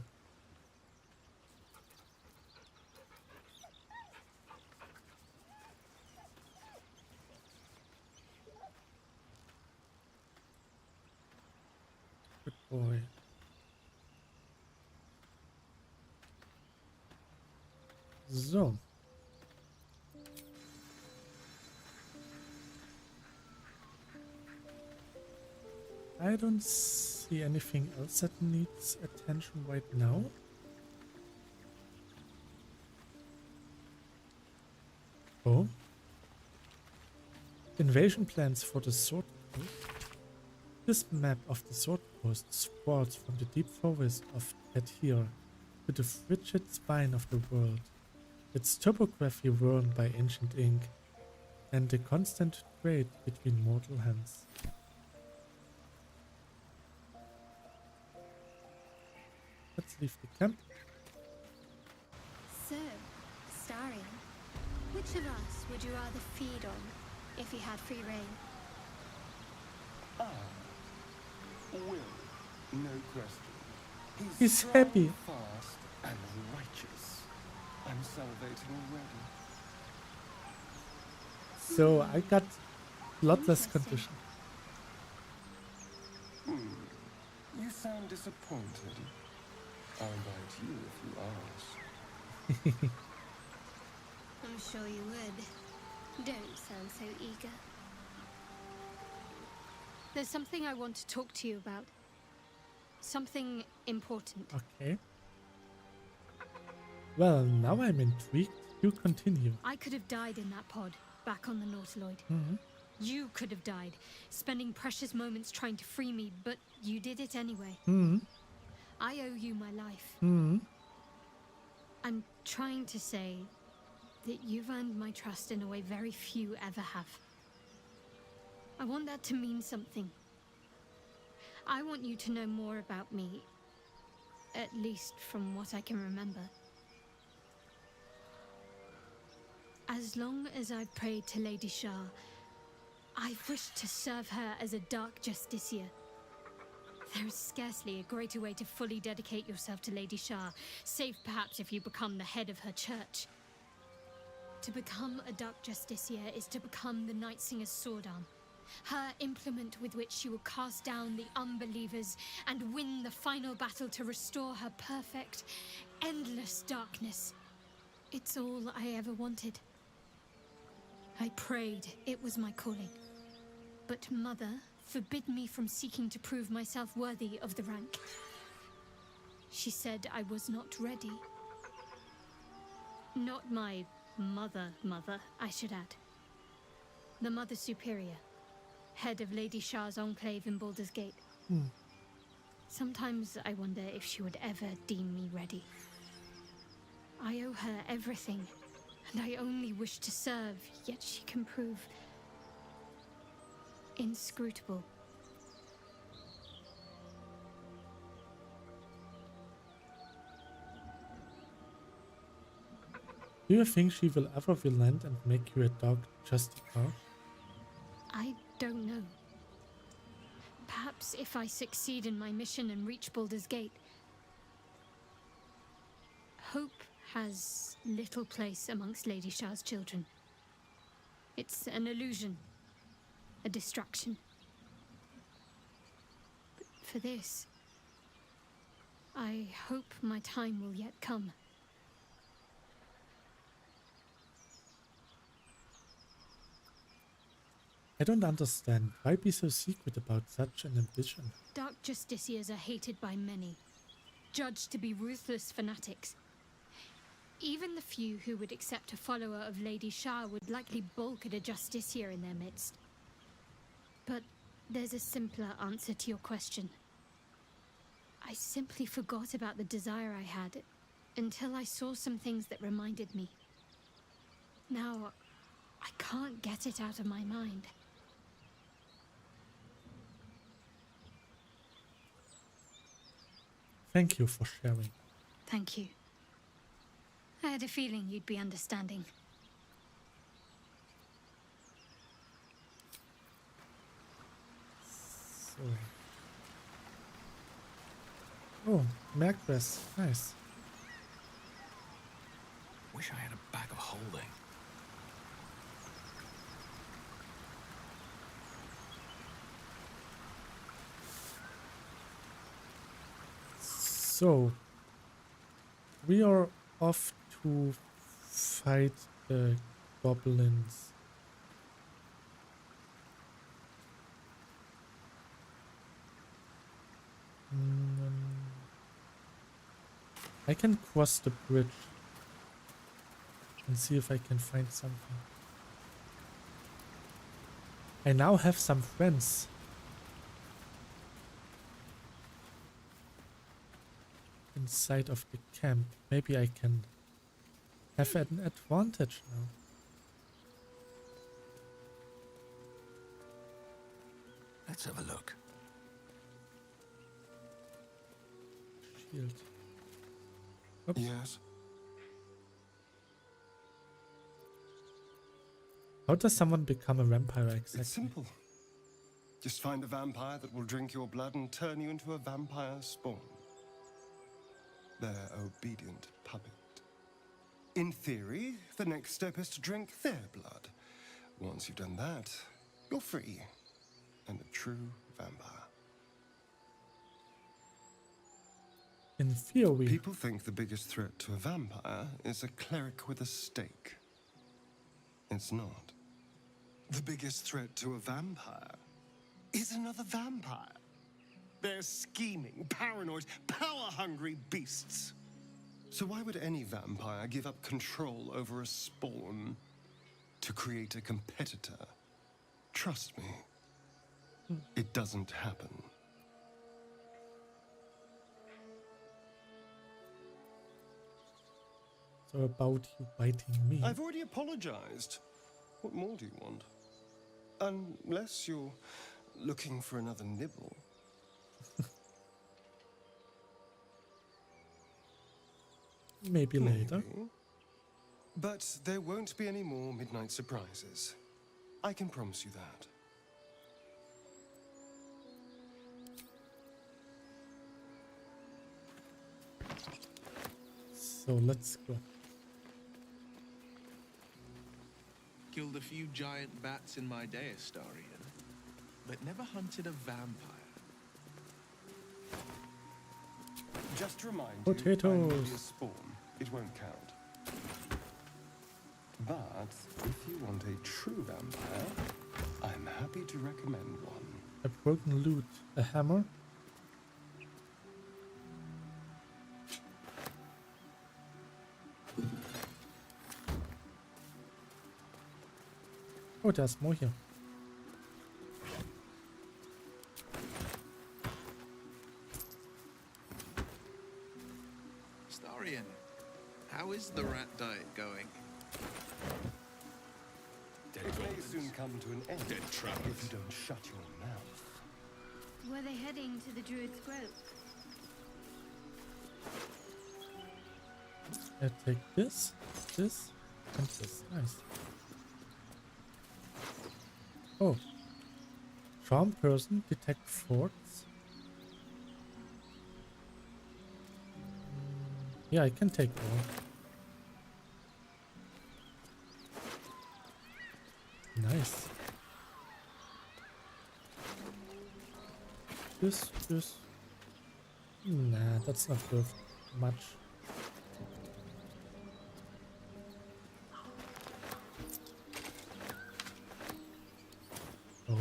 Good boy. So. I don't see anything else that needs attention right now. Oh. Invasion plans for the Sword Coast. This map of the Sword Coast sprawls from the deep forest of Katir to the frigid spine of the world, its topography worn by ancient ink, and the constant trade between mortal hands. Let's leave the camp. So, Starion, which of us would you rather feed on if you had free reign? Will, no question. He's strong, happy. fast, and righteous. I'm salivating already. So I got bloodless condition. You sound disappointed. I'll bite you if you ask. I'm sure you would. Don't sound so eager. There's something I want to talk to you about. Something important. Okay. Well, now I'm intrigued. You continue. I could have died in that pod, back on the Nautiloid. You could have died, spending precious moments trying to free me, but you did it anyway. I owe you my life. I'm trying to say that you've earned my trust in a way very few ever have. I want that to mean something. I want you to know more about me, at least from what I can remember. As long as I've prayed to Lady Shah, I've wished to serve her as a dark justiciar. There is scarcely a greater way to fully dedicate yourself to Lady Shah, save perhaps if you become the head of her church. To become a dark justiciar is to become the Night Singer's sword arm, her implement with which she will cast down the unbelievers and win the final battle to restore her perfect, endless darkness. It's all I ever wanted. I prayed it was my calling. But Mother forbid me from seeking to prove myself worthy of the rank. She said I was not ready. Not my mother, I should add. The Mother Superior, head of Lady Shah's enclave in Baldur's Gate. Sometimes I wonder if she would ever deem me ready. I owe her everything, and I only wish to serve, yet she can prove inscrutable. Do you think she will ever relent and make you a dog justicar? I don't know. Perhaps if I succeed in my mission and reach Baldur's Gate. Hope has little place amongst Lady Shah's children. It's an illusion, a distraction. But for this, I hope my time will yet come. I don't understand. Why be so secret about such an ambition? Dark Justiciars are hated by many, judged to be ruthless fanatics. Even the few who would accept a follower of Lady Shah would likely balk at a Justiciar in their midst. But there's a simpler answer to your question. I simply forgot about the desire I had until I saw some things that reminded me. Now, I can't get it out of my mind. Thank you for sharing. Thank you. I had a feeling you'd be understanding. So. Oh, Merquest. Nice. Wish I had a bag of holding. So, we are off to fight the goblins. I can cross the bridge and see if I can find something. I now have some friends. Inside of the camp. Maybe I can have an advantage now. Let's have a look. Shield. Oops. Yes. How does someone become a vampire exactly? It's simple. Just find a vampire that will drink your blood and turn you into a vampire spawn. Their obedient puppet. In theory, the next step is to drink their blood. Once you've done that, you're free and a true vampire. In theory. People think the biggest threat to a vampire is a cleric with a stake. It's not. The biggest threat to a vampire is another vampire. They're scheming, paranoid, power-hungry beasts. So why would any vampire give up control over a spawn to create a competitor? Trust me, it doesn't happen. So about you biting me. I've already apologized. What more do you want? Unless you're looking for another nibble. Maybe later. But there won't be any more midnight surprises. I can promise you that. So let's go. Killed a few giant bats in my day, Astarion, but never hunted a vampire. Just remind Potatoes. you, I'm only a spawn. It won't count. But if you want a true vampire, I'm happy to recommend one. A broken loot. A hammer. Oh, there's more here. Astarion, how is the rat diet going? It may soon come to an end if you don't shut your mouth. Were they heading to the Druid's Grove? I take this, and this. Nice. Oh. Charm person, detect forts. Yeah, I can take all. Nice. This. Nah, that's not worth much. Oh.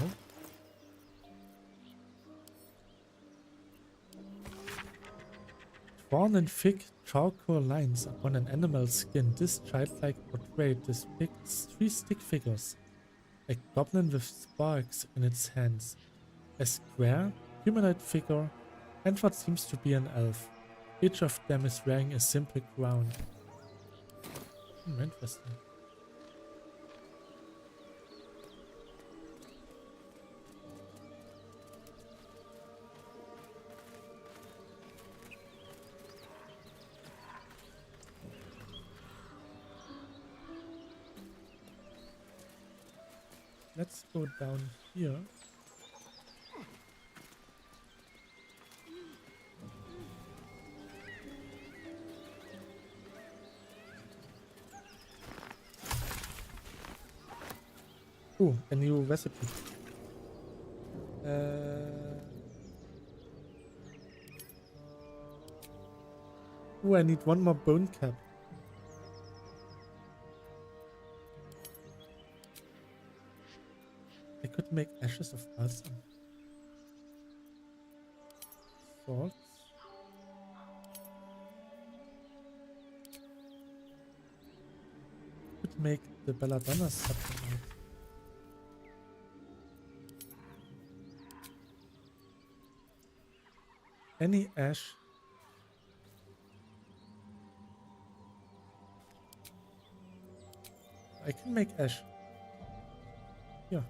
Drawn in thick charcoal lines upon an animal's skin, this childlike portrait depicts three stick figures. A goblin with sparks in its hands, a square, humanoid figure, And what seems to be an elf. Each of them is wearing a simple crown. Interesting. Let's go down here. Ooh, a new recipe. Ooh, I need one more bone cap. I could make ashes of balsam. Salt. Could make the belladonna supplement. Any ash. I can make ash. Yeah.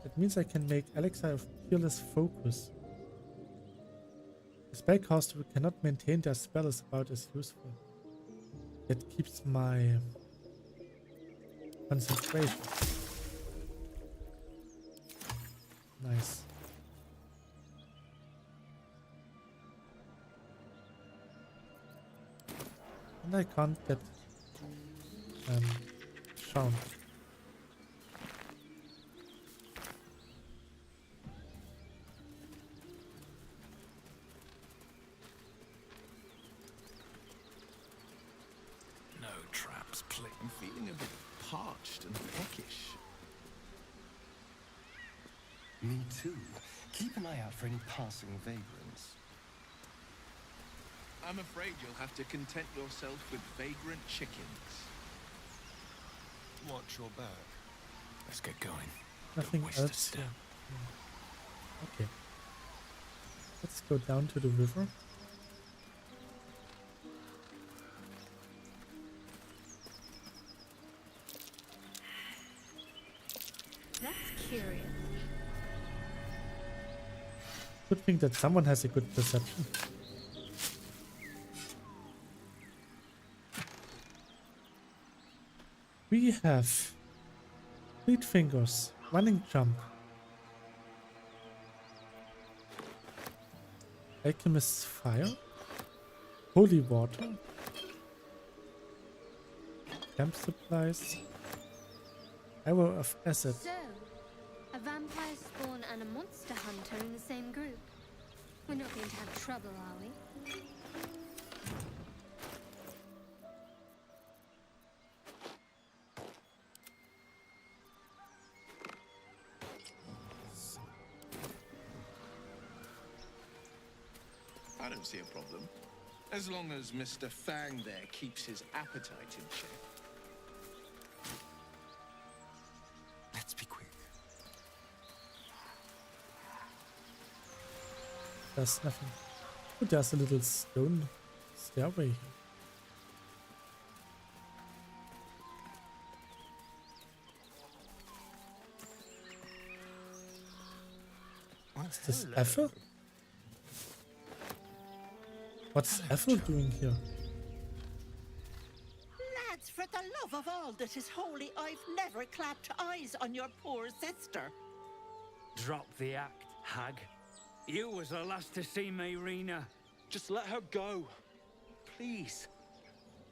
That means I can make elixir of peerless focus. A spellcaster who cannot maintain their spell is about as useful. It keeps my concentration. Nice. And I can't get shown. No traps, please. I'm feeling a bit parched and peckish. Me too. Keep an eye out for any passing vagrants. I'm afraid you'll have to content yourself with vagrant chickens. Watch your back. Let's get going. Nothing Don't waste a else step. here. Okay. Let's go down to the river. That's curious. Good thing that someone has a good perception. We have fleet fingers, running jump, alchemist's fire, holy water, camp supplies, arrow of acid. So, a vampire spawn and a monster hunter in the same group. We're not going to have trouble, are we? I don't see a problem. As long as Mr. Fang there keeps his appetite in check. Let's be quick. There's nothing. Oh, there's a little stone stairway here. Is this Ethel? What's Ethel doing here? Lads, for the love of all that is holy, I've never clapped eyes on your poor sister. Drop the act, hag. You was the last to see me, Rena. Just let her go. Please.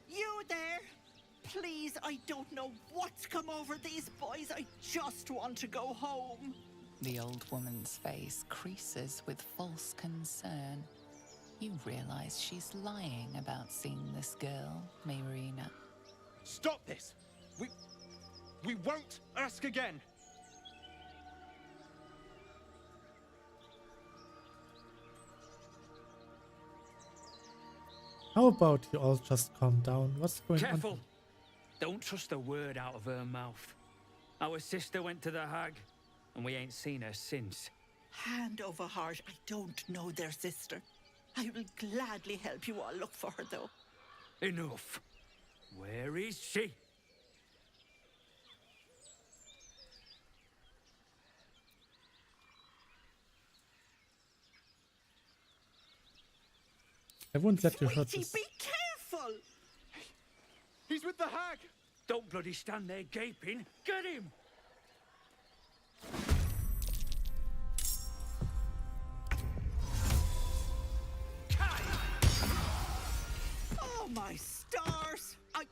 You there? Please, I don't know what's come over these boys. I just want to go home. The old woman's face creases with false concern. You realize she's lying about seeing this girl, Mayrina. Stop this! We won't ask again! How about you all just calm down? What's going Careful! on? Don't trust a word out of her mouth. Our sister went to the hag. and we ain't seen her since. Hand over heart, I don't know their sister. I will gladly help you all look for her, though. Enough. Where is she? I won't let you hurt Sweetie, this. be careful! He's with the hag! Don't bloody stand there gaping. Get him! Oh, my stars! I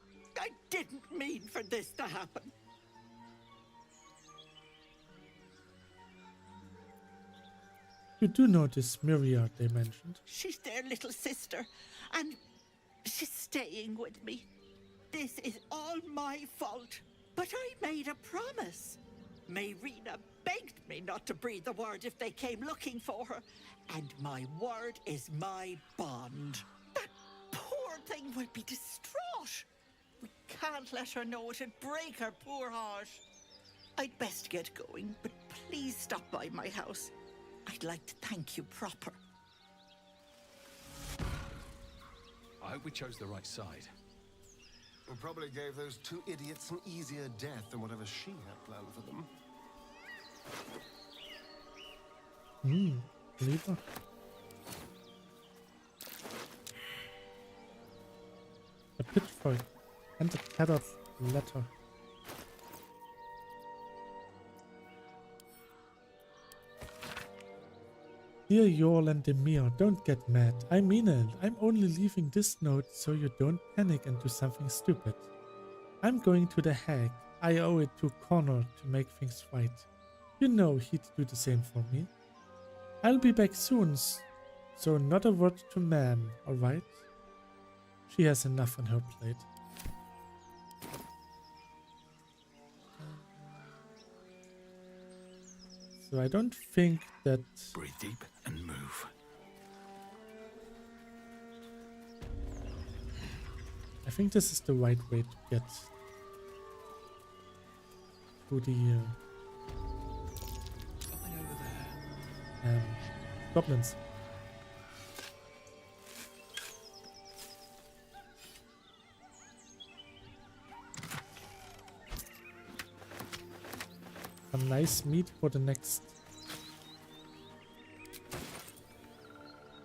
didn't mean for this to happen. You do know this Myriad they mentioned. She's their little sister, and she's staying with me. This is all my fault, but I made a promise. Mayrina begged me not to breathe a word if they came looking for her, and my word is my bond. That poor thing will be distraught. We can't let her know it'd break her poor heart. I'd best get going, but please stop by my house. I'd like to thank you proper. I hope we chose the right side. We probably gave those two idiots an easier death than whatever she had planned for them. Believer. A pitchfork and a tattered letter. Dear Yorl and Demir, don't get mad. I mean it. I'm only leaving this note so you don't panic and do something stupid. I'm going to the hag. I owe it to Connor to make things right. You know he'd do the same for me. I'll be back soon, so not a word to man, alright? She has enough on her plate. So I don't think that... Breathe deep and move. I think this is the right way to get to the Something over there. goblins. Some nice meat for the next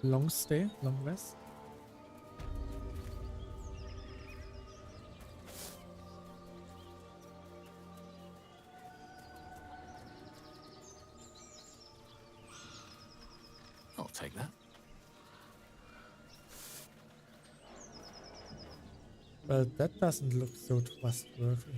long stay, long rest. I'll take that. Well, that doesn't look so trustworthy.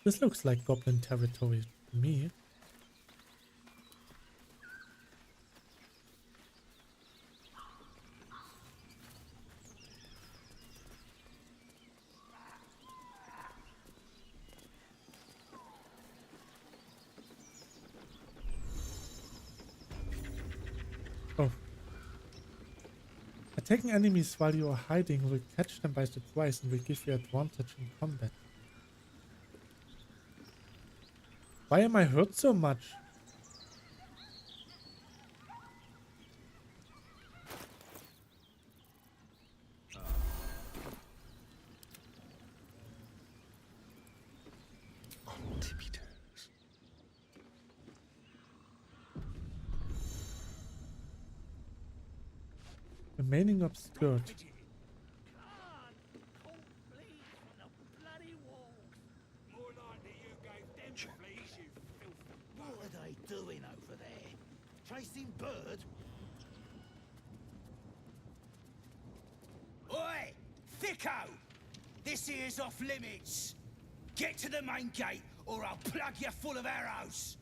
This looks like goblin territory to me. Oh. Attacking enemies while you are hiding will catch them by surprise and will give you advantage in combat. Why am I hurt so much? On tippy toes. Remaining obscured. What are they doing over there? Chasing bird? Oi! Thicko! This here's off limits! Get to the main gate, or I'll plug you full of arrows!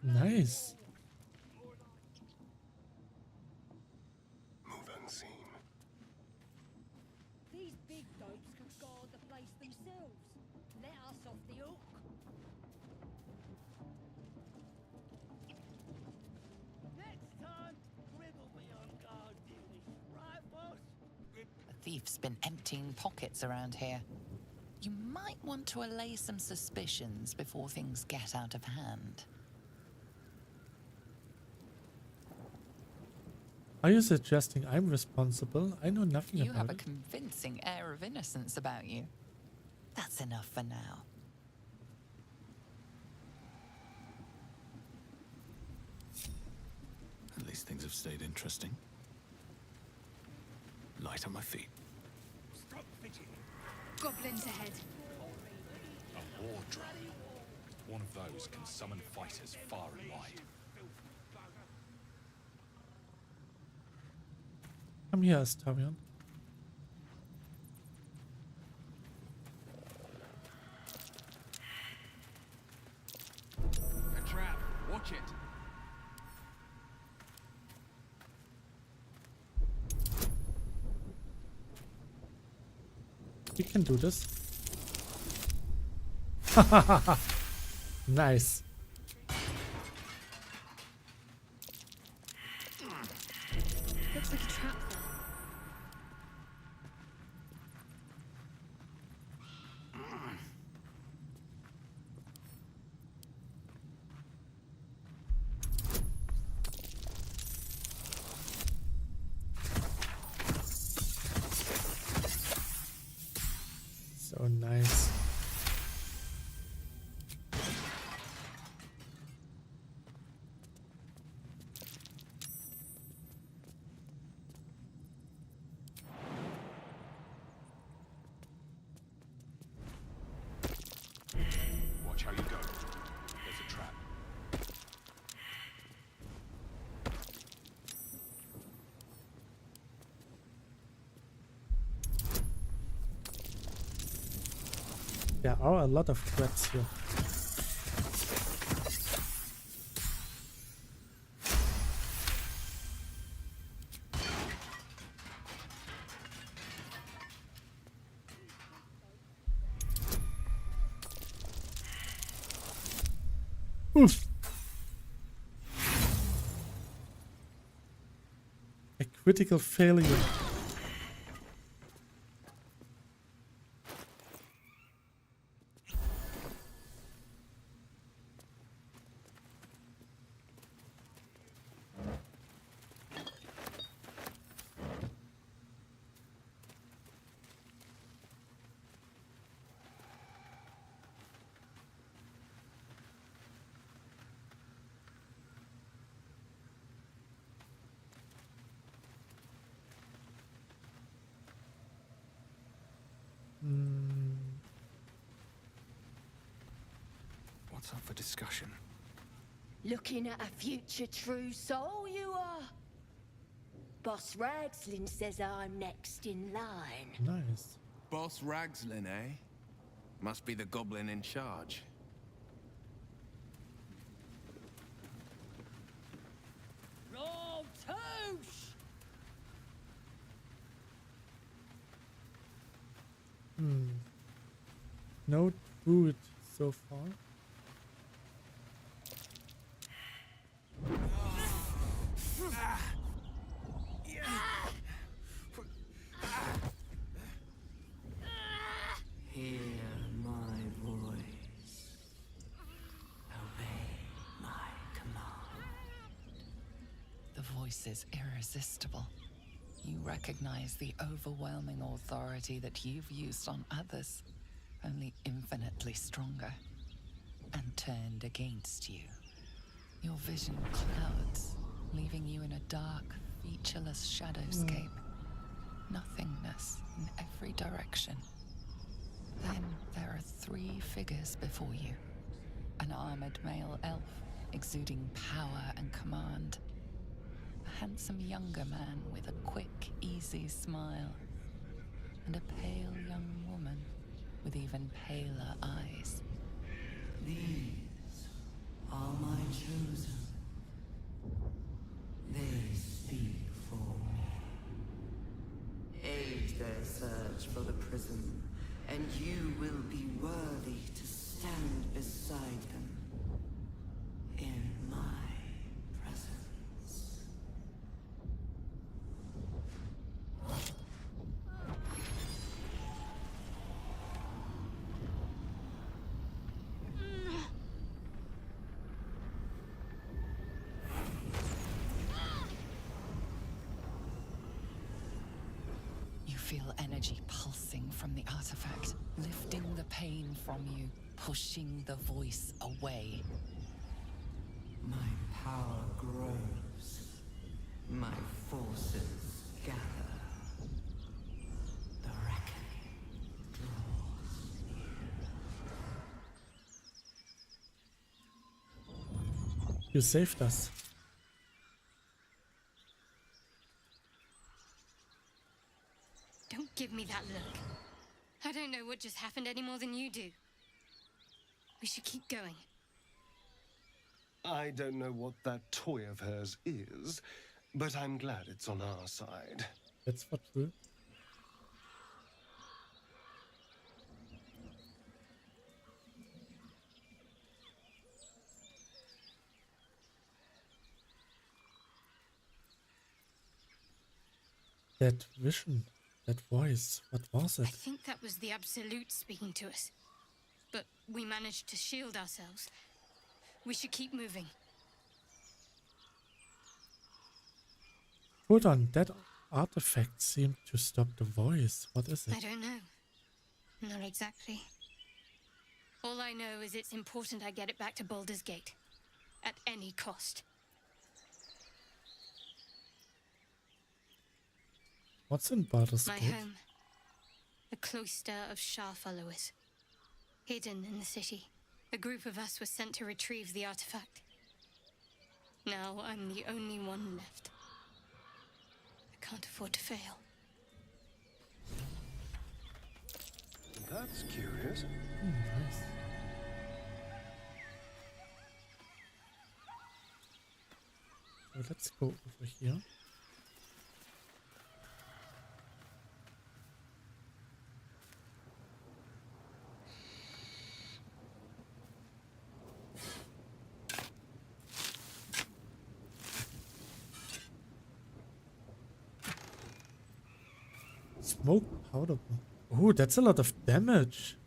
Nice. Move unseen. These big dopes can guard the place themselves. Let us off the hook. Next time, Grim will be on guard duty. Right, boss? The thief's been emptying pockets around here. You might want to allay some suspicions before things get out of hand. Are you suggesting I'm responsible? I know nothing You have about a it. convincing air of innocence about you. That's enough for now. At least things have stayed interesting. Light on my feet. Stop fidgeting. Goblins ahead. A war drum. One of those can summon fighters far and wide. Come here, Astarion. A trap. Watch it. We can do this. Nice. Looks like a trap there. So nice. Watch how you go. There's a trap. There are a lot of threats here. Oof. A critical failure. What's up for discussion? Looking at a future true soul, you are. Boss Ragslin says I'm next in line. Nice. Boss Ragslin, eh? Must be the goblin in charge. Roll touche! No druid so far. Hear my voice. Obey my command. The voice is irresistible. You recognize the overwhelming authority that you've used on others, only infinitely stronger, and turned against you. Your vision clouds, leaving you in a dark, featureless shadowscape. Nothingness in every direction. Then there are three figures before you. An armored male elf, exuding power and command. A handsome younger man with a quick, easy smile. And a pale young woman with even paler eyes. These are my chosen. They speak for me. Aid their search for the prism, and you will be worthy to stand beside them in my presence. You feel energy pulsing from the artifact, lifting the pain from you, pushing the voice away. My power grows. My forces gather. The reckoning draws near. You saved us. Don't give me that look. I don't know what just happened any more than you do. We should keep going. I don't know what that toy of hers is, but I'm glad it's on our side. That's for true. That vision, that voice, what was I it? think that was the Absolute speaking to us. But we managed to shield ourselves. We should keep moving. Hold on, that artifact seemed to stop the voice. What is I it? don't know. Not exactly. All I know is it's important I get it back to Baldur's Gate. At any cost. What's in Baldur's My Gate? home. A cloister of Shah followers. Hidden in the city. A group of us was sent to retrieve the artifact. Now I'm the only one left. I can't afford to fail. That's curious. Nice. So let's go over here. Smoke powder bomb. Oh, that's a lot of damage.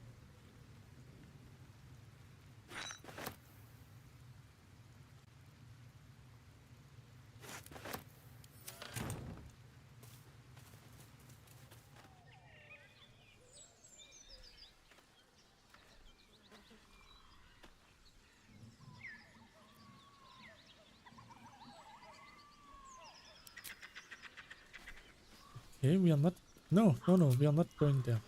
Okay, we are not. No, we are not going there.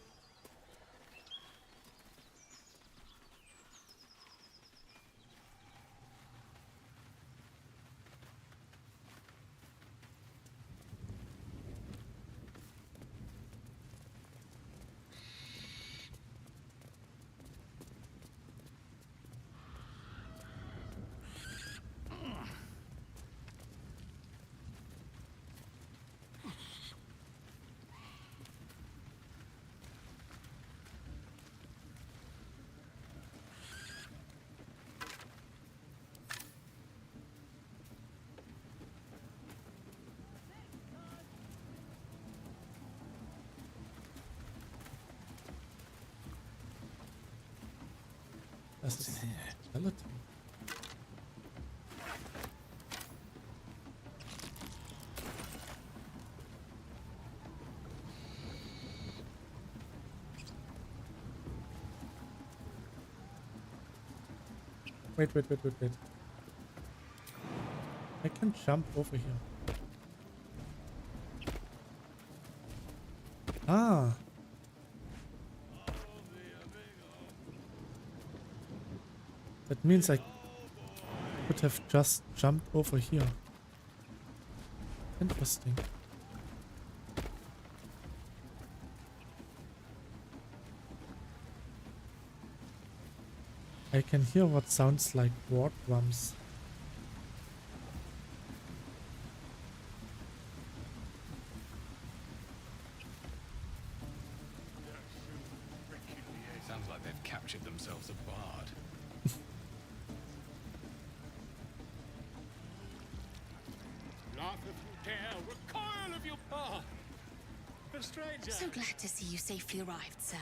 What's in here? Skeleton. Wait. I can jump over here. Ah. That means I could have just jumped over here. Interesting. I can hear what sounds like war drums. Sounds like they've captured themselves a bard. Laugh if you dare, recoil of your path. A stranger. So glad to see you safely arrived, sir.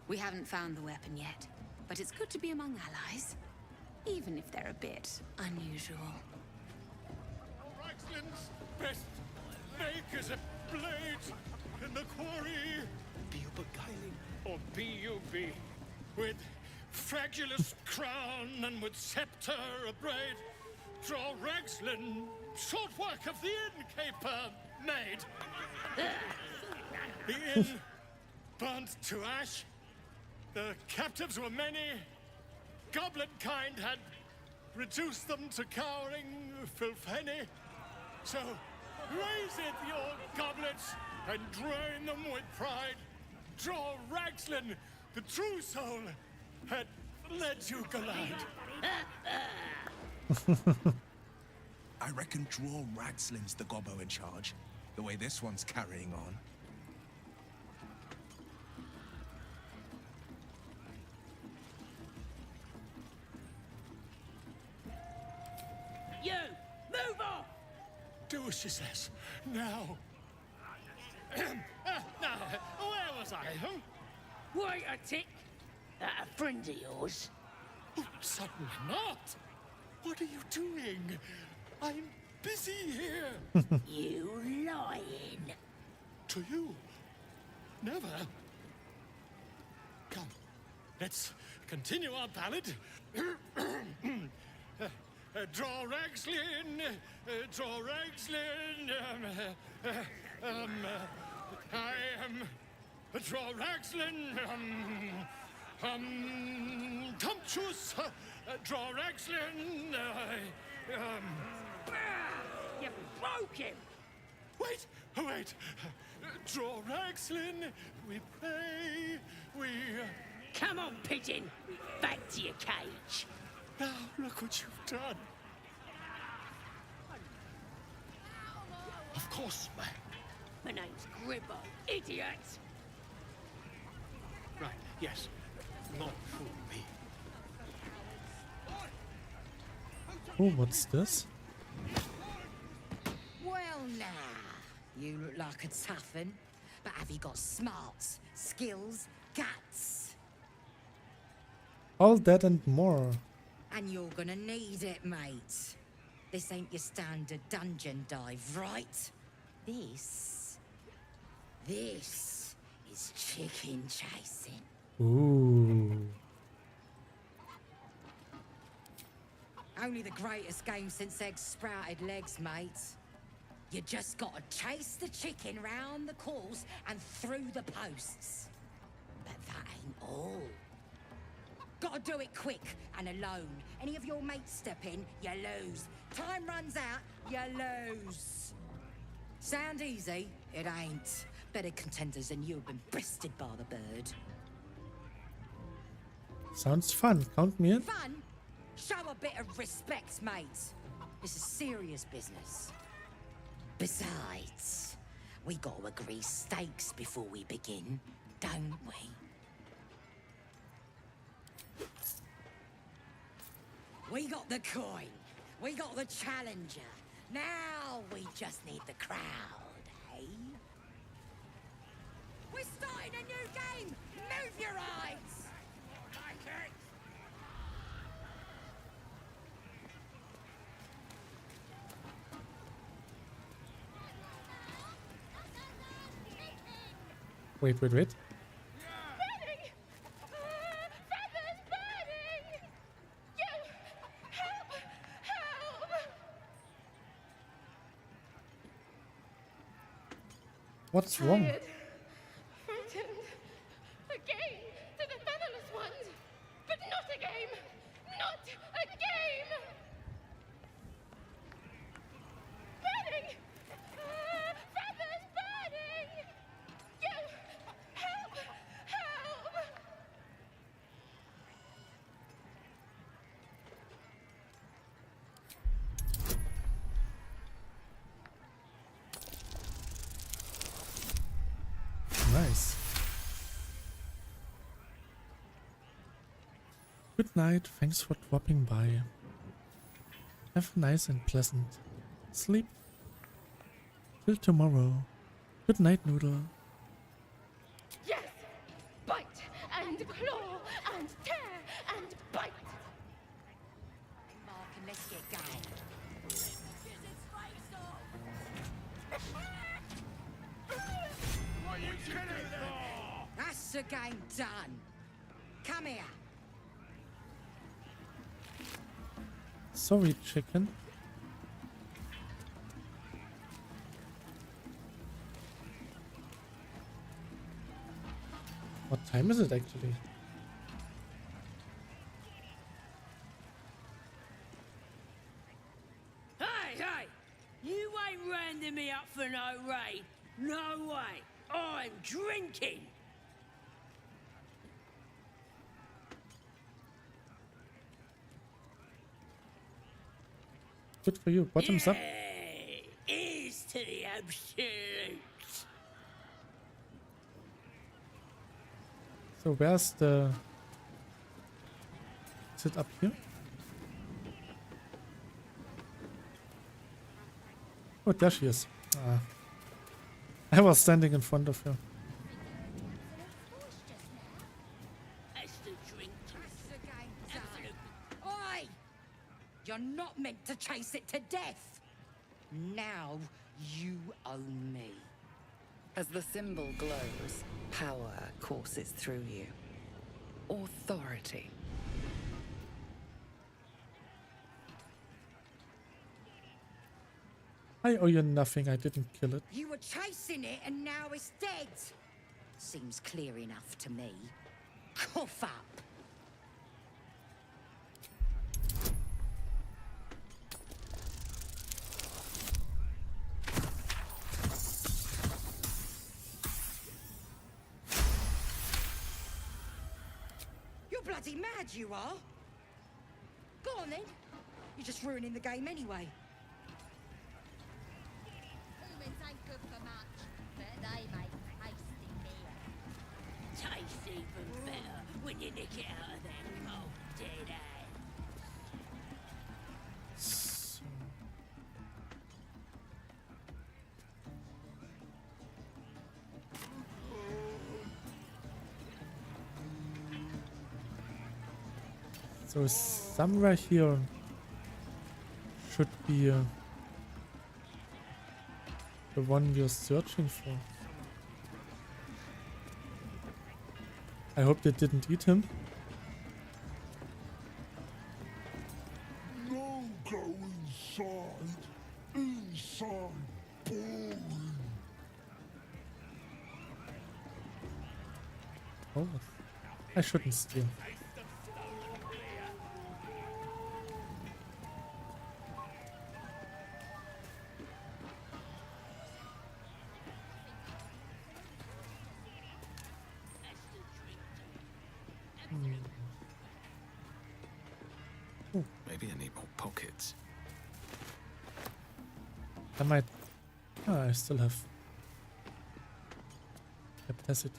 We haven't found the weapon yet, but it's good to be among allies, even if they're a bit unusual. Rexland's best make is a blade in the quarry. Be you beguiling, or be you be? With fragulous crown and with scepter abraid, draw Rexland, short work of the innkeeper made. The inn burnt to ash. The captives were many. Goblin kind had reduced them to cowering filfenny. So raise it, your goblets, and drain them with pride. Draw Ragslin, the true soul, had let you glide. I reckon draw Ragslin's the gobbo in charge, the way this one's carrying on. You! Move off! Do as she says. Now. Now, where was I? Huh? Wait a tick. That a friend of yours? Oh, certainly not. What are you doing? I'm busy here. You lying. To you? Never. Come, let's continue our ballad. Draw Ragslin, draw Ragslin. I am draw Ragslin. Tumptuous. Draw Ragslin. You broke him. Wait, wait. Draw Ragslin. We pray. We. Come on, pigeon. Back to your cage. Now look what you've done. Of course, ma'am. My name's Gribbo, idiot. Right, yes. Not fool me. Oh, what's this? Well, now, you look like a tough un, but have you got smarts, skills, guts? All that and more. And you're gonna need it, mate. This ain't your standard dungeon dive, right? This is chicken chasing. Ooh. Only the greatest game since eggs sprouted legs, mate. You just gotta chase the chicken round the course and through the posts. But that ain't all. Gotta do it quick and alone. Any of your mates step in, you lose. Time runs out, you lose. Sound easy? It ain't. Better contenders than you have been bested by the bird. Sounds fun. Count me in. Fun? Show a bit of respect, mate. This is serious business. Besides, we gotta agree stakes before we begin, don't we? We got the coin. We got the challenger. Now we just need the crowd, eh? We're starting a new game! Move your eyes! Wait. Burning! Feathers burning! You! Help! Help! What's wrong? Tired. Frightened. A game to the featherless ones. But not a game. Not a game! Burning! Feathers burning! You! Help! Help! Good night, thanks for dropping by. Have a nice and pleasant sleep. Till tomorrow. Good night, Noodle. Yes! Bite and claw and tear and bite! Mark, and let's get going. What are you killing for? That's the game done. Come here. Sorry, chicken. What time is it actually? Hey, hey! You ain't rounding me up for no raid. No way. I'm drinking. Good for you. Bottoms up. Here's to the absolute. So where's the... Is it up here? Oh, there she is. I was standing in front of her. That's the drink. That's the game done. Oi! You're not meant to chase it to death. Now you own me. As the symbol glows, power courses through you. Authority. I owe you nothing. I didn't kill it. You were chasing it and now it's dead. Seems clear enough to me. Cough up. You're bloody mad, you are. Go on then. You're just ruining the game anyway. Humans ain't good for much, but they make tasty meal. Tastes even better when you nick it out of their cold dead hands. So somewhere here should be the one you're searching for. I hope they didn't eat him. No, go inside. Inside. Boring. Oh, I shouldn't steal. Maybe I need more pockets. I might... Ah, I still have capacities.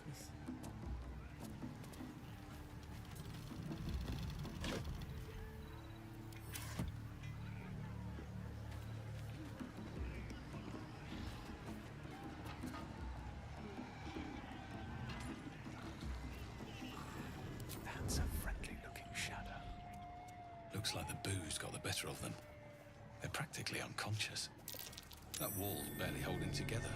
That's a friendly looking shadow. Looks like the booze got the better of them. They're practically unconscious. That wall's barely holding together.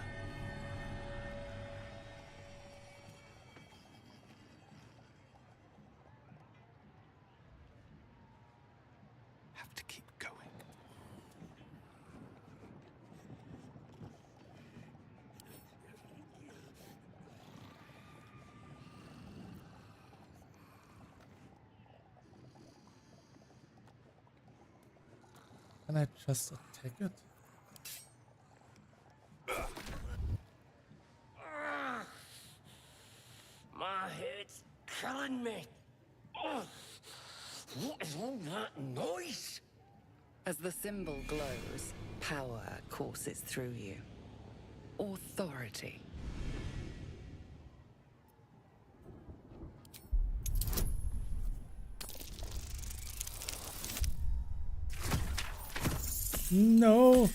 Have to keep going. Can I just attack it? My head's killing me. Ugh. What is all that noise? As the symbol glows, power courses through you. Authority. No.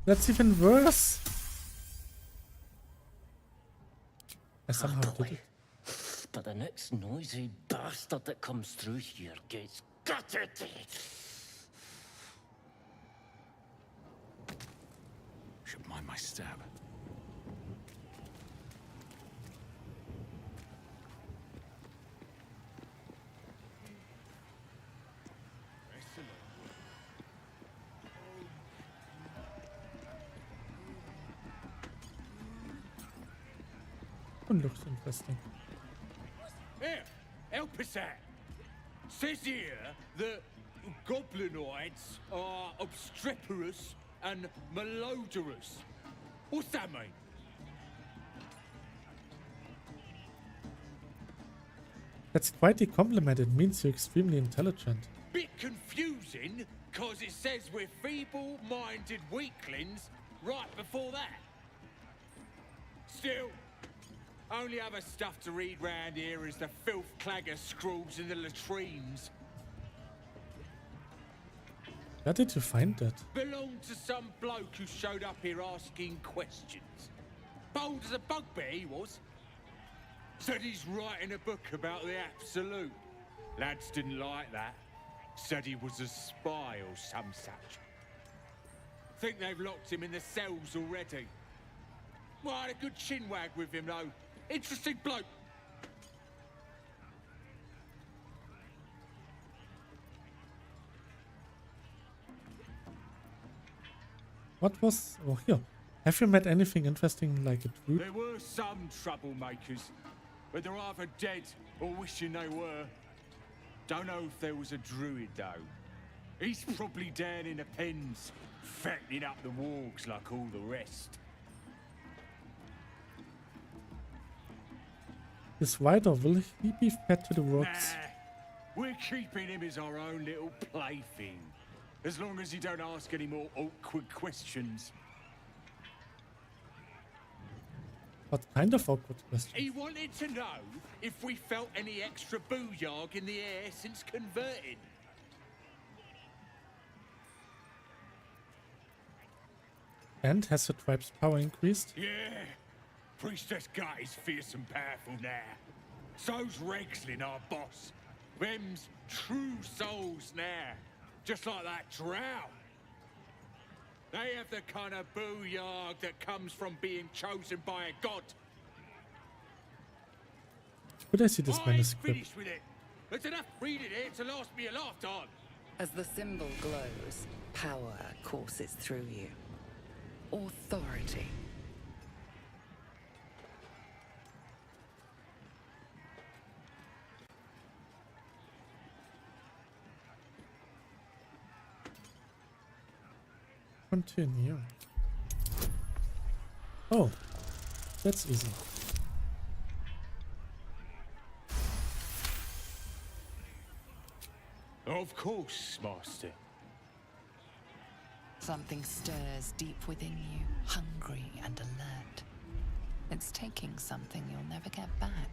That's even worse. I somehow did it. But the next noisy bastard that comes through here gets gutted. Should mind my stab. One looks interesting. Here, help us out. Says here that goblinoids are obstreperous and malodorous. What's that mean? That's quite a compliment. It means you're extremely intelligent. Bit confusing, cause it says we're feeble-minded weaklings right before that. Still, only other stuff to read round here is the filth clagger scrawls in the latrines. Where did you find that? Belonged to some bloke who showed up here asking questions. Bold as a bugbear he was. Said he's writing a book about the Absolute. Lads didn't like that. Said he was a spy or some such. Think they've locked him in the cells already. Well, I had a good chinwag with him though. Interesting bloke. What was... Oh, here. Have you met anything interesting like a druid? There were some troublemakers, but they're either dead or wishing they were. Don't know if there was a druid though. He's probably down in the pens, fattening up the wargs like all the rest. This rider, will he be fed to the rocks? Nah, we're keeping him as our own little plaything. As long as he don't ask any more awkward questions. What kind of awkward question? He wanted to know if we felt any extra booyarg in the air since converting. And has the tribe's power increased? Yeah. Priestess Gut is fierce and powerful now. So's Regslin, our boss. Them's true souls now. Just like that drow. They have the kind of booyarg that comes from being chosen by a god. Could I see this I ain't manuscript? finished with it. There's enough reading here to last me a lifetime. As the symbol glows, power courses through you. Authority. Continue. Oh, that's easy. Of course, Master. Something stirs deep within you, hungry and alert. It's taking something you'll never get back.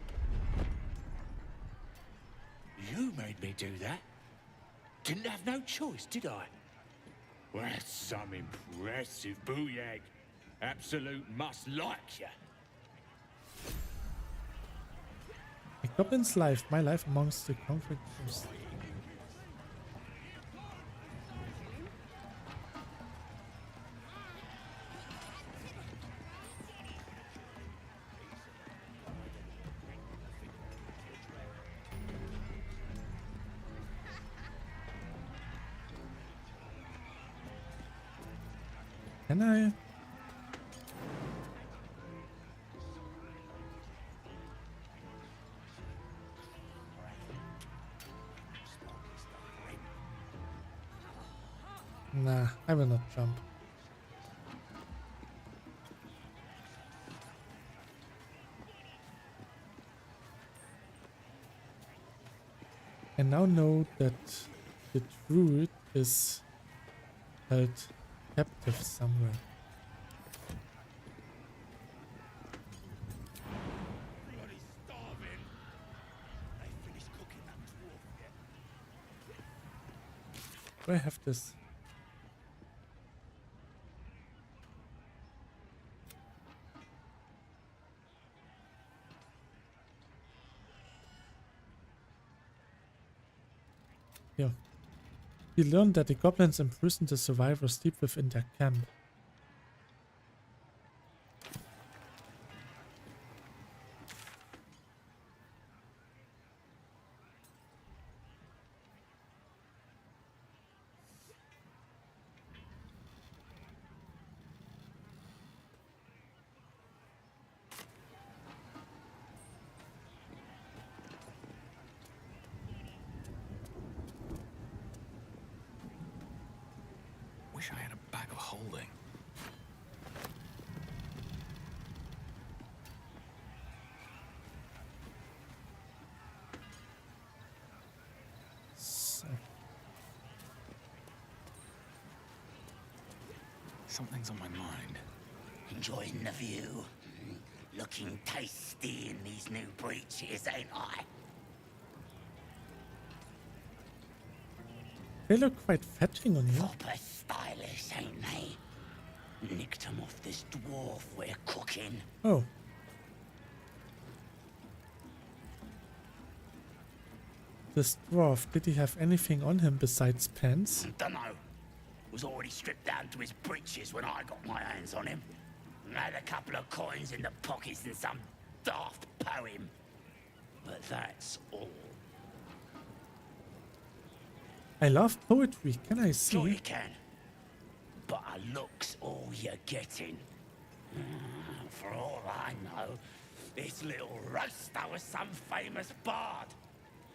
You made me do that. Didn't have no choice, did I? Well, that's some impressive booyag. Absolute must like ya. A goblin's life, my life amongst the conflicts. Can I? Nah, I will not jump. I now know that the druid is held captive somewhere. Do I have this? Here. We learned that the goblins imprisoned the survivors deep within their camp. Wish I had a bag of holding. So. Something's on my mind. Enjoying the view. Looking tasty in these new breeches, ain't I? They look quite fetching on you. Proper stylish, ain't they? Nicked 'em off this dwarf we're cooking. Oh. This dwarf, did he have anything on him besides pants? Dunno. Was already stripped down to his breeches when I got my hands on him. Had a couple of coins in the pockets and some daft poem. But that's all. I love poetry, can I see? Sure you can. But a look's all you're getting. For all I know, this little roaster was some famous bard.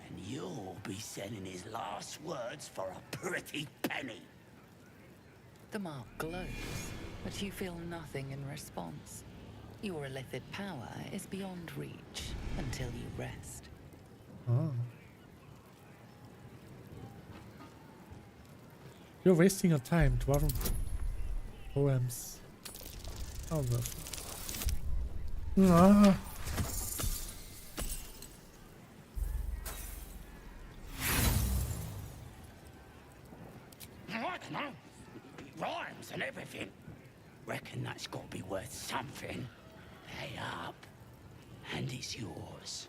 And you'll be sending his last words for a pretty penny. The mark glows, but you feel nothing in response. Your illithid power is beyond reach until you rest. Oh. You're wasting your time, dwarven poems. Oh, ah. I don't know. It rhymes and everything. Reckon that's got to be worth something. Pay up, and it's yours.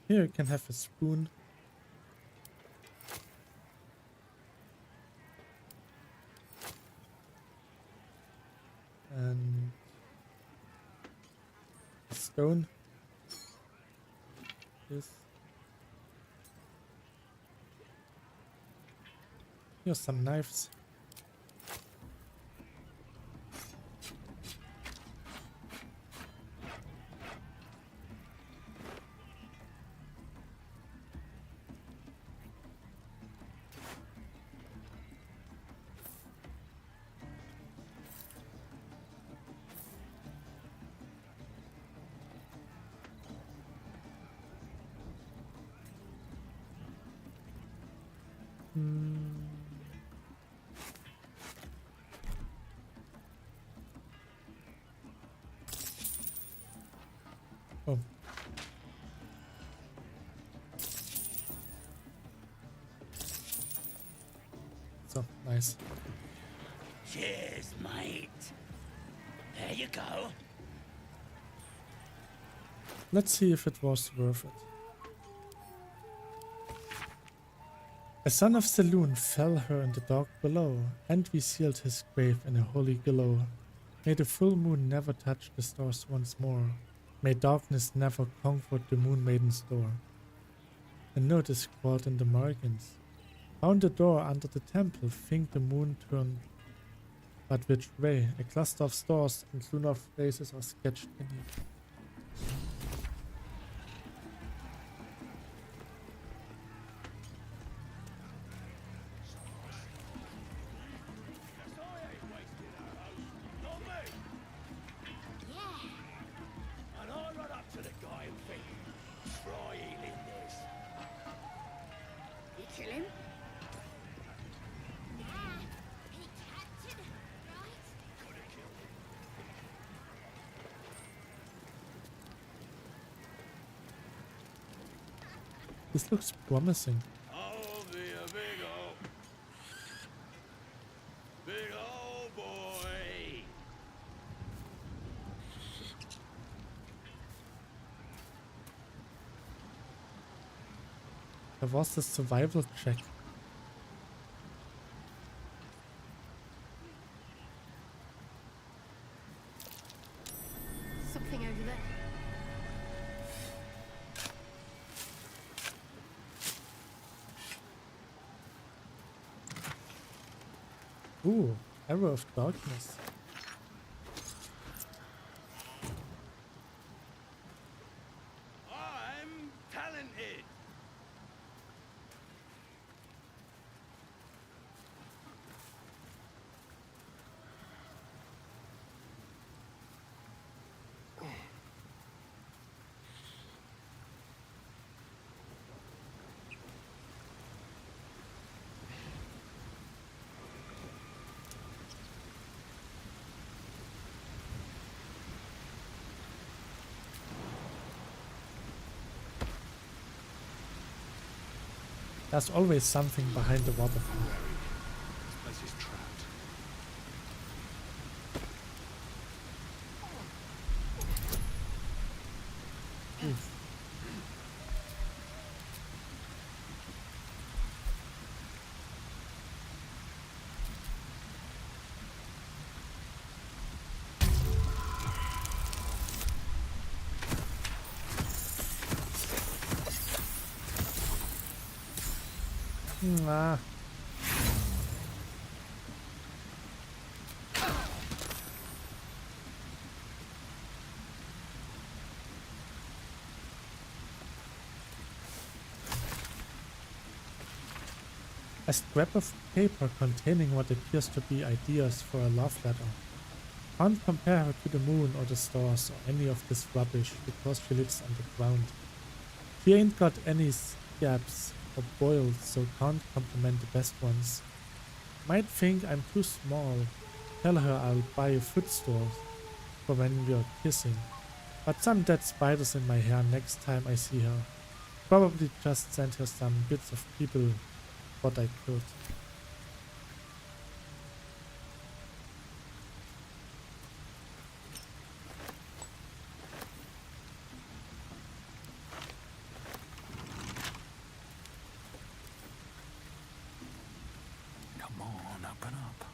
Here you can have a spoon. And a stone. This. Here's some knives. Oh. So, nice. Cheers, mate. There you go. Let's see if it was worth it. A son of Saloon fell her in the dark below, and we sealed his grave in a holy glow. May the full moon never touch the stars once more. May darkness never comfort the moon maiden's door. A notice scrawled in the margins. Found the door under the temple, think the moon turned. But which way? A cluster of stars and lunar faces are sketched beneath. This looks promising. I'll be a big old boy. There was a survival check. Something over there. Ooh, Arrow of Darkness. I'm talented. There's always something behind the waterfall. This place is trapped. Oof. Ah. A scrap of paper containing what appears to be ideas for a love letter. Can't compare her to the moon or the stars or any of this rubbish because she lives underground. She ain't got any scabs or boils, so can't compliment the best ones. Might think I'm too small. Tell her I'll buy a footstool for when we're kissing. But some dead spiders in my hair next time I see her. Probably just send her some bits of people what I could. Come on, open up.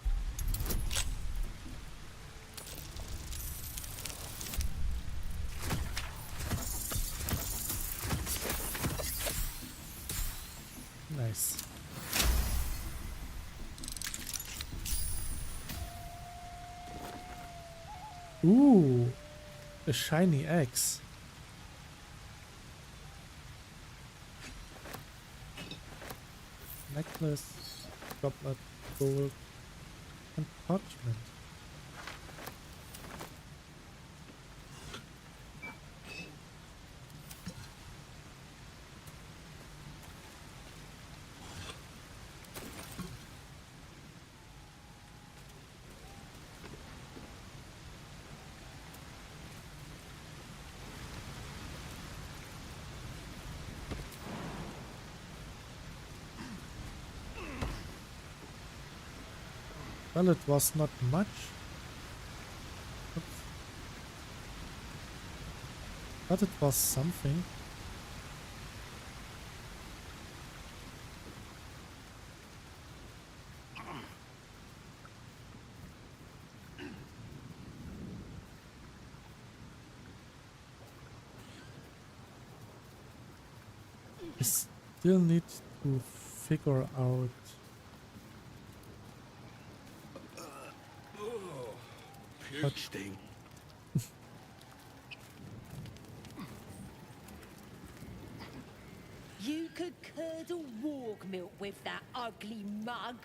Nice. Ooh, a shiny axe. Necklace, goblet, gold, and parchment. Well, it was not much. Oops. But it was something. I still need to figure out Puke stink. You could curdle warg milk with that ugly mug.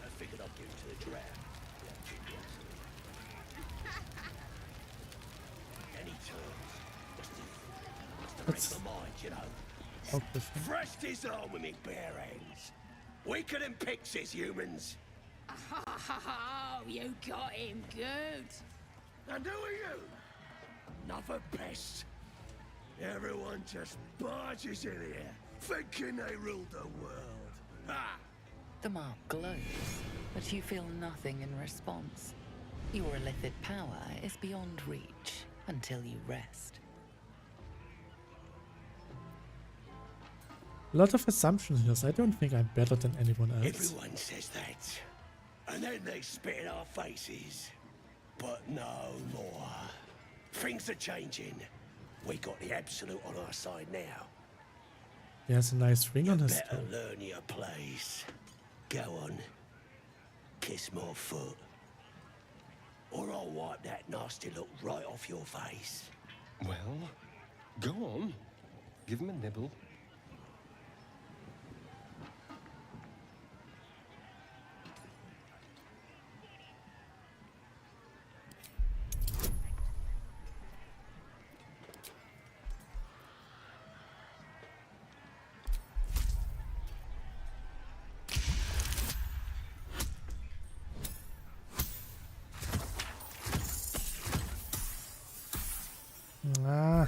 I figured I'd give it to the draft. Any terms? Must have read my mind, you know. Fresh disarm with me bare hands. Weaker than pixies, humans. Oh, you got him good. And who are you? Another pest. Everyone just barges in here, thinking they rule the world. Ha! The mark glows, but you feel nothing in response. Your illithid power is beyond reach until you rest. A lot of assumptions here, so I don't think I'm better than anyone else. Everyone says that. And then they spit in our faces. But no more. Things are changing. We got the Absolute on our side now. He has a nice ring on his Better toe. learn your place. Go on. Kiss my foot. Or I'll wipe that nasty look right off your face. Well, go on. Give him a nibble. Ah,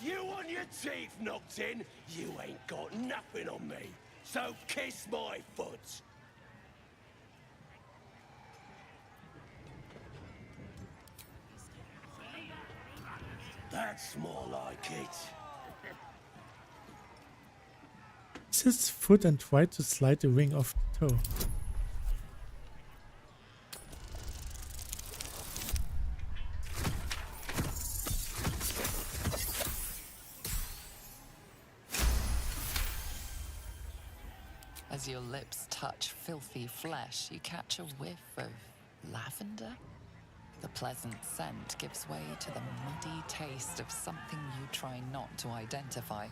You want your teeth knocked in? You ain't got nothing on me. So kiss my foot. That's more like it. it's his foot and tried to slide the ring off the toe. As your lips touch filthy flesh, you catch a whiff of lavender. The pleasant scent gives way to the muddy taste of something you try not to identify.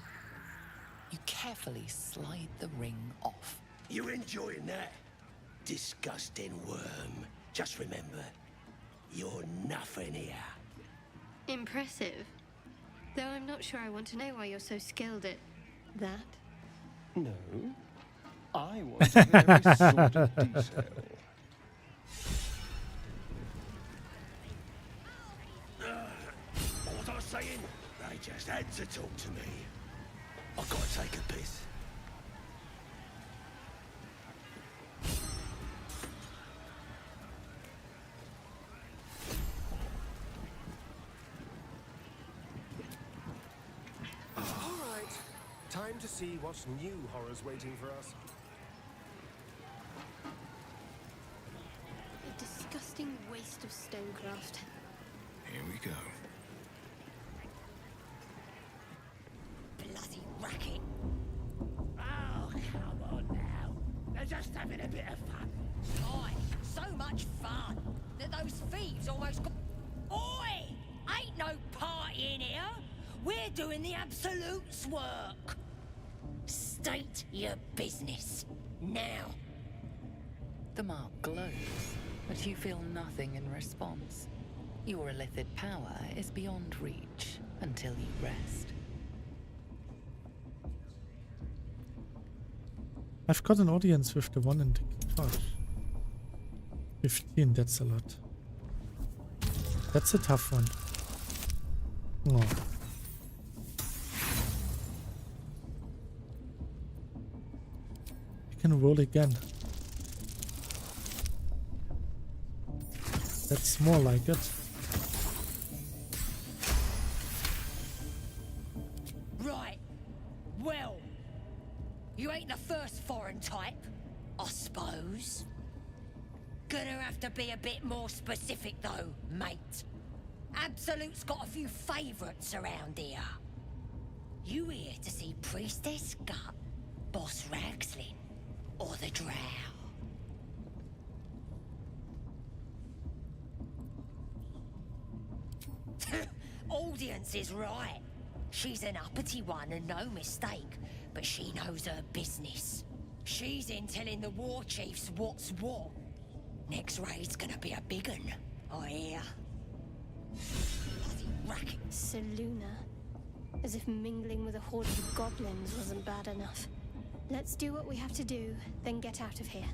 You carefully slide the ring off. You enjoying that? Disgusting worm. Just remember, you're nothing here. Impressive. Though I'm not sure I want to know why you're so skilled at that. No. I want to hear every sort of detail. What was I saying? They just had to talk to me. I've got to take a piss. All right. Time to see what new horror's waiting for us. A disgusting waste of stonecraft. Here we go. Bloody racket. Oh, come on now. They're just having a bit of fun. Aye, so much fun that those thieves almost got... Oi! Ain't no party in here. We're doing the Absolute's work. State your business. Now. The mark glows, but you feel nothing in response. Your illithid power is beyond reach until you rest. I've got an audience with the one in the garage. 15, that's a lot. That's a tough one. Oh. I can roll again. That's more like it. Right. Well, you ain't the first foreign type, I suppose. Gonna have to be a bit more specific though, mate. Absolute's got a few favourites around here. You here to see Priestess Gut, Boss Ragslin, or the Drow? Audience is right. She's an uppity one and no mistake, but she knows her business. She's in telling the war chiefs what's what. Next raid's gonna be a big un, I hear. Bloody racket. Seluna. As if mingling with a horde of goblins wasn't bad enough. Let's do what we have to do, then get out of here.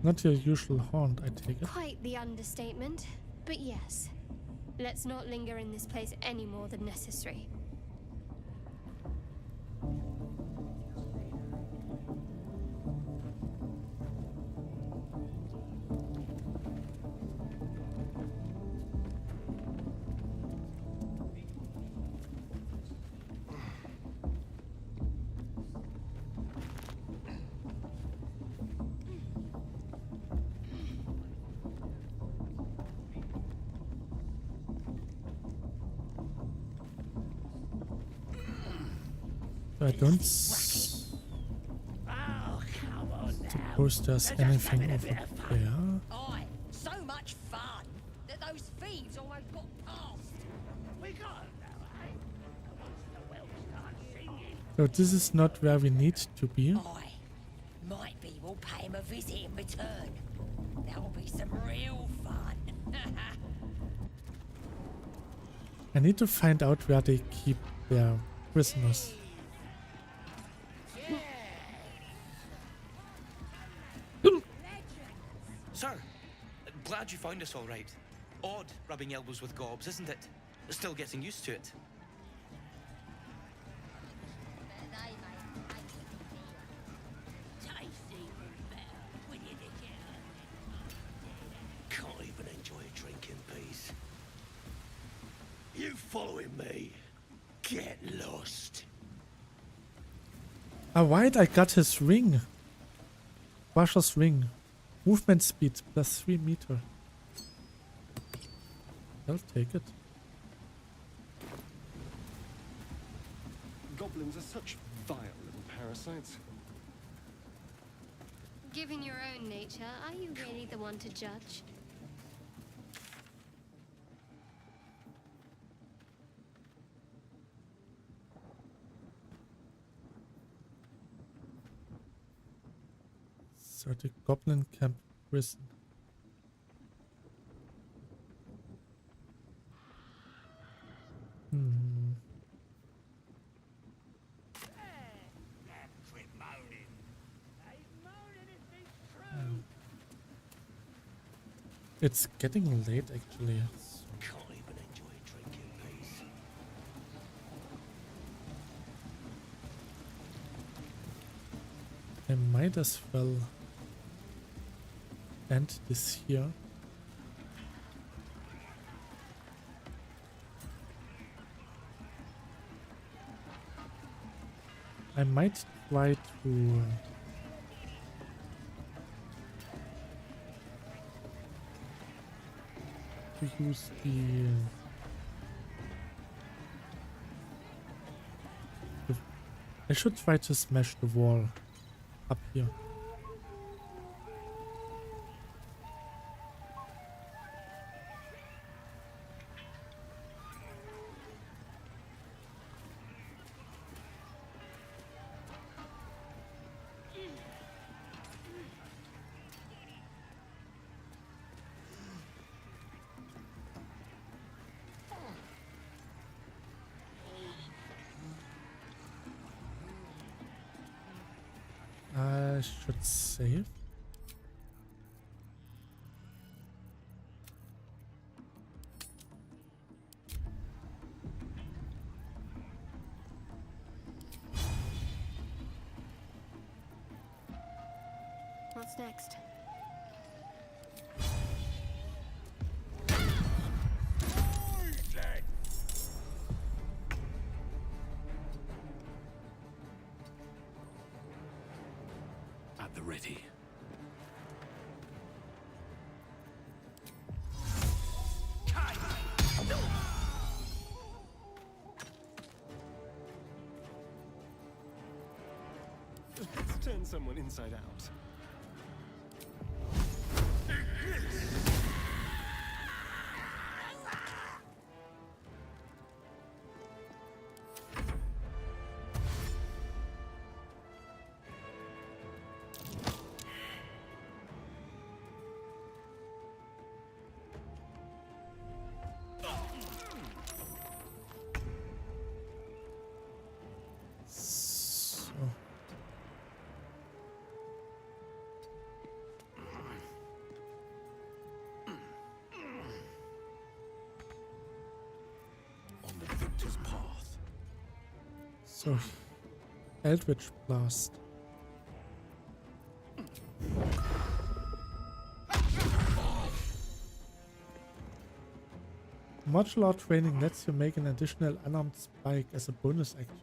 Not your usual haunt, I take it. Quite the understatement, but yes. Let's not linger in this place any more than necessary. I don't Oh, come on now. suppose there's anything over there. Aye, so much fun that those thieves almost got past. We got 'em now, eh? And once the whelps start singing, So this is not where we need to be. Aye, might be we'll pay him a visit in return. That'll be some real fun. I need to find out where they keep their prisoners. Sir, glad you found us all right. Odd rubbing elbows with gobs, isn't it? Still getting used to it. can't even enjoy a drink in peace. You following me? Get lost. Alright, I got his ring. Washer's ring. Movement speed plus 3 meter. I'll take it. Goblins are such vile little parasites. Given your own nature, are you really the one to judge? So the goblin camp prison. It's getting late actually. Can't even enjoy a drink in peace. I might as well end this here. I might try to use I should try to smash the wall up here. I should save. What's next? At the ready. Let's turn someone inside out. So, Eldritch Blast. Martial art training lets you make an additional unarmed spike as a bonus action.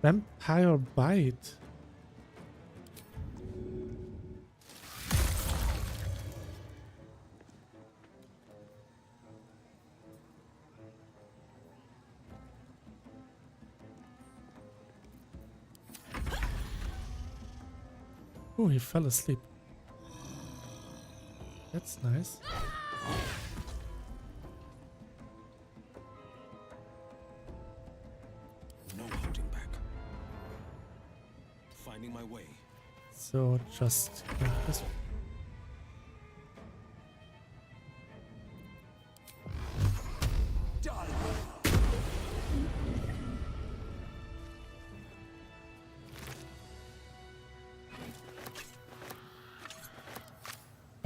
Vampire Bite. Oh, he fell asleep. That's nice. No holding back. Finding my way. So just go this way.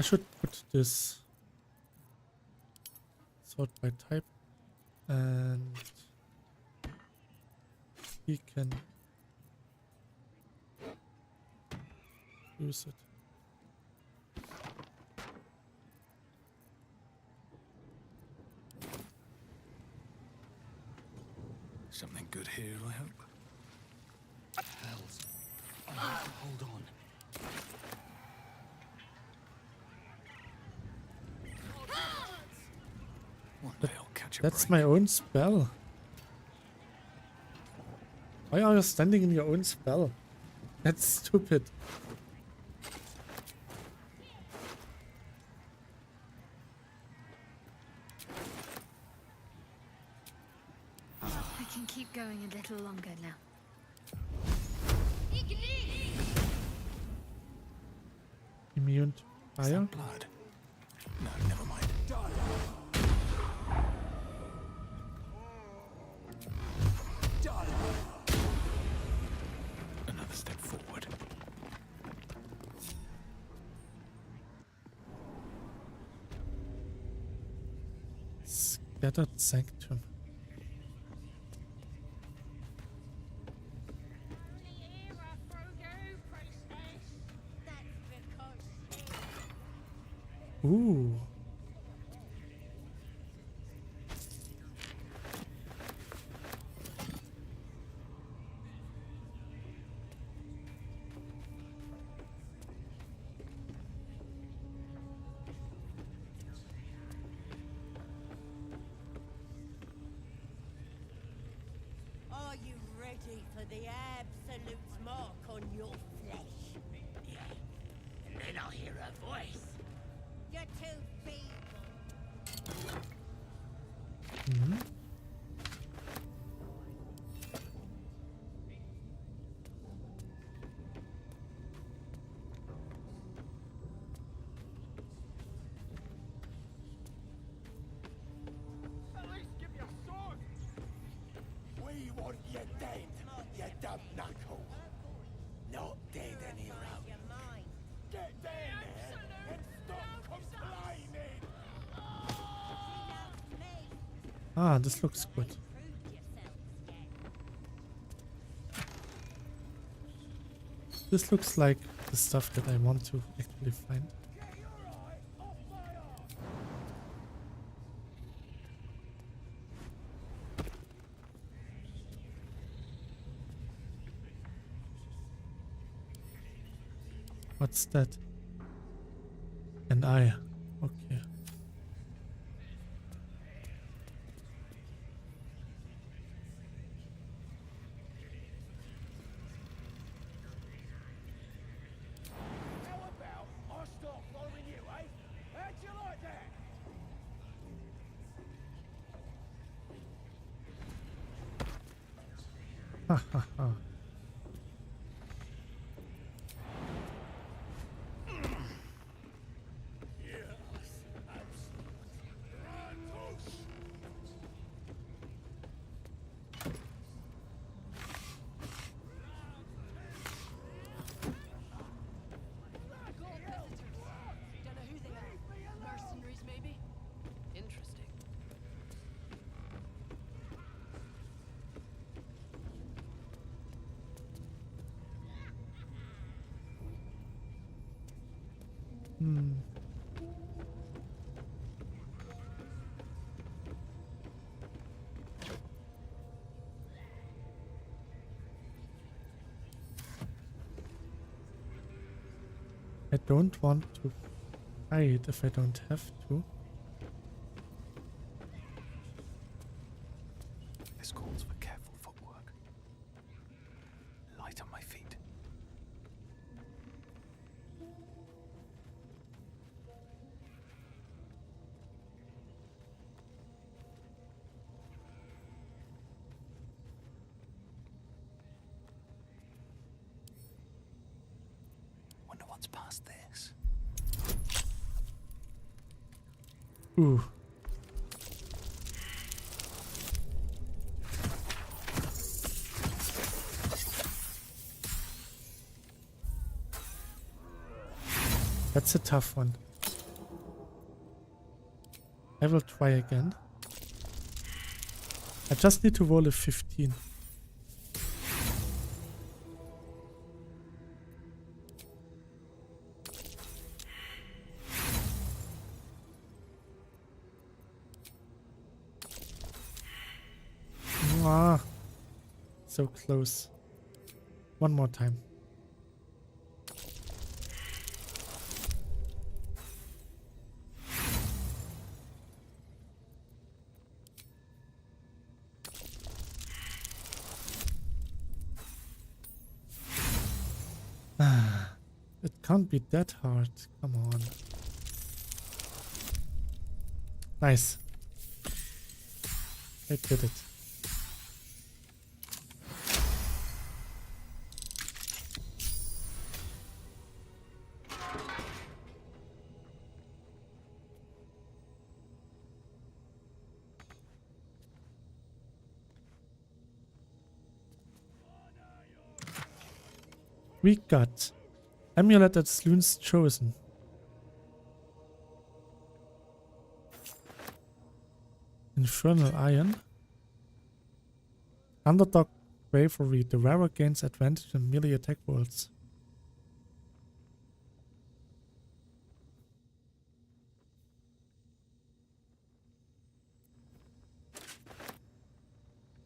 I should put this sort by type, and he can use it. Something good here, I hope. Hells. I have to hold on. That's my own spell. Why are you standing in your own spell? That's stupid. I can keep going a little longer now. Immune to fire. Blood. No, never mind. Another step forward. Scattered Sanctum. Ooh. Are you ready for the absolute mark on your flesh? Yeah. And then I'll hear her voice. You're too feeble. Mm-hmm. At least give me a sword! We want you dead, you dumb knuckle. Not dead any round. Get down there and stop complaining! Ah, this looks good. This looks like the stuff that I want to actually find. What's that? An eye. Okay. How about I start Ha ha ha. I don't want to fight if I don't have to. This calls for careful footwork. Light on my feet. Wonder what's past this. Ooh. That's a tough one. I will try again. I just need to roll a 15. Ah, so close. One more time. It can't be that hard. Come on. Nice. I did it. We got amulet at Sloane's chosen. Infernal Iron. Underdog Bravery. The wearer gains advantage in melee attack rolls.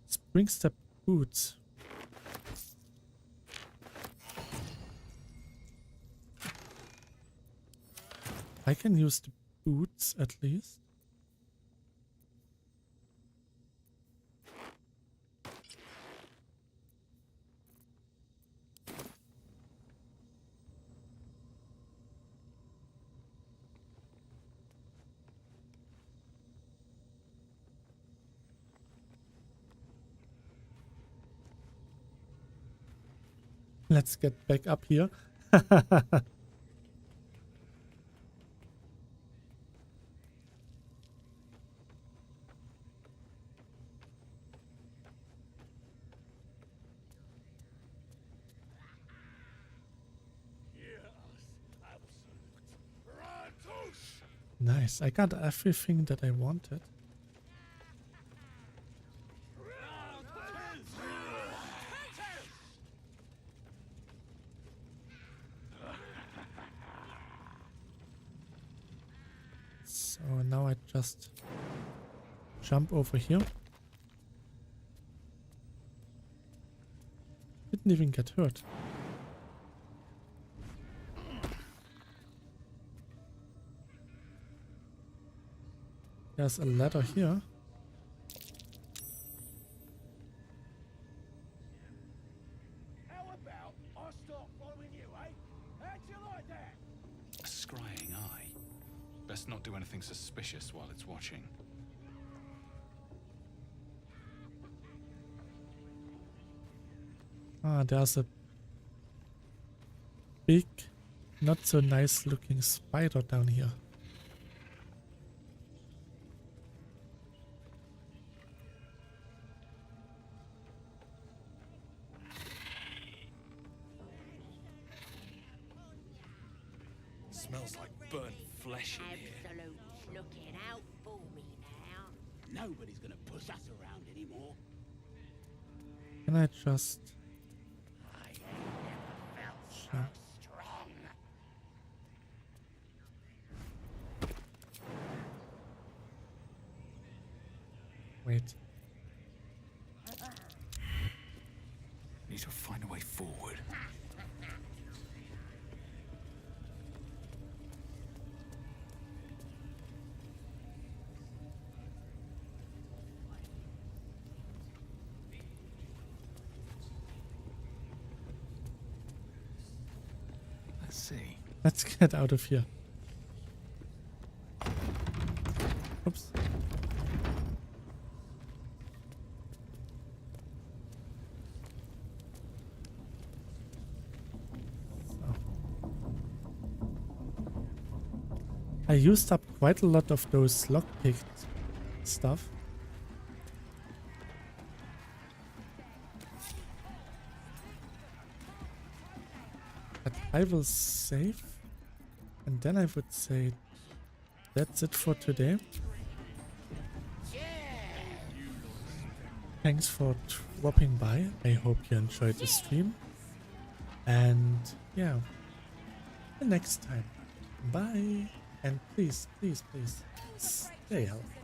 Spring Step Boots. I can use the boots at least. Let's get back up here. Nice, I got everything that I wanted. So now I just jump over here. Didn't even get hurt. There's a ladder here. How about I start following you, eh? How'd you like that? A scrying eye. Best not do anything suspicious while it's watching. Ah, there's a big, not so nice looking spider down here. Smells like burnt flesh in here. Absolute's looking out for me now. Nobody's gonna push us around anymore. Can I just... I ain't never felt so Sure. strong. Wait. Need to find a way forward. Let's see. Let's get out of here. Oops. I used up quite a lot of those lockpicked stuff. But I will save, and then I would say that's it for today. Thanks for dropping by. I hope you enjoyed the stream. And yeah, the next time. Bye. And please, please, please stay healthy.